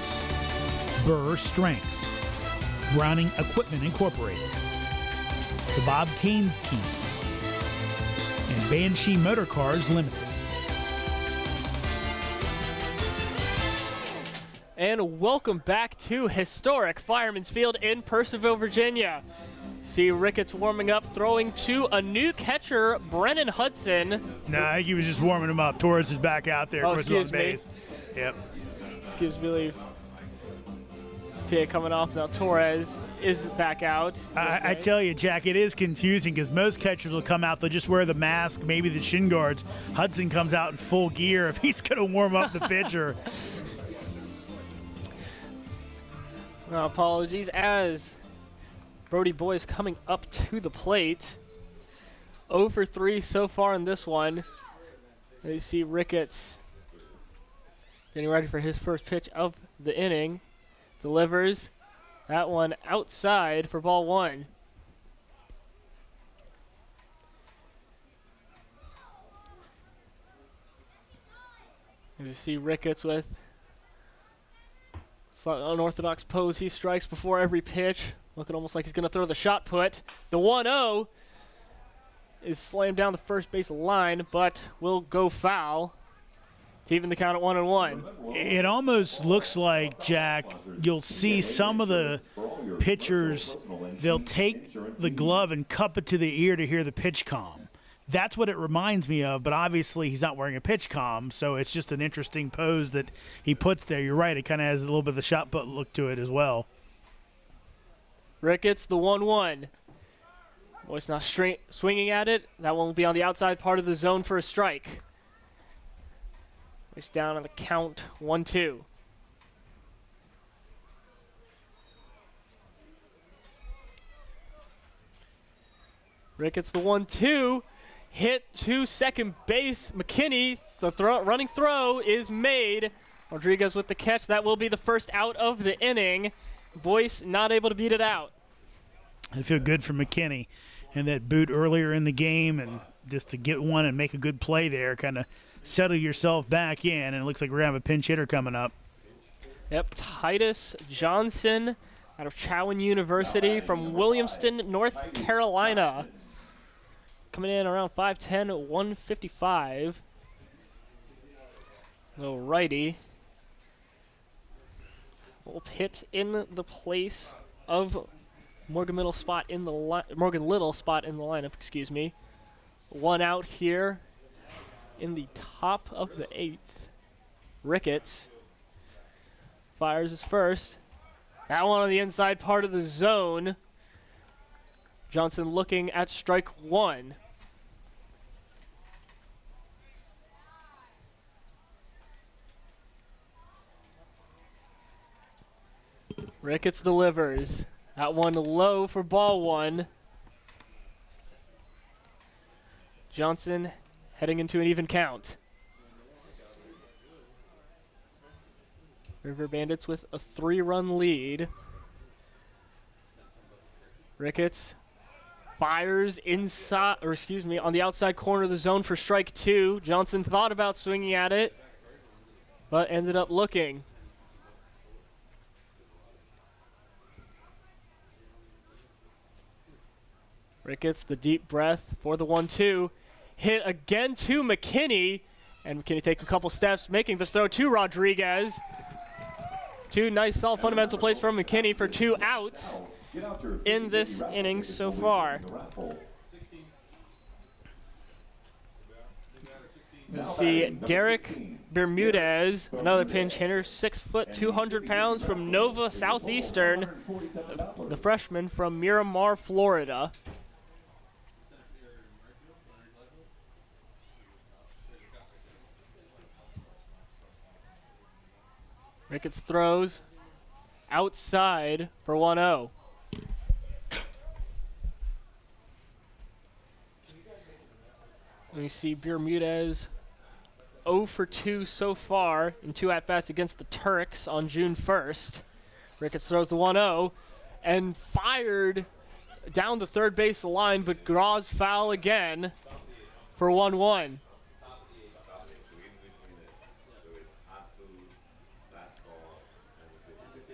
Burr Strength, Browning Equipment Incorporated, the Bob Caines Team, and Banshee Motor Cars Limited. And welcome back to historic Fireman's Field in Purcellville, Virginia. See Ricketts warming up, throwing to a new catcher, Brennan Hudson. No, I think he was just warming him up. Torres is back out there. Oh, Torres excuse on me. base. Yep. Excuse me. PA coming off now. Torres is back out. I tell you, Jack, it is confusing because most catchers will come out, they'll just wear the mask, maybe the shin guards. Hudson comes out in full gear if he's going to warm up the pitcher. Apologies as Brody Boyes coming up to the plate. 0 for 3 so far in this one. There you see Ricketts getting ready for his first pitch of the inning. Delivers that one outside for ball 1. You see Ricketts with slight unorthodox pose. He strikes before every pitch, looking almost like he's going to throw the shot put. The 1-0 is slammed down the first base line, but will go foul to even the count at 1-1. It almost looks like, Jack, you'll see some of the pitchers, they'll take the glove and cup it to the ear to hear the pitch comm. That's what it reminds me of, but obviously he's not wearing a pitch comm, so it's just an interesting pose that he puts there. You're right, it kind of has a little bit of the shot put look to it as well. Ricketts, the 1-1. Boyce now swinging at it. That one will be on the outside part of the zone for a strike. Boyce down on the count, 1-2. Ricketts, the 1-2. Hit to second base. McKinney, the running throw is made. Rodriguez with the catch. That will be the first out of the inning. Boyce not able to beat it out. I feel good for McKinney and that boot earlier in the game, and just to get one and make a good play there kind of settle yourself back in. And it looks like we're going to have a pinch hitter coming up. Yep, Titus Johnson out of Chowan University from Williamston, North Carolina. Coming in around 5'10", 155. Little righty. Will hit in the place of Morgan Little spot in the lineup. Excuse me. One out here in the top of the 8th. Ricketts fires his first. That one on the inside part of the zone. Johnson looking at strike 1. Ricketts delivers. That one low for ball 1. Johnson heading into an even count. Riverbandits with a 3-run lead. Ricketts fires inside, on the outside corner of the zone for strike 2. Johnson thought about swinging at it, but ended up looking. Ricketts, the deep breath for the 1-2. Hit again to McKinney, and McKinney taking a couple steps, making the throw to Rodriguez. 2 nice, solid fundamental plays from McKinney for 2 outs in this inning so far. You see Derek Bermudez, another pinch hitter, 6 foot, 200 pounds from Nova Southeastern, the freshman from Miramar, Florida. Ricketts throws outside for 1-0. We see Bermudez 0 for 2 so far in 2 at-bats against the Turks on June 1st. Ricketts throws the 1-0 and fired down the third base line, but draws foul again for 1-1.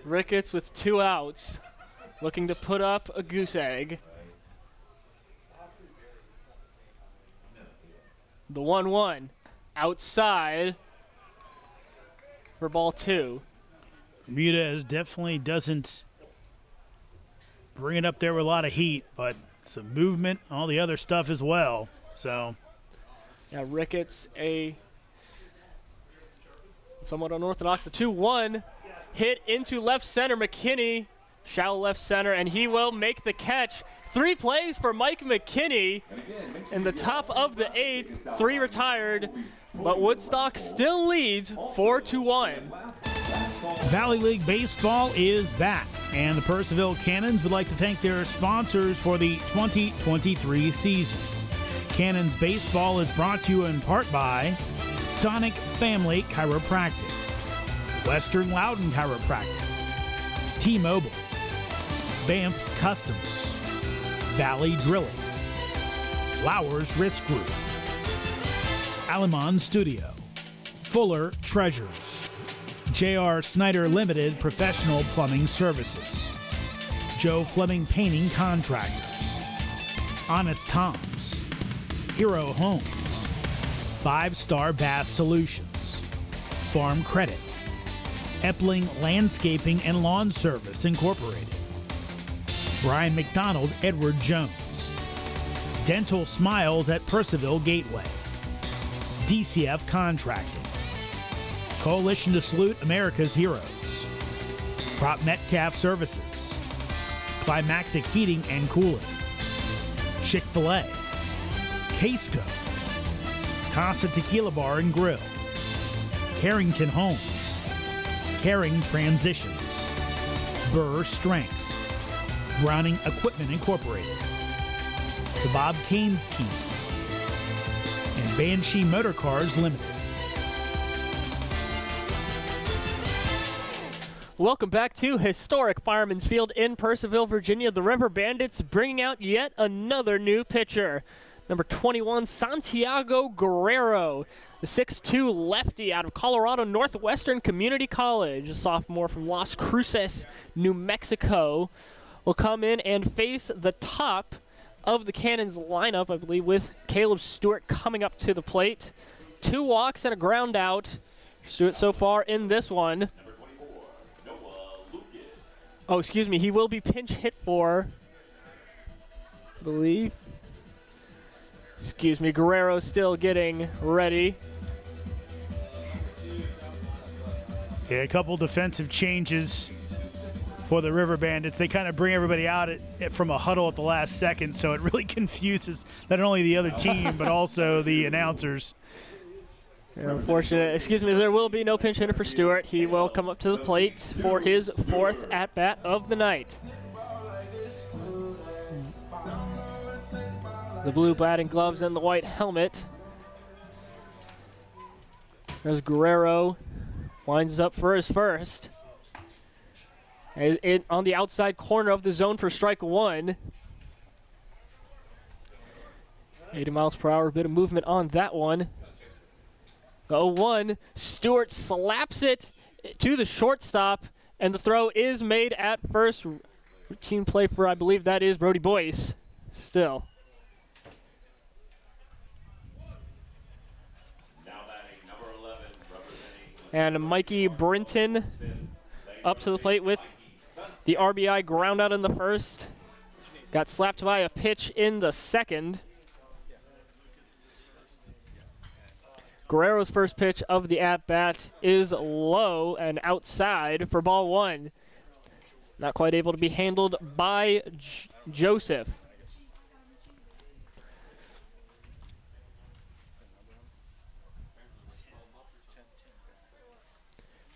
Ricketts with 2 outs, looking to put up a goose egg. The 1-1 outside for ball 2. Bermudez definitely doesn't bring it up there with a lot of heat, but some movement, all the other stuff as well. So, yeah, Ricketts a somewhat unorthodox. The 2-1 hit into left center. McKinney, shallow left center, and he will make the catch. 3 plays for Mike McKinney in the top of the 8th. 3 retired, but Woodstock still leads 4-1. Valley League Baseball is back, and the Purcellville Cannons would like to thank their sponsors for the 2023 season. Cannons Baseball is brought to you in part by Sonic Family Chiropractic, Western Loudon Chiropractic, T-Mobile, Banff Customs, Valley Drilling, Flowers Risk Group, Alamon Studio, Fuller Treasures, J.R. Snyder Limited Professional Plumbing Services, Joe Fleming Painting Contractors, Honest Tom's, Hero Homes, 5-Star Bath Solutions, Farm Credit, Epling Landscaping and Lawn Service Incorporated, Brian McDonald, Edward Jones, Dental Smiles at Purcellville Gateway, DCF Contracting, Coalition to Salute America's Heroes, Prop Metcalf Services, Climactic Heating and Cooling, Chick-fil-A, Casco, Casa Tequila Bar and Grill, Carrington Homes, Caring Transitions, Burr Strength, Browning Equipment Incorporated, the Bob Caines Team, and Banshee Motor Cars Limited. Welcome back to historic Fireman's Field in Purcellville, Virginia. The Riverbandits bringing out yet another new pitcher. number 21, Santiago Guerrero, the 6'2 lefty out of Colorado Northwestern Community College, a sophomore from Las Cruces, New Mexico, will come in and face the top of the Cannons lineup, I believe, with Caleb Stewart coming up to the plate. 2 walks and a ground out. Stewart so far in this one. Oh, excuse me, he will be pinch hit for, I believe. Excuse me, Guerrero still getting ready. Yeah, a couple defensive changes for the Riverbandits. They kind of bring everybody out from a huddle at the last second, so it really confuses not only the other team, but also the announcers. Yeah, unfortunate. Excuse me, there will be no pinch hitter for Stewart. He will come up to the plate for his 4th at-bat of the night. The blue batting gloves and the white helmet. There's Guerrero. Winds up for his first. On the outside corner of the zone for strike 1. 80 miles per hour, a bit of movement on that one. 0-1. Stewart slaps it to the shortstop, and the throw is made at first. Routine play for, I believe that is Brody Boyce still. And Mikey Brinton up to the plate with the RBI ground out in the first. Got slapped by a pitch in the second. Guerrero's first pitch of the at-bat is low and outside for ball 1. Not quite able to be handled by Joseph.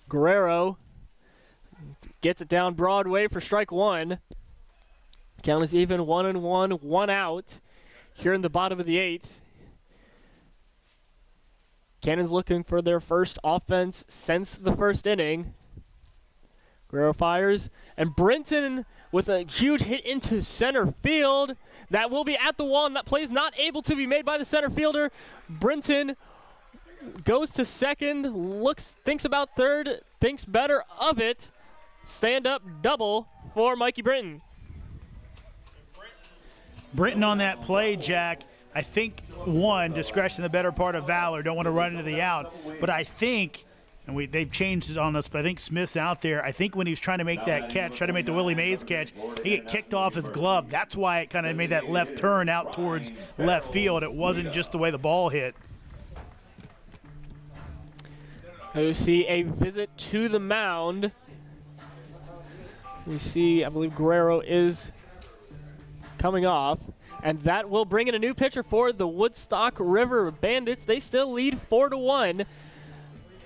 Guerrero gets it down Broadway for strike 1. Count is even, 1-1, 1 out here in the bottom of the 8th. Cannons looking for their first offense since the first inning. Guerrero fires, and Brinton with a huge hit into center field. That will be at the wall, and that play is not able to be made by the center fielder. Brinton goes to second, thinks about third, thinks better of it. Stand-up double for Mikey Brinton. Brinton on that play, Jack, I think, one, discretion the better part of valor. Don't want to run into the out. But I think, and they've changed it on us, but I think Smith's out there. I think when he was trying to make that catch, trying to make the Willie Mays catch, he get kicked off his glove. That's why it kind of made that left turn out towards left field. It wasn't just the way the ball hit. We see a visit to the mound. We see, I believe Guerrero is coming off. And that will bring in a new pitcher for the Woodstock Riverbandits. They still lead 4-1.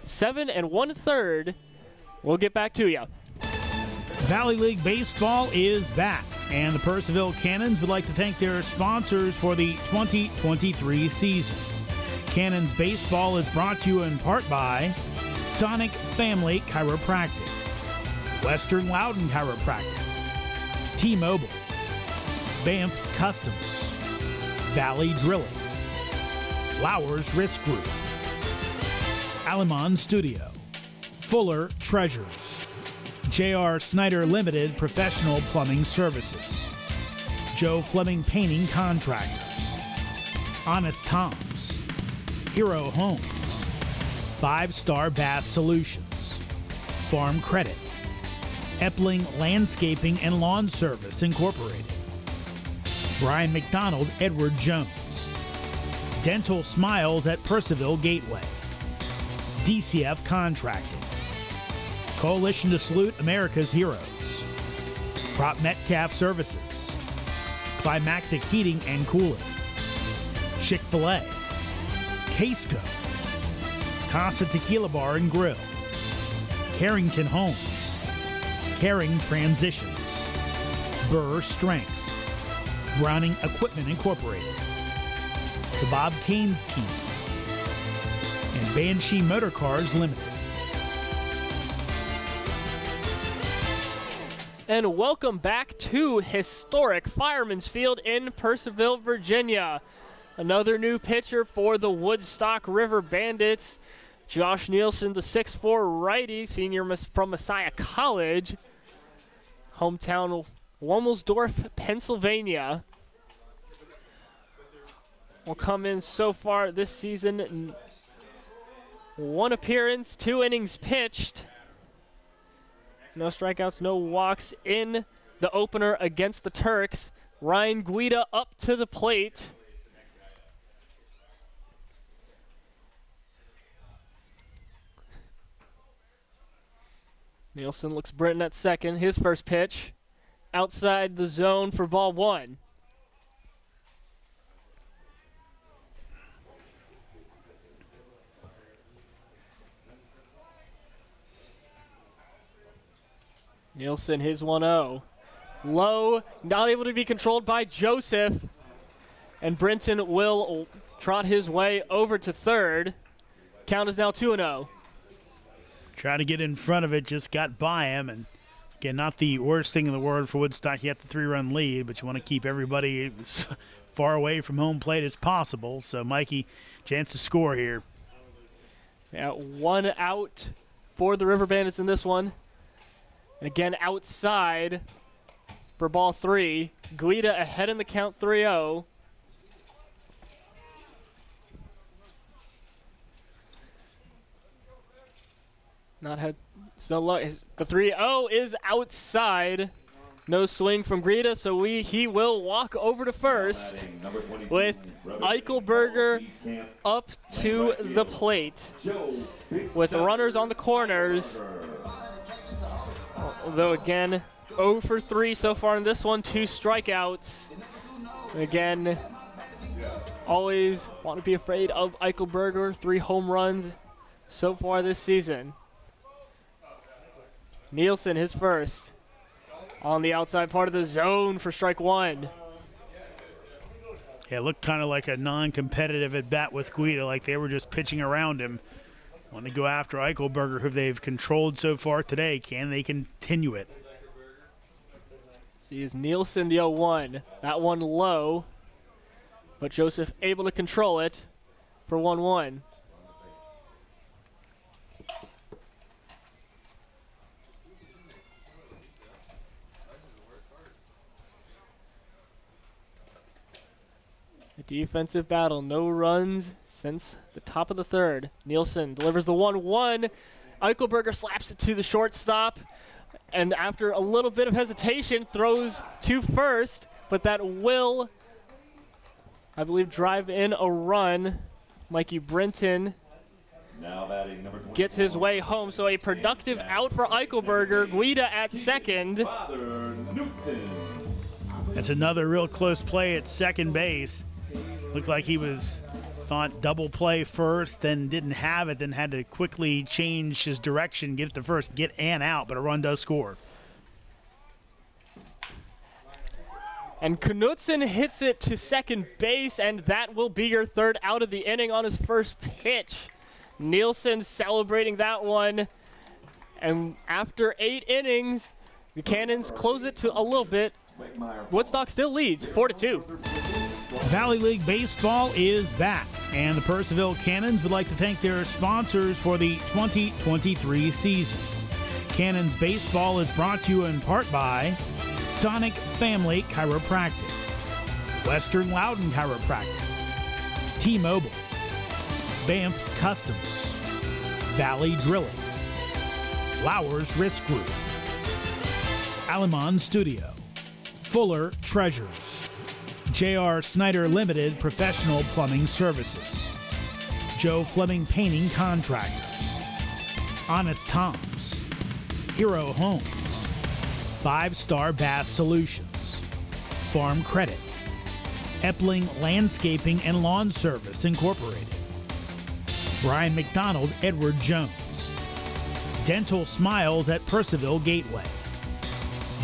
7 1/3. We'll get back to you. Valley League Baseball is back, and the Purcellville Cannons would like to thank their sponsors for the 2023 season. Cannons Baseball is brought to you in part by Sonic Family Chiropractic, Western Loudon Chiropractic, T-Mobile, Banff Customs, Valley Drilling, Flowers Risk Group, Alamon Studio, Fuller Treasures, J.R. Snyder Limited Professional Plumbing Services, Joe Fleming Painting Contractors, Honest Tom's, Hero Homes, 5-Star Bath Solutions, Farm Credit, Epling Landscaping and Lawn Service Incorporated, Brian McDonald, Edward Jones, Dental Smiles at Purcellville Gateway, DCF Contracting, Coalition to Salute America's Heroes, Prop Metcalf Services, Climactic Heating and Cooling, Chick-fil-A, Casco, Casa Tequila Bar and Grill, Carrington Homes, Caring Transitions, Burr Strength, Browning Equipment Incorporated, the Bob Caines Team, and Banshee Motor Cars Limited. And welcome back to historic Fireman's Field in Purcellville, Virginia. Another new pitcher for the Woodstock Riverbandits. Josh Nielsen, the 6'4" righty, senior from Messiah College. Hometown Womelsdorf, Pennsylvania. Will come in so far this season. 1 appearance, 2 innings pitched. No strikeouts, no walks in the opener against the Turks. Ryan Guida up to the plate. Nielsen looks Britton at second. His first pitch outside the zone for ball 1. Nielsen, his 1-0. Low, not able to be controlled by Joseph. And Brinton will trot his way over to third. Count is now 2-0. Try to get in front of it, just got by him. And again, not the worst thing in the world for Woodstock. You have the 3-run lead, but you want to keep everybody as far away from home plate as possible. So, Mikey, chance to score here. Yeah, 1 out for the Riverbandits in this one. And again, outside for ball 3. Guida ahead in the count 3-0. Not had so low. The 3-0 is outside. No swing from Guida, so he will walk over to first with Eichelberger up to the plate with runners on the corners. Although again, 0 for 3 so far in this one, 2 strikeouts. Again, always want to be afraid of Eichelberger. 3 home runs so far this season. Nielsen, his first. On the outside part of the zone for strike 1. Yeah, it looked kind of like a non-competitive at bat with Guida, like they were just pitching around him. Want to go after Eichelberger, who they've controlled so far today. Can they continue it? See, is Nielsen the 0-1. That one low, but Joseph able to control it for 1-1. A defensive battle, no runs since the top of the third. Nielsen delivers the 1-1. Eichelberger slaps it to the shortstop, and after a little bit of hesitation, throws to first, but that will, I believe, drive in a run. Mikey Brinton gets his way home, so a productive out for Eichelberger. Guida at second. That's another real close play at second base. Looked like he was thought double play first, then didn't have it, then had to quickly change his direction, get it to first, get an out, but a run does score. And Knutson hits it to second base, and that will be your third out of the inning on his first pitch. Nielsen celebrating that one. And after 8 innings, the Cannons close it to a little bit. Woodstock still leads 4-2. Valley League Baseball is back, and the Purcellville Cannons would like to thank their sponsors for the 2023 season. Cannons Baseball is brought to you in part by Sonic Family Chiropractic, Western Loudon Chiropractic, T-Mobile, Banff Customs, Valley Drilling, Flowers Risk Group, Alamon Studio, Fuller Treasures, J.R. Snyder Limited Professional Plumbing Services, Joe Fleming Painting Contractors, Honest Tom's, Hero Homes, 5-Star Bath Solutions, Farm Credit, Epling Landscaping and Lawn Service Incorporated, Brian McDonald Edward Jones, Dental Smiles at Purcellville Gateway,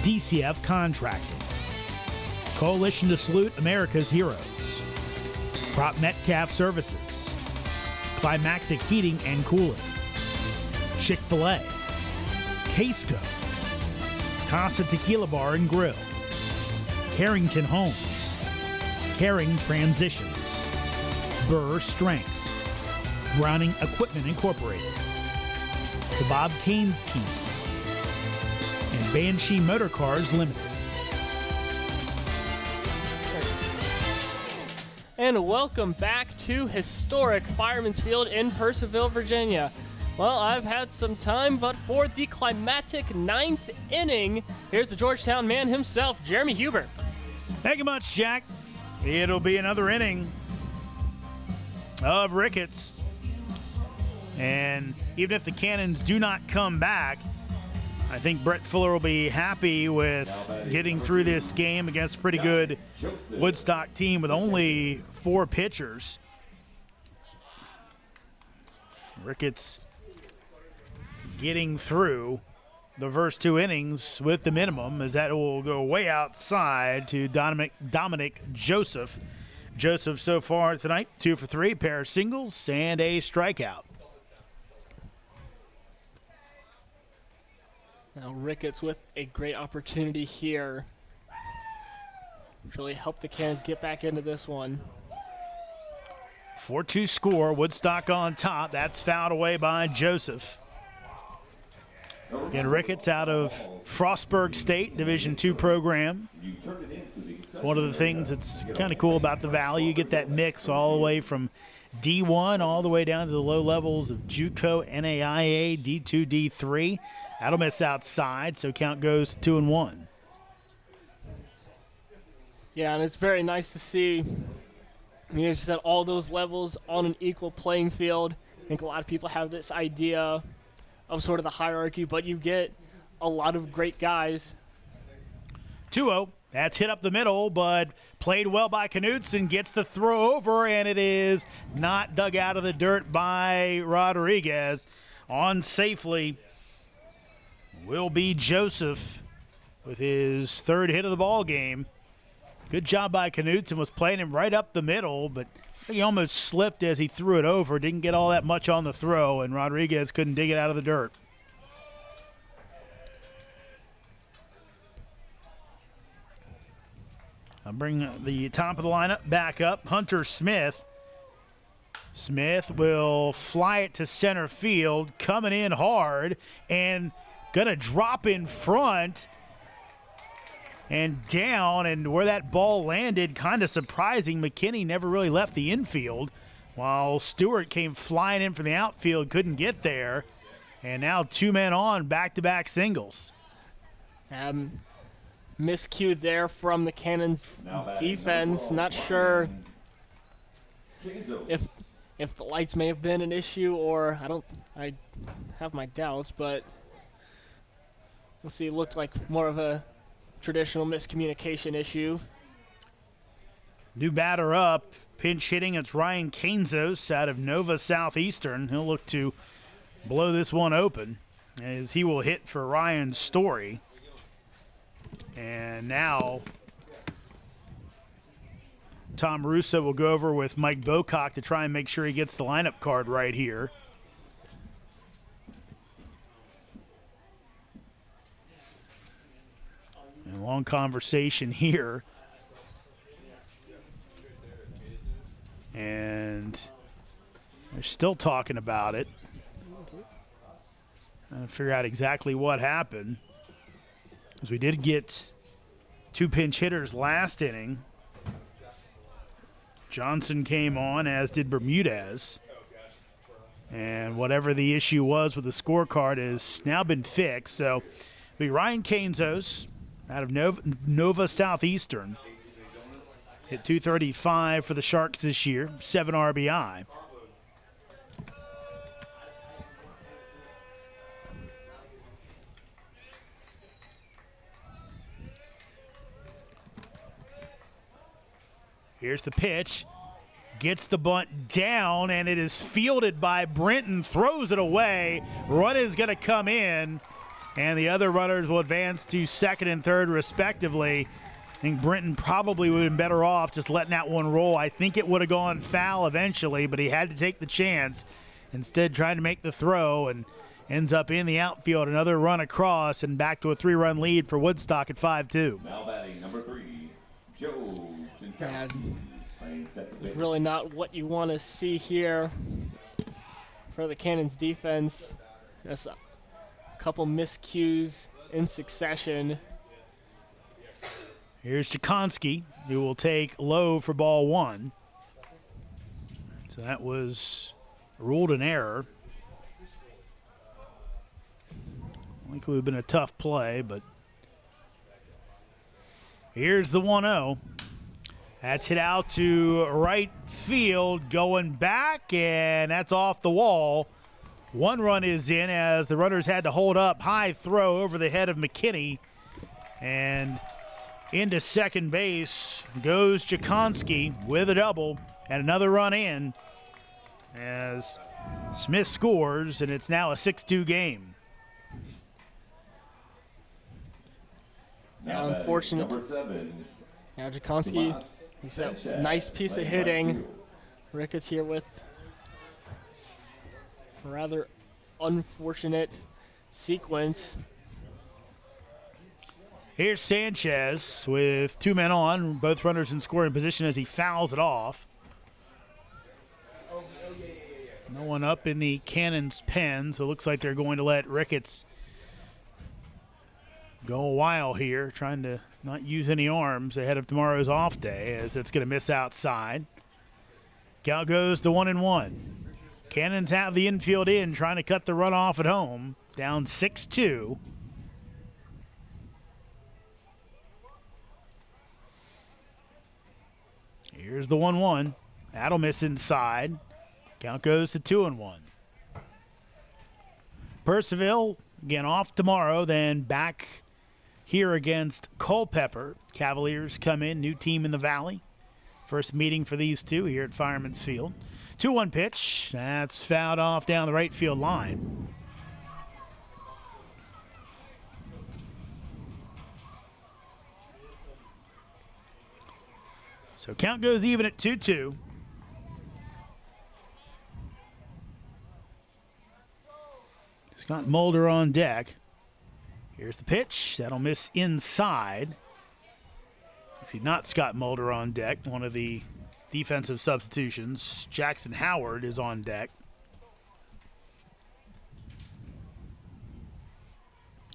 DCF Contracting, Coalition to Salute America's Heroes, Prop Metcalf Services, Climactic Heating and Cooling, Chick-fil-A, Casco, Casa Tequila Bar and Grill, Carrington Homes, Caring Transitions, Burr Strength, Browning Equipment Incorporated, the Bob Canes Team, and Banshee Motor Cars Limited. And welcome back to historic Fireman's Field in Purcellville, Virginia. Well, I've had some time, but for the climactic ninth inning, here's the Georgetown man himself, Jeremy Huber. Thank you much, Jack. It'll be another inning of Ricketts. And even if the Cannons do not come back, I think Brett Fuller will be happy with getting through this game against a pretty good Woodstock team with only 4 pitchers. Ricketts getting through the first 2 innings with the minimum, as that will go way outside to Dominic Joseph. Joseph so far tonight, 2 for 3, pair of singles and a strikeout. Now Ricketts with a great opportunity here. Really help the Cannons get back into this one. 4-2 score, Woodstock on top. That's fouled away by Joseph. Again, Ricketts out of Frostburg State, Division II program. It's one of the things that's kind of cool about the Valley. You get that mix all the way from D1 all the way down to the low levels of JUCO, NAIA, D2, D3. That'll miss outside, so count goes 2-1. Yeah, and it's very nice to see, just at all those levels on an equal playing field. I think a lot of people have this idea of sort of the hierarchy, but you get a lot of great guys. 2-0. That's hit up the middle, but played well by Knudsen. Gets the throw over, and it is not dug out of the dirt by Rodriguez. On safely will be Joseph with his 3rd hit of the ball game. Good job by Knudsen. Was playing him right up the middle, but he almost slipped as he threw it over. Didn't get all that much on the throw, and Rodriguez couldn't dig it out of the dirt. I'll bring the top of the lineup back up. Hunter Smith. Smith will fly it to center field, coming in hard, and gonna drop in front and down, and where that ball landed, kind of surprising. McKinney never really left the infield, while Stewart came flying in from the outfield, couldn't get there, and now 2 men on, back-to-back singles. Miscued there from the Cannons defense. Not sure if the lights may have been an issue, or I have my doubts, but we'll see. It looked like more of a traditional miscommunication issue. New batter up, pinch hitting. It's Ryan Kainzos out of Nova Southeastern. He'll look to blow this one open, as he will hit for Ryan Story. And now Tom Russo will go over with Mike Bocock to try and make sure he gets the lineup card right here. And a long conversation here. And they're still talking about it. Trying to figure out exactly what happened. Because we did get 2 pinch hitters last inning. Johnson came on, as did Bermudez. And whatever the issue was with the scorecard has now been fixed. So it'll be Ryan Kainzos out of Nova Southeastern. Hit .235 for the Sharks this year, 7 RBI. Here's the pitch. Gets the bunt down, and it is fielded by Brenton. Throws it away. Run is going to come in, and the other runners will advance to second and third, respectively. I think Brenton probably would have been better off just letting that one roll. I think it would have gone foul eventually, but he had to take the chance. Instead, trying to make the throw, and ends up in the outfield. Another run across, and back to a 3-run lead for Woodstock at 5-2. Now batting number 3, Joe. second It's base. really not what you want to see here for the Cannons defense. Just a couple miscues in succession. Here's Jakonski, who will take low for ball 1. So that was ruled an error. Likely would have been a tough play, but here's the 1-0. That's hit out to right field, going back, and that's off the wall. 1 run is in as the runners had to hold up. High throw over the head of McKinney, and into second base goes Jakonski with a double, and another run in as Smith scores, and it's now a 6-2 game. Now batting, Unfortunate. number 7, Now Jakonski, he's a Sanchez, nice piece of led by hitting. 2. Ricketts here with a rather unfortunate sequence. Here's Sanchez with 2 men on, both runners in scoring position as he fouls it off. No one up in the Cannons pen, so it looks like they're going to let Ricketts go a while here, trying to not use any arms ahead of tomorrow's off day, as it's going to miss outside. Count goes to 1-1. Cannons have the infield in, trying to cut the run off at home, down 6-2. Here's the 1-1. That'll miss inside. Count goes to 2-1. Purcellville, again, off tomorrow, then back here against Culpeper. Cavaliers come in, new team in the Valley. First meeting for these two here at Fireman's Field. 2-1 pitch. That's fouled off down the right field line. So count goes even at 2-2. Scott Mulder on deck. Here's the pitch. That'll miss inside. Actually, not Scott Mulder on deck. One of the defensive substitutions. Jackson Howard is on deck.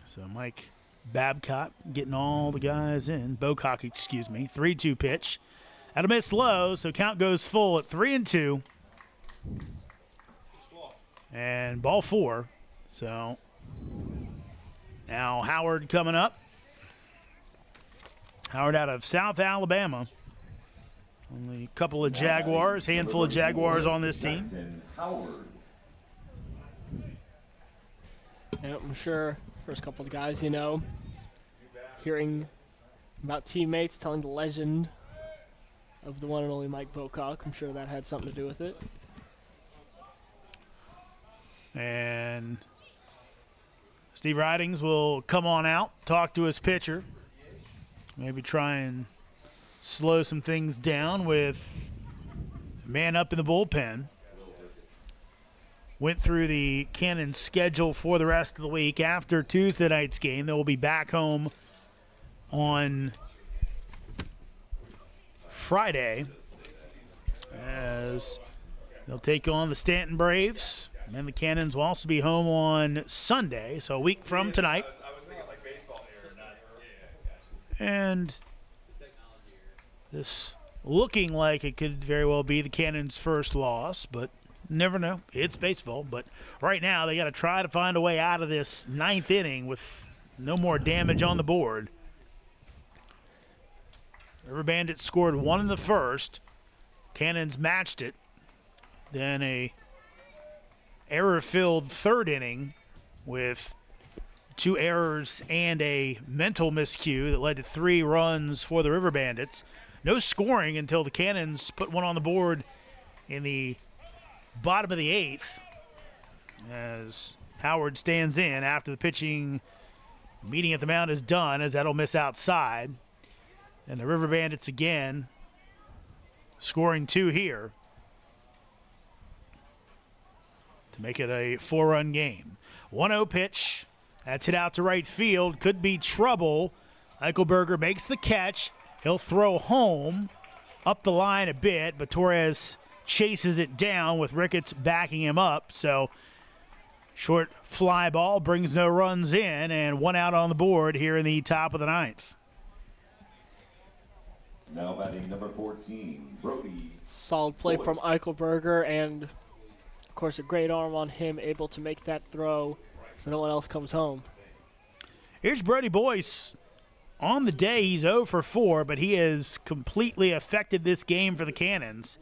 So Mike Babcock getting all the guys in. Bocock, excuse me. 3-2 pitch. That'll miss low, so count goes full at 3-2. And ball 4. So now Howard coming up. Howard out of South Alabama. Only a couple of Jaguars, handful of Jaguars on this team. Jackson Howard. Yeah, I'm sure first couple of guys, you know, hearing about teammates telling the legend of the one and only Mike Bocock, I'm sure that had something to do with it. And Steve Ridings will come on out, talk to his pitcher. Maybe try and slow some things down with a man up in the bullpen. Went through the Cannon schedule for the rest of the week. After Tuesday night's game, they will be back home on Friday as they'll take on the Stanton Braves. And then the Cannons will also be home on Sunday, so a week from tonight. And this looking like it could very well be the Cannons' first loss, but never know. It's baseball. But right now they got to try to find a way out of this 9th inning with no more damage on the board. Riverbandits scored 1 in the first. Cannons matched it. Then a error-filled 3rd inning with 2 errors and a mental miscue that led to 3 runs for the Riverbandits. No scoring until the Cannons put one on the board in the bottom of the 8th as Howard stands in after the pitching meeting at the mound is done, as that'll miss outside. And the Riverbandits again scoring 2 here to make it a 4-run game. 1-0 pitch. That's hit out to right field. Could be trouble. Eichelberger makes the catch. He'll throw home. up the line a bit, but Torres chases it down with Ricketts backing him up. So short fly ball brings no runs in, and 1 out on the board here in the top of the 9th. Now batting number 14, Brody. Solid play from Eichelberger, and of course a great arm on him, able to make that throw so no one else comes home. Here's Brody Boyce. On the day, he's 0 for 4, but he has completely affected this game for the Cannons.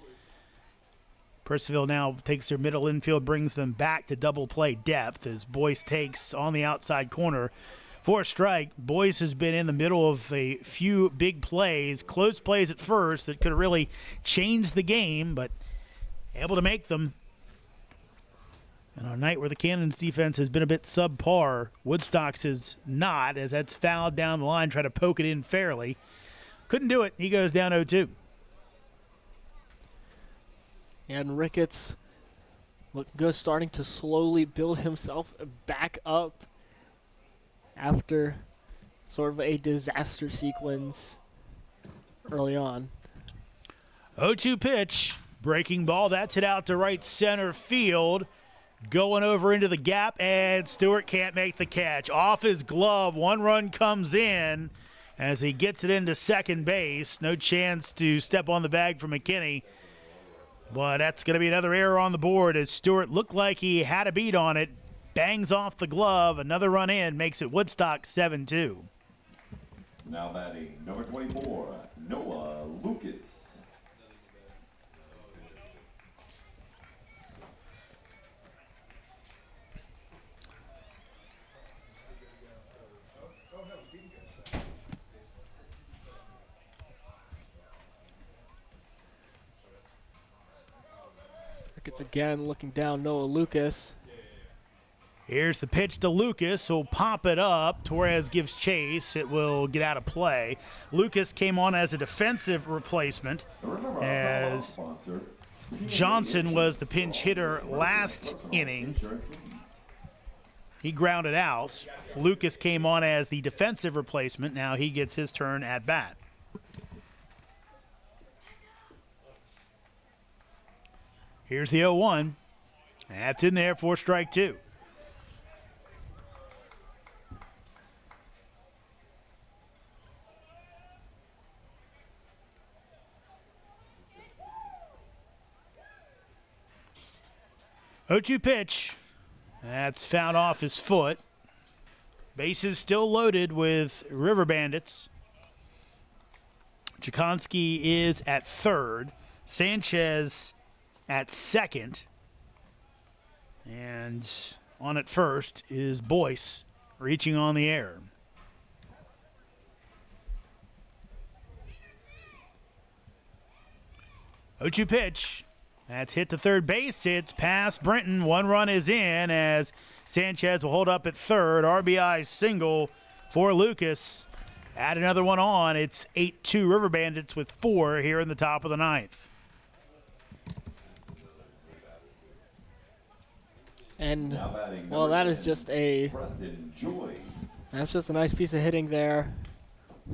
Purcellville now takes their middle infield, brings them back to double play depth as Boyce takes on the outside corner for a strike. Boyce has been in the middle of a few big plays, close plays at first that could have really changed the game, but able to make them. And on a night where the Cannons defense has been a bit subpar, Woodstock's is not, as that's fouled down the line, try to poke it in fairly. Couldn't do it. He goes down 0-2. And Ricketts goes starting to slowly build himself back up after sort of a disaster sequence early on. 0-2 pitch. Breaking ball. That's hit out to right center field. Going over into the gap, and Stewart can't make the catch. Off his glove, 1 run comes in as he gets it into second base. No chance to step on the bag for McKinney. But that's going to be another error on the board as Stewart looked like he had a beat on it. Bangs off the glove. Another run in makes it Woodstock 7-2. Now batting number 24, Noah Lucas. Ricketts again looking down Noah Lucas. Here's the pitch to Lucas, who'll pop it up. Torres gives chase. It will get out of play. Lucas came on as a defensive replacement as Johnson was the pinch hitter last inning. He grounded out. Lucas came on as the defensive replacement. Now he gets his turn at bat. Here's the 0-1. That's in there for strike 2. O2 pitch. That's fouled off his foot. Bases still loaded with Riverbandits. Jakonski is at third. Sanchez at second. And on at first is Boyce reaching on the air. O2 pitch. That's hit to third base. It's past Brenton. 1 run is in as Sanchez will hold up at third. RBI single for Lucas. Add another one on. It's 8-2 Riverbandits with 4 here in the top of the 9th. And, well, that is just that's just a nice piece of hitting there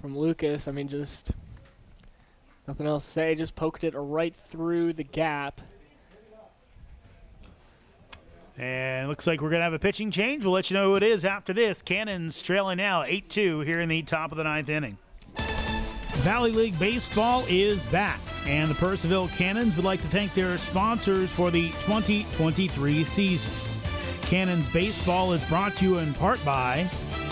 from Lucas. I mean, just nothing else to say. Just poked it right through the gap. And looks like we're going to have a pitching change. We'll let you know who it is after this. Cannons trailing now 8-2 here in the top of the 9th inning. Valley League Baseball is back, and the Purcellville Cannons would like to thank their sponsors for the 2023 season. Cannons Baseball is brought to you in part by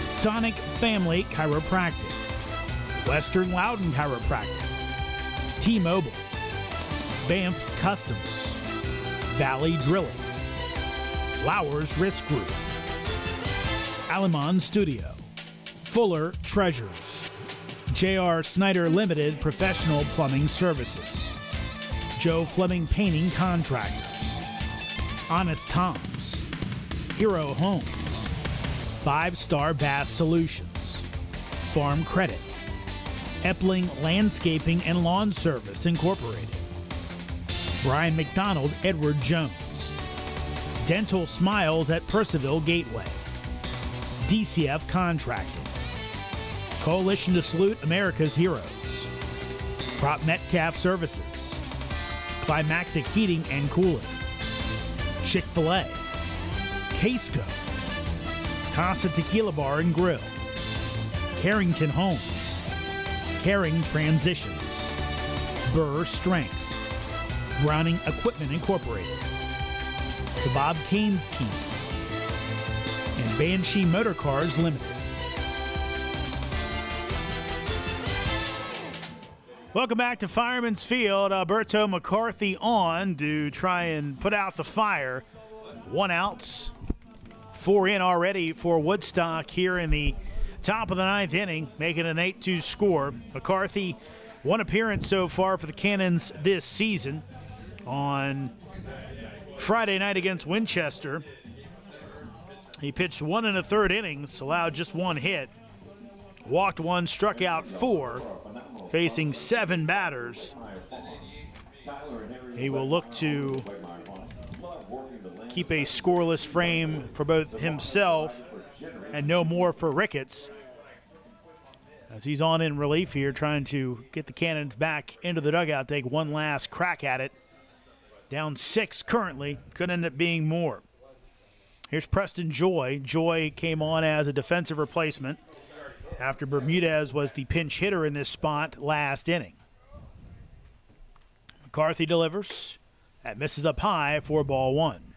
Sonic Family Chiropractic, Western Loudon Chiropractic, T-Mobile, Banff Customs, Valley Drilling, Flowers Risk Group, Alamon Studio, Fuller Treasures, J.R. Snyder Limited Professional Plumbing Services, Joe Fleming Painting Contractors, Honest Tom's, Hero Homes, 5-Star Bath Solutions, Farm Credit, Epling Landscaping and Lawn Service Incorporated, Brian McDonald Edward Jones, Dental Smiles at Purcellville Gateway, DCF Contracting, Coalition to Salute America's Heroes, Prop Metcalf Services, Climactic Heating and Cooling, Chick-fil-A, Caseco, Casa Tequila Bar and Grill, Carrington Homes, Caring Transitions, Burr Strength, Browning Equipment Incorporated, the Bob Canes Team, and Banshee Motor Cars Limited. Welcome back to Fireman's Field. Alberto McCarthy on to try and put out the fire. 1 out, 4 in already for Woodstock here in the top of the 9th inning, making an 8-2 score. McCarthy, 1 appearance so far for the Cannons this season. On Friday night against Winchester, he pitched 1 1/3 innings, allowed just 1 hit, walked 1, struck out 4. Facing 7 batters. He will look to keep a scoreless frame for both himself and no more for Ricketts, as he's on in relief here, trying to get the Cannons back into the dugout, take one last crack at it. Down 6 currently, could end up being more. Here's Preston Joy. Joy came on as a defensive replacement after Bermudez was the pinch hitter in this spot last inning. McCarthy delivers. That misses up high for ball 1.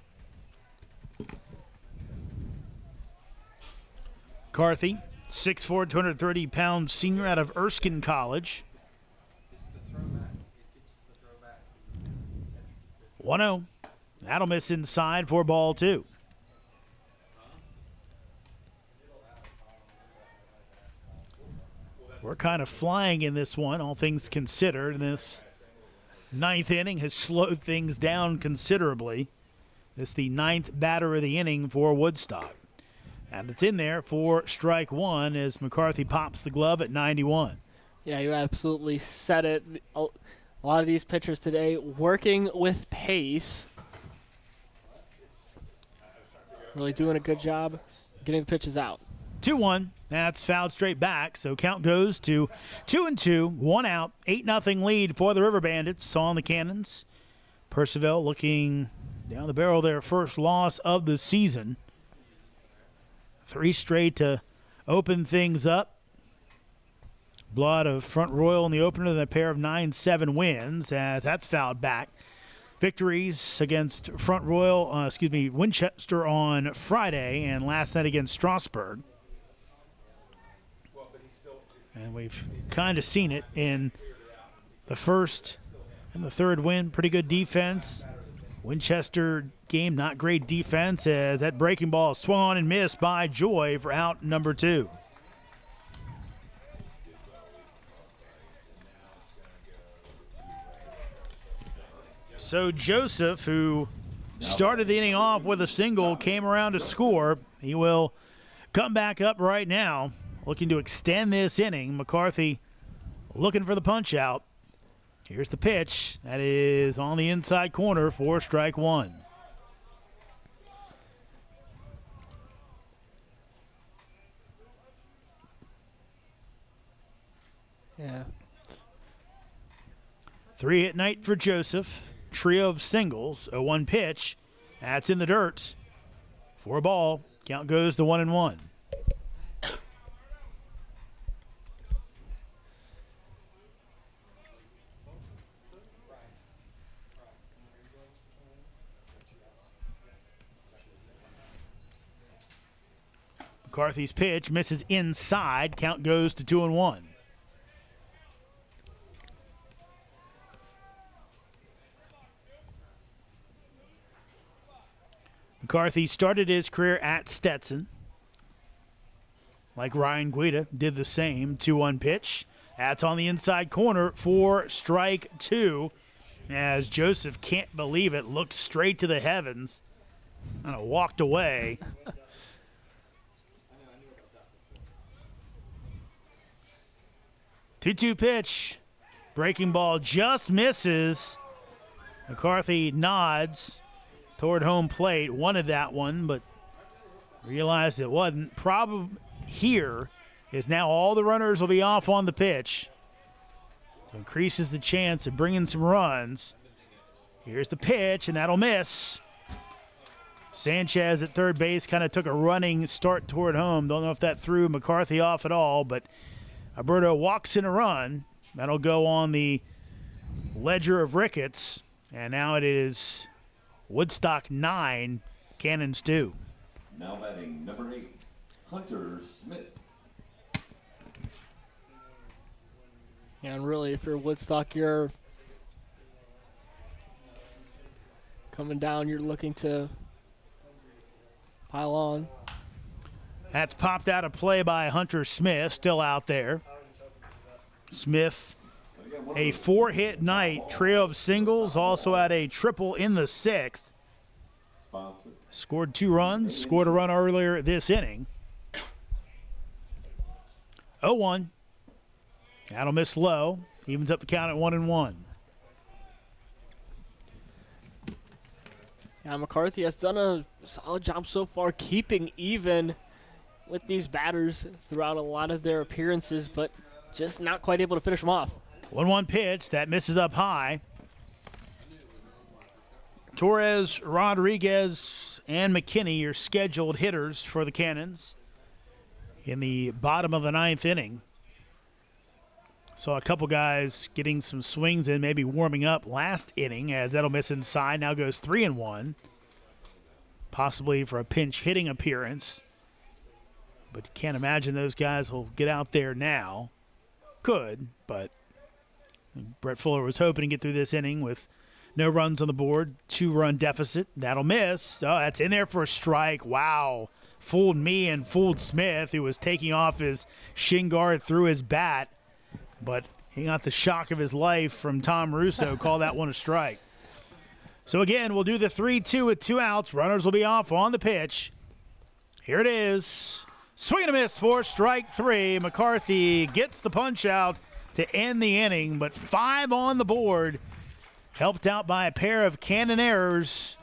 McCarthy, 6'4", 230-pound senior out of Erskine College. 1-0. That'll miss inside for ball 2. We're kind of flying in this one, all things considered. And this 9th inning has slowed things down considerably. It's the 9th batter of the inning for Woodstock. And it's in there for strike 1 as McCarthy pops the glove at 91. Yeah, you absolutely said it. A lot of these pitchers today working with pace. Really doing a good job getting the pitches out. 2-1. That's fouled straight back, so count goes to 2-2, 1 out, 8-0 lead for the Riverbandits on the Cannons. Purcellville looking down the barrel, their first loss of the season. 3 straight to open things up. Blood of Front Royal in the opener, then a pair of 9-7 wins as that's fouled back. Victories against Winchester on Friday and last night against Strasburg. And we've kind of seen it in the first and the third win. Pretty good defense. Winchester game, not great defense, as that breaking ball swung on and missed by Joy for out number 2. So Joseph, who started the inning off with a single, came around to score. He will come back up right now, looking to extend this inning. McCarthy looking for the punch out. Here's the pitch. That is on the inside corner for strike 1. Yeah. 3-hit night for Joseph. Trio of singles, a 1 pitch. That's in the dirt. For a ball. Count goes to 1-1. McCarthy's pitch misses inside. Count goes to 2-1. McCarthy started his career at Stetson. Like Ryan Guida, did the same. 2-1 pitch. That's on the inside corner for strike 2. As Joseph can't believe it, looked straight to the heavens. Kind of walked away. 2-2 pitch. Breaking ball just misses. McCarthy nods toward home plate. Wanted that one, but realized it wasn't. Problem here is now all the runners will be off on the pitch. Increases the chance of bringing some runs. Here's the pitch, and that'll miss. Sanchez at third base kind of took a running start toward home. Don't know if that threw McCarthy off at all, but Alberto walks in a run. That'll go on the ledger of Ricketts, and now it is Woodstock 9, Cannons 2. Now batting number 8, Hunter Smith. And really, if you're Woodstock, you're coming down, you're looking to pile on. That's popped out of play by Hunter Smith, still out there. Smith, a 4-hit night, trio of singles, also had a triple in the 6th. Scored 2 runs, scored a run earlier this inning. 0-1. That'll miss low. Evens up the count at 1-1. Yeah, McCarthy has done a solid job so far keeping even with these batters throughout a lot of their appearances, but just not quite able to finish them off. 1-1 pitch. That misses up high. Torres, Rodriguez, and McKinney are scheduled hitters for the Cannons in the bottom of the 9th inning. Saw a couple guys getting some swings in, maybe warming up last inning, as that'll miss inside. Now goes 3-1, possibly for a pinch hitting appearance. But you can't imagine those guys will get out there now. Could, but Brett Fuller was hoping to get through this inning with no runs on the board, 2-run deficit. That'll miss. Oh, that's in there for a strike. Wow. Fooled me and fooled Smith, who was taking off his shin guard through his bat. But he got the shock of his life from Tom Russo. Call that one a strike. So again, we'll do the 3-2 with 2 outs. Runners will be off on the pitch. Here it is. Swing and a miss for strike 3. McCarthy gets the punch out to end the inning, but 5 on the board. Helped out by a pair of cannon errors.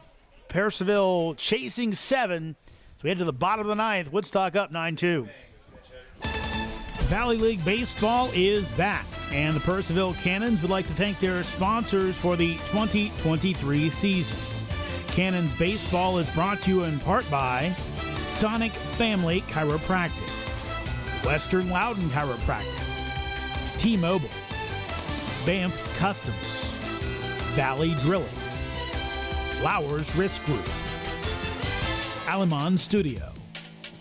Purcellville chasing 7. So we head to the bottom of the 9th. Woodstock up 9-2. Valley League Baseball is back, and the Purcellville Cannons would like to thank their sponsors for the 2023 season. Cannons Baseball is brought to you in part by Sonic Family Chiropractic, Western Loudon Chiropractic, T-Mobile, Banff Customs, Valley Drilling, Flowers Risk Group, Alamon Studio,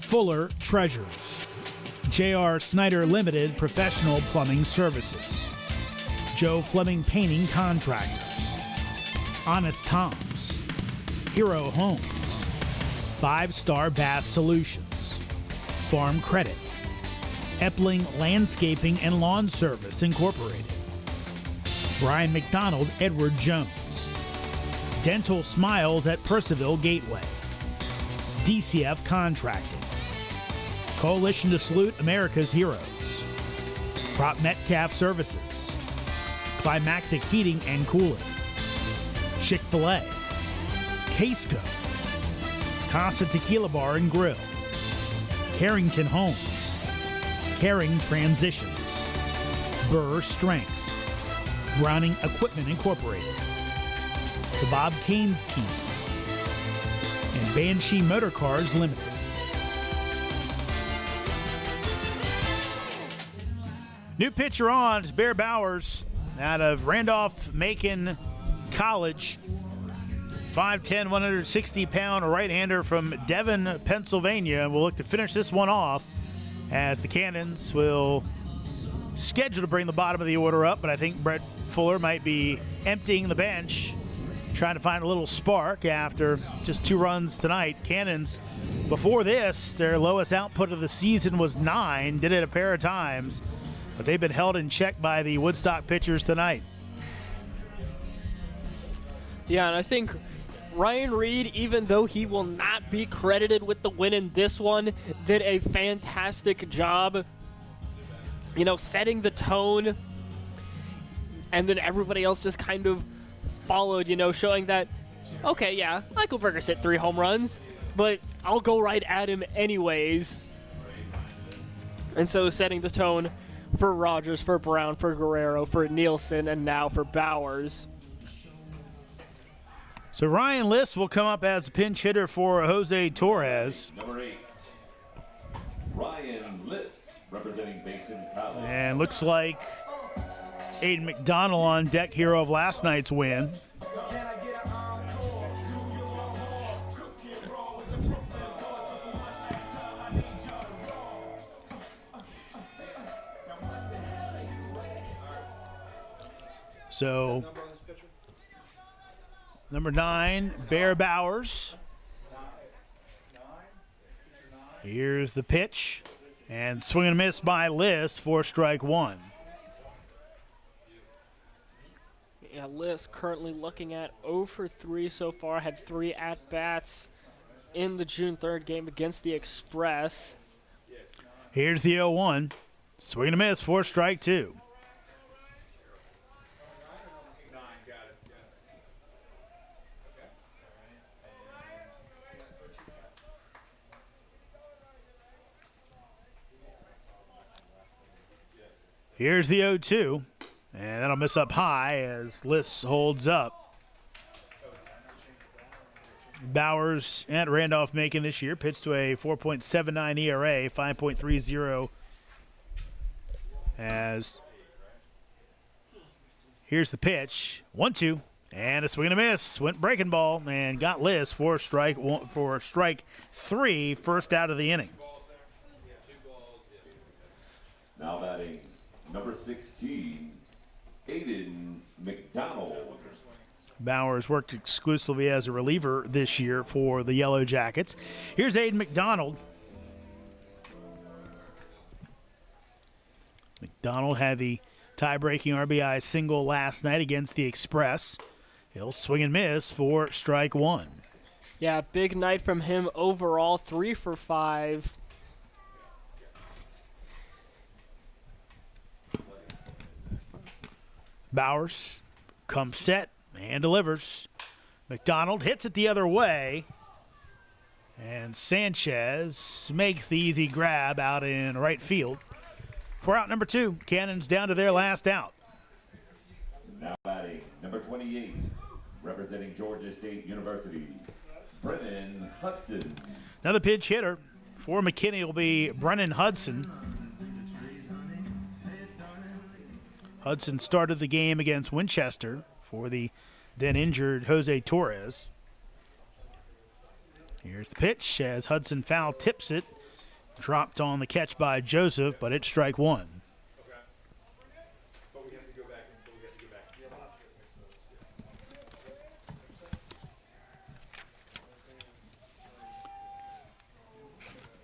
Fuller Treasures, J.R. Snyder Limited Professional Plumbing Services, Joe Fleming Painting Contractors, Honest Tom's, Hero Homes, 5-Star Bath Solutions, Farm Credit, Epling Landscaping and Lawn Service Incorporated, Brian McDonald Edward Jones, Dental Smiles at Purcellville Gateway, DCF Contracting, Coalition to Salute America's Heroes, Prop Metcalf Services, Climactic Heating and Cooling, Chick-fil-A, Casco, Casa Tequila Bar and Grill, Carrington Homes, Caring Transitions, Burr Strength, Browning Equipment Incorporated, the Bob Caines Team, and Banshee Motor Cars Limited. New pitcher on is Bear Bowers out of Randolph-Macon College. 5'10", 160-pound right-hander from Devon, Pennsylvania. We'll look to finish this one off as the Cannons will schedule to bring the bottom of the order up, but I think Brett Fuller might be emptying the bench, trying to find a little spark after just 2 runs tonight. Cannons, before this, their lowest output of the season was 9, did it a pair of times, but they've been held in check by the Woodstock pitchers tonight. Yeah, and I think Ryan Reed, even though he will not be credited with the win in this one, did a fantastic job, setting the tone, and then everybody else just kind of followed, showing that, okay, yeah, Michael Burgers hit 3 home runs, but I'll go right at him anyways. And so setting the tone for Rogers, for Brown, for Guerrero, for Nielsen, and now for Bowers. So Ryan Liss will come up as a pinch hitter for Jose Torres. Number 8, Ryan Liss, representing Basin College. And looks like Aiden McDonald on deck, hero of last night's win. So, number 9, Bear Bowers. Here's the pitch. And swing and a miss by Liss for strike 1. Yeah, Liss currently looking at 0 for 3 so far. Had 3 at-bats in the June 3rd game against the Express. Here's the 0-1. Swing and a miss for strike 2. Here's the 0-2, and that'll miss up high as Liss holds up. Bowers at Randolph-Macon this year pitched to a 4.79 ERA, 5.30 as here's the pitch, 1-2, and a swing and a miss. Went breaking ball and got Liss for strike 3, first out of the inning. Now batting number 16, Aiden McDonald. Bowers worked exclusively as a reliever this year for the Yellow Jackets. Here's Aiden McDonald. McDonald had the tie-breaking RBI single last night against the Express. He'll swing and miss for strike 1. Yeah, big night from him overall, 3 for 5. Bowers comes set and delivers. McDonald hits it the other way. And Sanchez makes the easy grab out in right field. For out number 2, Cannons down to their last out. Now batting number 28, representing Georgia State University, Brennan Hudson. Another pinch hitter for McKinney will be Brennan Hudson. Hudson started the game against Winchester for the then injured Jose Torres. Here's the pitch as Hudson foul tips it. Dropped on the catch by Joseph, but it's strike 1.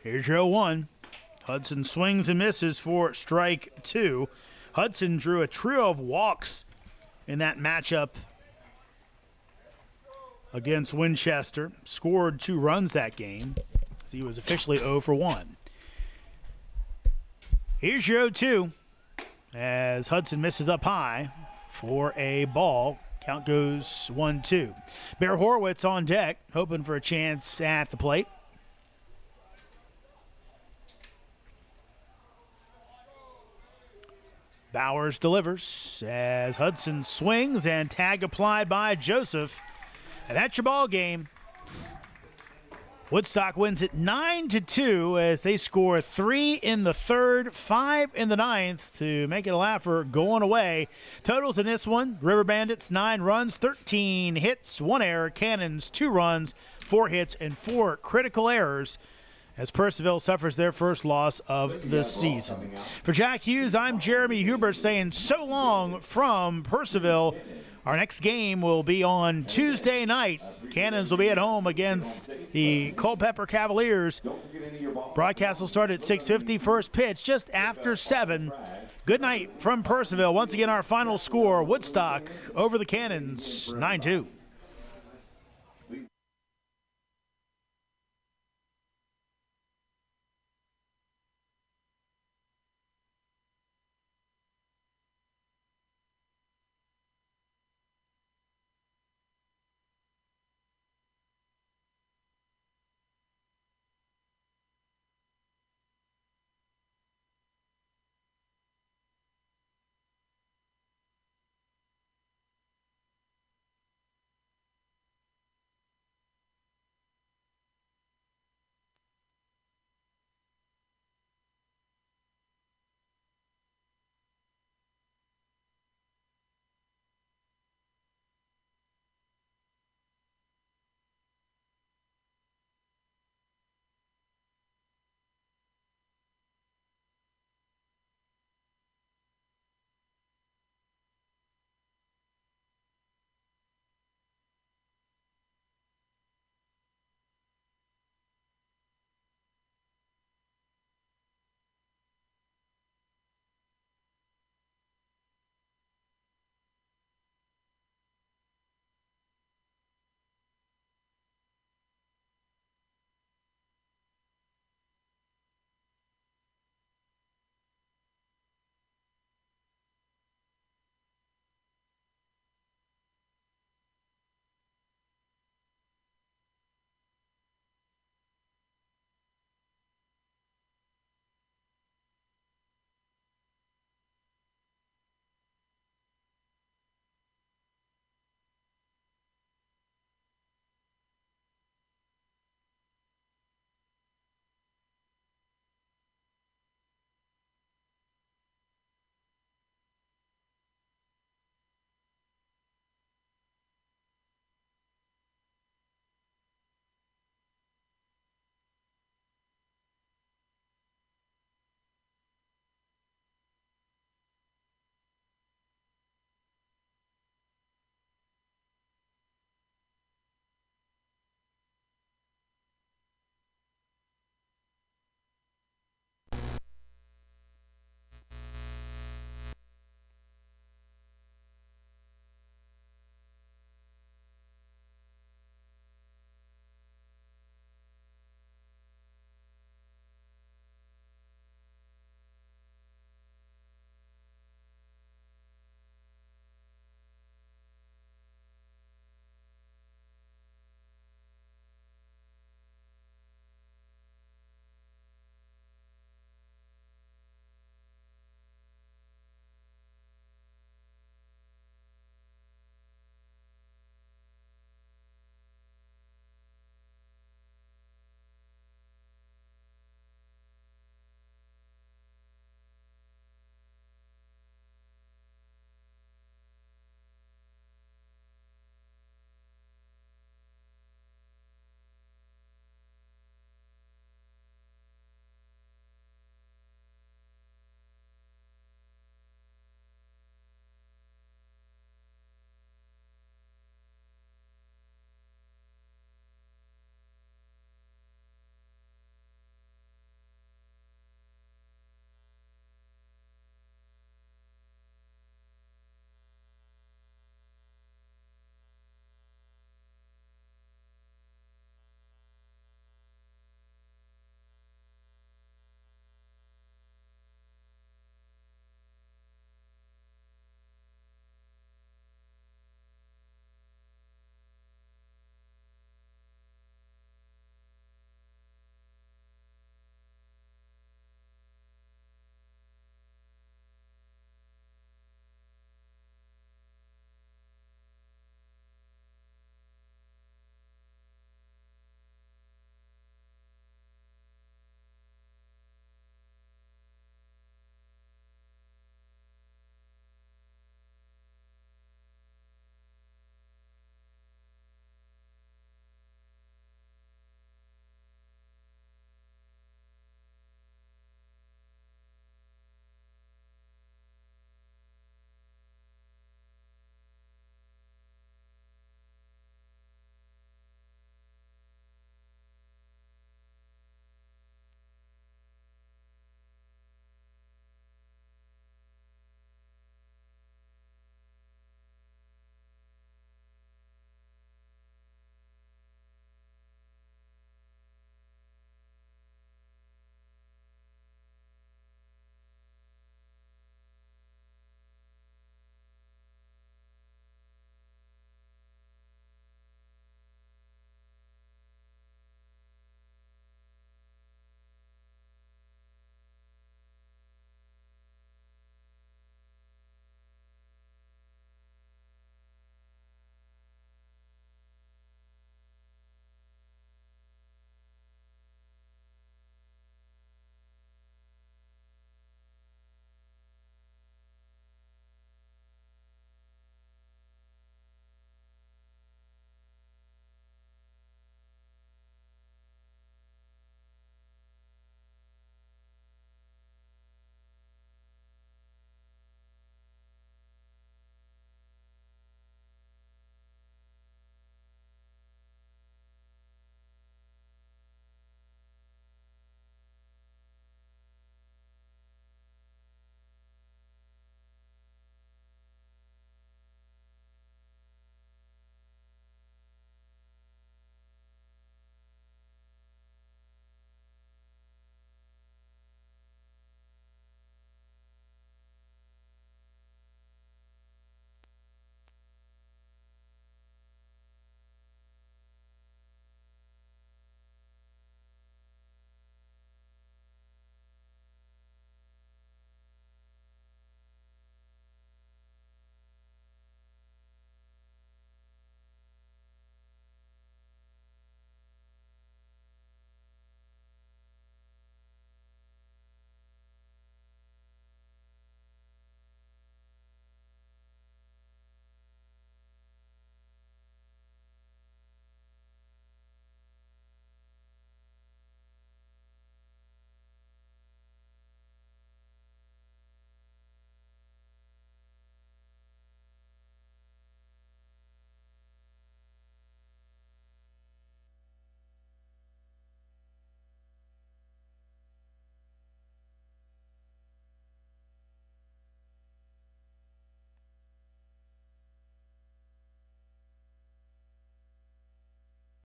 Here's your 0-1. Hudson swings and misses for strike 2. Hudson drew a trio of walks in that matchup against Winchester. Scored 2 runs that game. He was officially 0 for 1. Here's your 0-2 as Hudson misses up high for a ball. Count goes 1-2. Bear Horowitz on deck, hoping for a chance at the plate. Bowers delivers as Hudson swings and tag applied by Joseph. And that's your ball game. Woodstock wins it 9-2 as they score 3 in the 3rd, 5 in the 9th to make it a laugher going away. Totals in this one, Riverbandits 9 runs, 13 hits, 1 error. Cannons 2 runs, 4 hits, and 4 critical errors as Purcellville suffers their first loss of the season. For Jack Hughes, I'm Jeremy Hubert saying so long from Purcellville. Our next game will be on Tuesday night. Cannons will be at home against the Culpeper Cavaliers. Broadcast will start at 6:50. First pitch just after 7. Good night from Purcellville. Once again, our final score, Woodstock over the Cannons, 9-2.